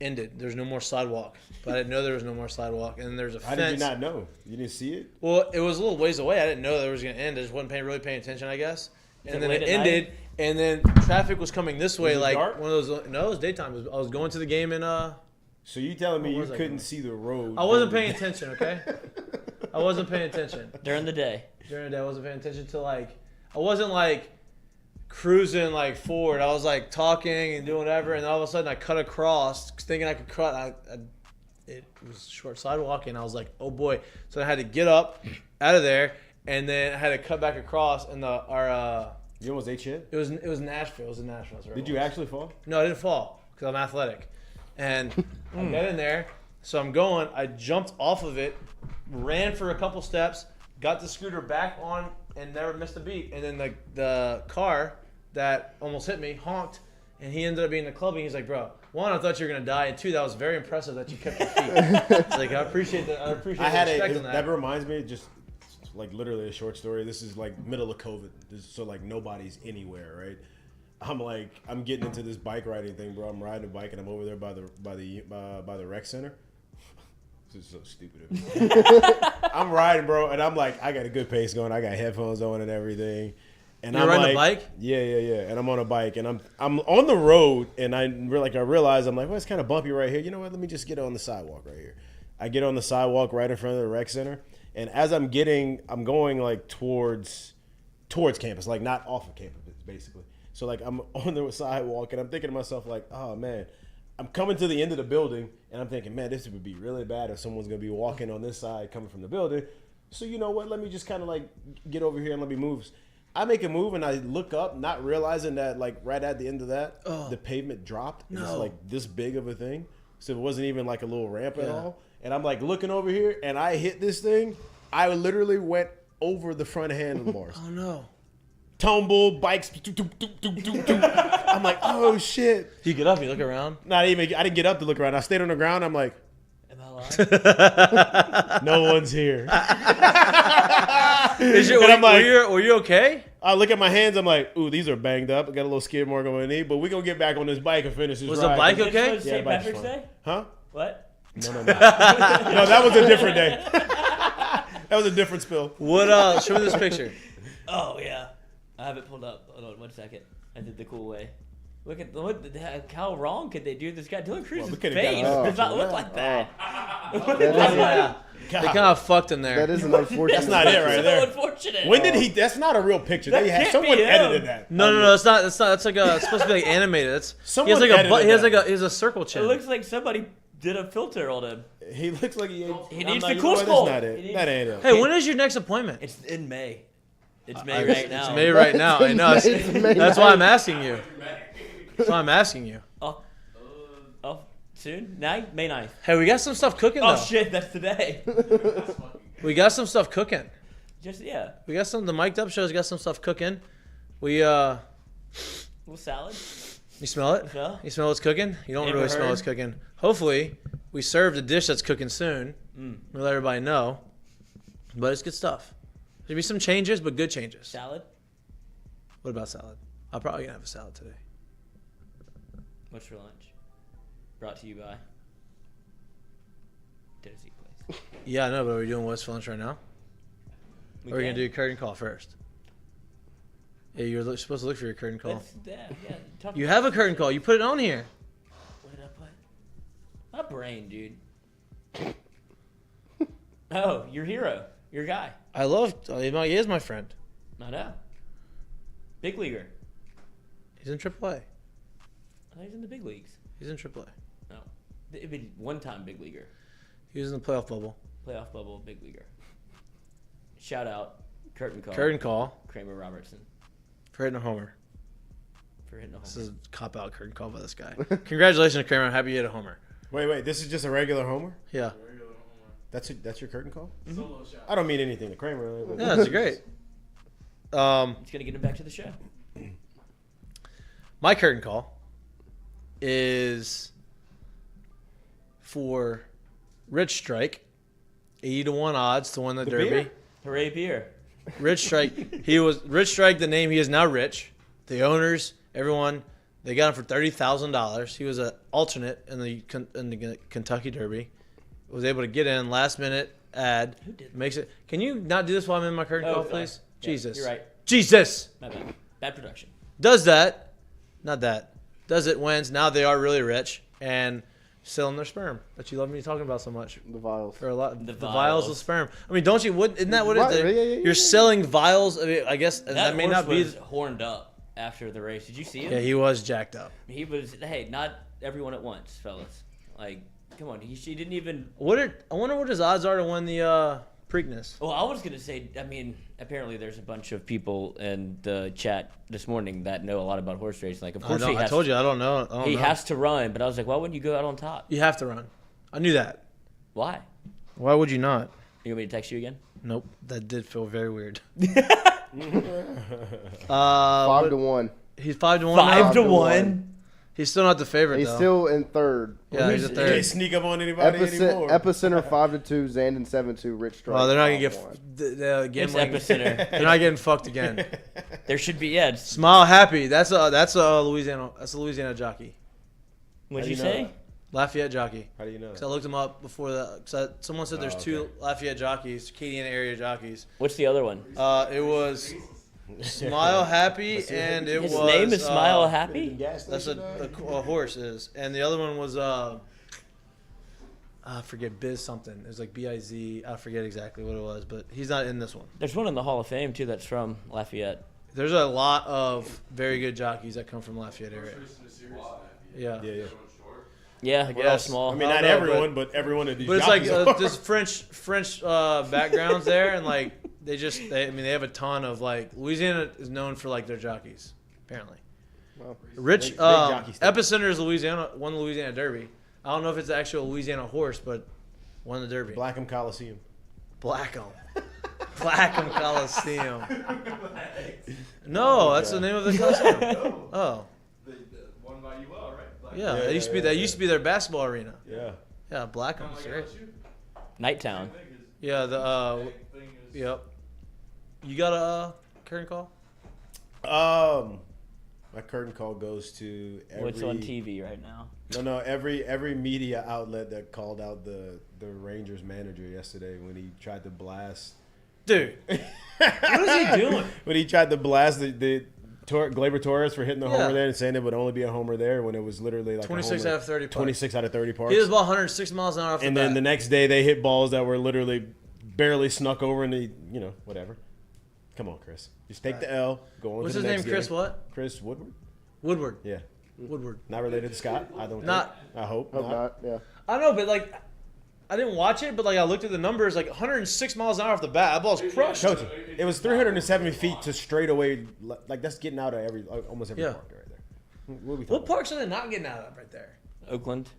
ended. There's no more sidewalk, but I didn't know there was no more sidewalk. And there's a How fence. did you not know? You didn't see it? Well, it was a little ways away. I didn't know that it was going to end. I just wasn't really paying attention, I guess. Is And it then late it at ended, night? and then traffic was coming this way, it like dark? one of those. No, it was daytime. I was going to the game in. So you telling me What you was I couldn't doing? see the road? I wasn't paying attention. Okay, I wasn't paying attention During the day. during the day. I wasn't paying attention to I wasn't like cruising like forward. I was like talking and doing whatever, and all of a sudden I cut across, thinking I could cut. It was a short sidewalk, and I was like, oh boy. So I had to get up out of there, and then I had to cut back across, and You almost ate shit? it was Nashville. It was in Nashville. That's where it Did you was. actually fall? No, I didn't fall because I'm athletic. And I got in there, so I'm going. I jumped off of it, ran for a couple steps, got the scooter back on, and never missed a beat. And then the car that almost hit me honked, and he ended up being in the club. And he's like, "Bro, one, I thought you were gonna die, and two, that was very impressive that you kept your feet." It's like I appreciate that. I appreciate I had the respect on that reminds me, just like literally a short story. This is like middle of COVID, so like nobody's anywhere, right? I'm getting into this bike riding thing, bro. I'm riding a bike and I'm over there by the rec center. This is so stupid of me. I'm riding, bro, and I'm like, I got a good pace going. I got headphones on and everything. And You're I'm riding like, a bike? Yeah. And I'm on a bike, and I'm on the road, and I realize I'm like, well, it's kind of bumpy right here. You know what? Let me just get on the sidewalk right here. I get on the sidewalk right in front of the rec center, and as I'm going like towards campus, like not off of campus, basically. So like I'm on the sidewalk, and I'm thinking to myself like, oh man, I'm coming to the end of the building, and I'm thinking, man, this would be really bad if someone's gonna be walking on this side coming from the building. So you know what? Let me just kind of like get over here and let me move. I make a move and I look up, not realizing that like right at the end of that, the pavement dropped. And it's like this big of a thing. So it wasn't even like a little ramp at all. And I'm like looking over here and I hit this thing. I literally went over the front handlebars. Oh no! Tumble, bikes. I'm like, oh shit. You get up, you look around. I didn't get up to look around. I stayed on the ground. I'm like, Am I alive? no one's here. Were you okay? I look at my hands. I'm like, ooh, these are banged up. I got a little skid mark on my knee, but we're going to get back on this bike and finish this Was ride. the bike Is it okay? supposed to Yeah, St. the bike's Patrick's fine. Day? Huh? What? No. No, that was a different day. That was a different spill. What? Show me this picture. Oh, yeah. I have it pulled up. Hold on 1 second. I did the cool way. Look at how wrong could they do this guy? Dylan Cruz's we could've face got does not look like that. They kind of fucked in there. That is an unfortunate. That's not it right So there. unfortunate. When did he? That's not a real picture. That They had can't someone be him. edited that. No, it's not. That's like it's supposed to be like animated. He Someone has like a edited he has that. he has a circle It chin. looks like somebody did a filter on him. He looks like he. He I'm needs like, the you cool know what? skull. That's not it. That ain't it. Hey, when is your next appointment? It's in May. It's May right now. It's May right now. I know. It's May That's why I'm night. asking you. That's why I'm asking you. Oh, soon? May 9th. Hey, we got some stuff cooking Oh though. shit, that's today. We got some stuff cooking. Just yeah. We got the Mik'dUp show's got some stuff cooking. We Little salad. you smell it? Yeah. You smell what's cooking? You don't Never really smell heard. what's cooking. Hopefully, we served a dish that's cooking soon. We'll let everybody know. But it's good stuff. There'll be some changes, but good changes. Salad. What about salad? I'm probably gonna have a salad today. What's for lunch? Brought to you by Tennessee Place. Yeah, I know, but are we doing what's for lunch right now? We Or are we can. gonna do a curtain call first? Yeah, you're supposed to look for your curtain call. Talk You about- have a curtain call. You put it on here. What did I put? My brain, dude. Oh, your hero. Your guy. I love. He is my friend. I know. Big leaguer. He's in AAA. I thought he's in the big leagues. He's in AAA. No. It'd be one-time big leaguer. He was in the playoff bubble. Playoff bubble, big leaguer. Shout out. Curtain call. Curtain call Kramer Robertson. for hitting a homer. For hitting a This home. is a cop-out curtain call by this guy. Congratulations, Kramer. I'm happy you hit a homer. Wait. This is just a regular homer. Yeah. That's your curtain call. Solo shot. I don't mean anything to Kramer. Yeah, that's great. It's gonna get him back to the show. My curtain call is for Rich Strike, 80-1 odds to win the Derby. beer? Hooray beer. Rich Strike. Rich Strike. The name. He is now rich. The owners, everyone, they got him for $30,000. He was an alternate in the Kentucky Derby. Was able to get in last minute ad. Who did Makes it. Can you not do this while I'm in my curtain call, sorry. please? Yeah, Jesus. you're right. Jesus. My bad. Bad production. Does that. Not that. Does it, wins. Now they are really rich and selling their sperm that you love me talking about so much. The vials. For a lot, The the vials vials. of sperm. I mean, don't you? Isn't that what it Right, is? yeah. You're selling vials. I mean, I guess that may horse not be. was horned up after the race. Did you see him? Yeah, he was jacked up. He was. Hey, not everyone at once, fellas. Like, come on. She didn't even. I wonder what his odds are to win the Preakness. Well, I was gonna say. I mean, apparently there's a bunch of people in the chat this morning that know a lot about horse racing. Like, of course he I has. told you I don't know. He has to run, but I was like, why wouldn't you go out on top? You have to run. I knew that. Why? Why would you not? You want me to text you again? Nope. That did feel very weird. 5-1. He's 5-1. 5 to 5-1. 1. He's still not the favorite He's though. still in third. Yeah, he's a You third. can't sneak up on anybody anymore. Epicenter 5-2, Zandon 7-2, Rich Strike. Oh, they're not gonna get 5-1. the It's gambling. epicenter. They're not getting fucked again. There should be. Yeah. Smile happy. That's a Louisiana. That's a Louisiana jockey. What'd How you do you know say? that? Lafayette jockey. How do you know? Because I looked him up before that. Cause someone said there's two Lafayette jockeys, Acadiana area jockeys. What's the other one? It was Smile Happy, and it His was. name is Smile Happy. That's a horse is, and the other one was I forget Biz something. It was like BIZ. I forget exactly what it was, but he's not in this one. There's one in the Hall of Fame too that's from Lafayette. There's a lot of very good jockeys that come from Lafayette area. Yeah. Yeah, we're all small. I mean, I not don't know, everyone, but everyone of these. But it's like jockeys are. just French backgrounds there, and like they have a ton of like Louisiana is known for like their jockeys apparently. Well, Rich big jockey stuff. Epicenter is Louisiana, won the Louisiana Derby. I don't know if it's the actual Louisiana horse, but won the Derby. Blackham Coliseum. Blackham Coliseum. No, that's the name of the Coliseum. Oh, The one by UL, right? Like, yeah. That used to be their basketball arena. Yeah. Yeah, Blackham. like Great. LSU. Nighttown. Thing is- Yeah, thing is- yep. You got a curtain call? My curtain call goes to every. What's on TV right now? No. Every media outlet that called out the Rangers manager yesterday when he tried to blast. Dude, what is he doing? When he tried to blast the Gleyber Torres for hitting the Yeah. homer there and saying it would only be a homer there when it was literally like 26 a homer, out of 30 parks. 26 out of 30 parks. He was about 106 miles an hour off And the then the bat. next day they hit balls that were literally barely snuck over and they, whatever. Come on, Chris. Just take the L. Go on What's to his the name? next Chris game. what? Chris Woodward? Woodward. Yeah. Woodward. Not related to Scott? I don't Not- think. I hope Hope not. not. Yeah. I don't know, but like, I didn't watch it, but like I looked at the numbers, like 106 miles an hour off the bat. That ball's crushed. Coach, it was 370 feet to straightaway. Like, that's getting out of almost every Yeah. park right there. What are we What talking parks are they not getting out of right there? Oakland.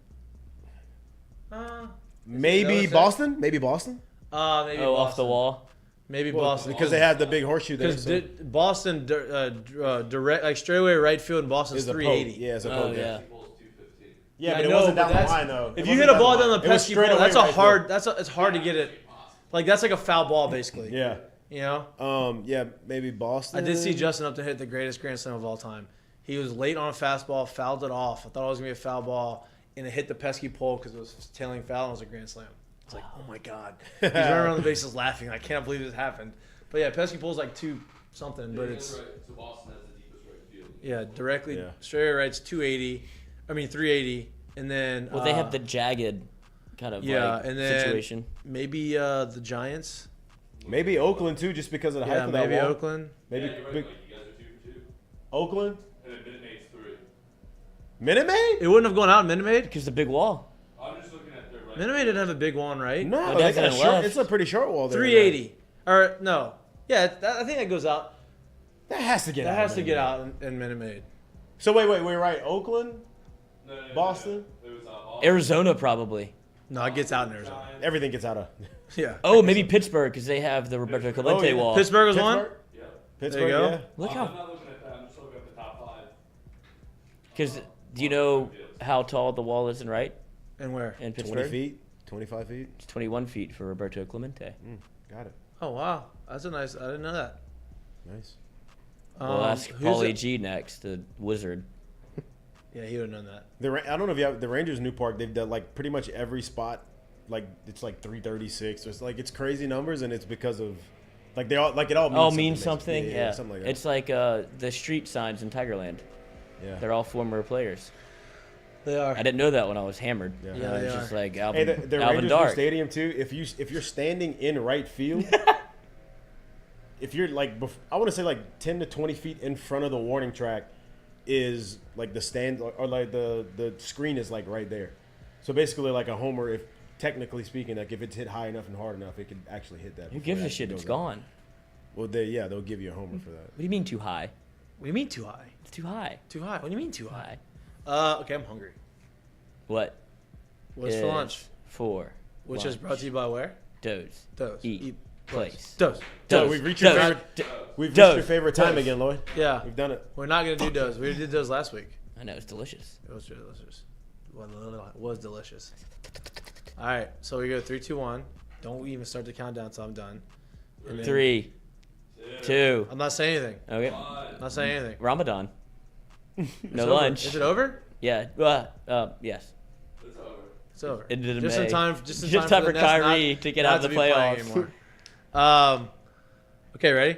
Maybe That was it? Boston? Maybe Boston? Maybe Oh, Boston. off the wall. Maybe Well, Boston. because they have the big horseshoe there. Because So Boston direct like straightaway right field in Boston's it's a 380. poke. Yeah, it's a Oh poke. yeah. Yeah, I but it know, wasn't but down the that's- line though. If It you hit wasn't a ball the down the line. It was pesky straight ball, away that's a right hard. It's hard to get it. Like that's like a foul ball basically. there. You know. Yeah, maybe Boston. I did see Justin Upton hit the greatest grand slam of all time. He was late on a fastball, fouled it off. I thought it was gonna be a foul ball, and it hit the pesky pole because it was tailing foul and it was a grand slam. It's like, oh my god. He's running around the bases laughing. I can't believe this happened. But yeah, pesky pole's like 2 something, but it's directly Yeah. straight right's 280. I mean 380, and then Well, they have the jagged kind of like and then situation. maybe the Giants. Maybe Oakland too, just because of the height Yeah, of that maybe wall. Oakland. Maybe big, Oakland. And then Minute Maid's 3. Minute Maid? It wouldn't have gone out in Minute Maid. Because the big wall. I'm just looking at their right. Minute Maid didn't have a big one, right? No, Well, they that's got a in the short, left. it's a pretty short wall there. 380. Or no. Yeah, I think that goes out. That has to get That out. has of to Minute get Maid. out in Minute Maid. So wait, right? Oakland, No. Boston, It was Arizona probably. No, it gets out in Arizona. everything gets out of. Yeah. Oh, maybe Pittsburgh because they have the Roberto Clemente yeah. wall. Pittsburgh was one. Yeah. Pittsburgh, go. yeah. Look I'm how. not looking at that. I'm just looking at the top 5. Because do you know how tall the wall is in right And where? in 20 Pittsburgh? feet, 25 feet. It's 21 feet for Roberto Clemente. Got it. Oh wow, that's a nice. I didn't know that. Nice. We'll ask who's Paulie it? G next, the wizard. Yeah, he would have known that. I don't know if you have the Rangers' new park. They've done like pretty much every spot. Like it's like 336. It's like it's crazy numbers, and it's because of like they all like it all means Oh, something. means something? Yeah. something like that. It's like the street signs in Tigerland. yeah. They're all former players. They are. I didn't know that when I was hammered. Yeah. Yeah, I was they just are. like Hey, Alvin, the Alvin Rangers' new Dark. stadium too. If you're standing in right field, if you're like I want to say like 10 to 20 feet in front of the warning track, is like the stand or like the screen is like right there. So basically, like a homer, if technically speaking, like if it's hit high enough and hard enough, it could actually hit that. Who before gives it a actually shit? It's goes out. gone. Well, they'll give you a homer for that. What do you mean too high? What do you mean too high? It's too high. Too high. What do you mean too Too high? high. Okay, I'm hungry. What? What's for is lunch? For Which lunch. is brought to you by where? Doze. Dose. Eat. Place. Dose. So Doze. we've reached your Doze. favorite. Do- We've reached Doze. your favorite time Doze. again, Lloyd. Yeah. We've done it. We're not gonna do Dose. We did Dose last week. I know it's delicious. It was delicious. It was delicious. All right, so we go 3, 2, 1. Don't even start the countdown until I'm done. And then- 3, 2. I'm not saying anything. Okay. I'm not saying anything. Ramadan. No It's over. lunch. Is it over? Yeah. Yes. It's over. Into the Just in May. time. Just in time, Just time the for Nets not- Kyrie to get not out of the be playing playoffs. anymore. Okay, ready?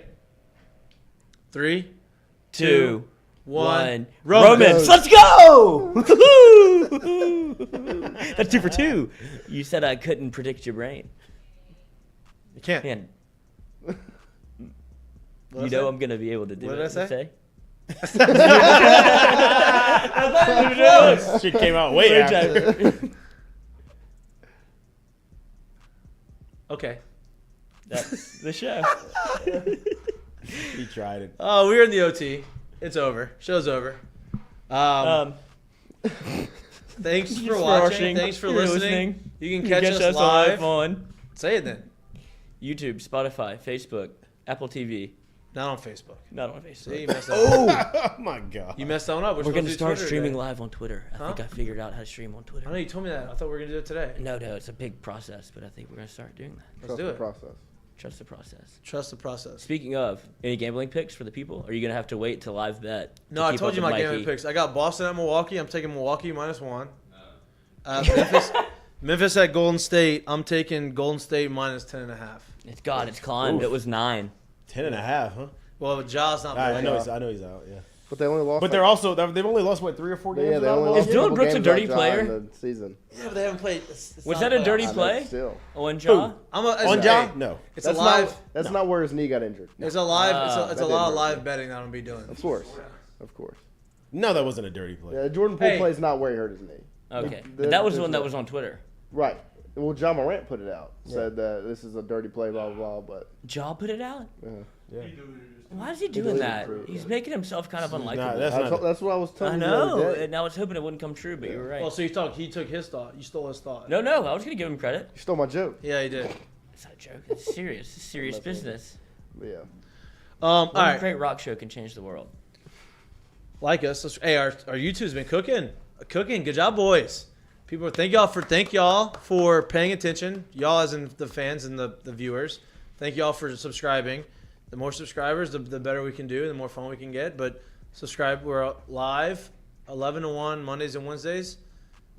3, 2, 1. 1. Romans. Let's go! That's 2 for 2. You said I couldn't predict your brain. You can't. Man, What you did I know say? I'm gonna be able to do What it. did I say? Shit came out way after. Okay. That's the show. He tried it. Oh, we're in the OT. It's over. Show's over. Thanks for watching. Thanks for listening. You can catch us live. on Say it then. YouTube, Spotify, Facebook, Apple TV. Not on Facebook. Not on See, Facebook. you messed that up. Oh my god. You messed that one up. We're going to start Twitter streaming today. live on Twitter. I think I figured out how to stream on Twitter. I know you told me that. I thought we were gonna do it today. No, it's a big process, but I think we're going to start doing that. Let's Trust do the it. process. Trust the process. Trust the process. Speaking of, any gambling picks for the people? Or are you going to have to wait to live bet? to No, I keep told up you with my Mikey? gambling picks. I got Boston at Milwaukee. I'm taking Milwaukee -1. Memphis at Golden State. I'm taking Golden State -10.5. It's climbed. Oof. It was 9. 10.5, huh? Well, Ja's not. I playing. know he's out. Yeah. But they only lost. But they're also they've only lost 3 or 4 games. Yeah, they only without lost Is Dylan couple Brooks a games dirty without Ja player? in the season. Yeah, but they haven't played. It's Was not that a dirty playoffs. play? Still. On Ja? On Ja? No. It's That's a live. Not, that's not where his knee got injured. It's a live. It's a That lot of didn't live hurt. betting that I'm gonna be doing. Of course. Of course. No, that wasn't a dirty play. Yeah, Jordan Poole Hey. plays not where he hurt his knee. Okay. There- That was the there's one that no- was on Twitter. Right. Well, John Morant put it out. Said that this is a dirty play, blah, blah, blah. But Ja put it out? Yeah. Why is he doing deleted that? it. He's making himself kind of unlikable. That's what I was telling I you. the other know. day. And I was hoping it wouldn't come true, but you were right. Well, so he took his thought. You stole his thought. No, I was going to give him credit. You stole my joke. Yeah, he did. It's not a joke. It's serious. It's serious business. But yeah. All One right. great rock show can change the world. Like us. Hey, our YouTube's been cooking. Good job, boys. People, thank y'all for paying attention. Y'all as in the fans and the viewers. Thank y'all for subscribing. The more subscribers, the better we can do, the more fun we can get. But subscribe. We're live 11 to 1 Mondays and Wednesdays,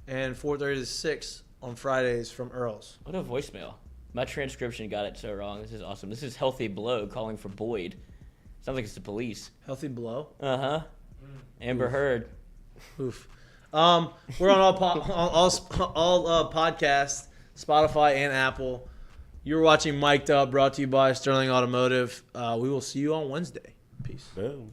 and 4:30 to 6 on Fridays from Earl's. What a voicemail. My transcription got it so wrong. This is awesome. This is Healthy Blow calling for Boyd. Sounds like it's the police. Healthy Blow. Uh-huh. Amber Heard. Oof. We're on all podcasts, Spotify and Apple. You're watching Mik'dUp, brought to you by Sterling Automotive. We will see you on Wednesday. Peace. Boom.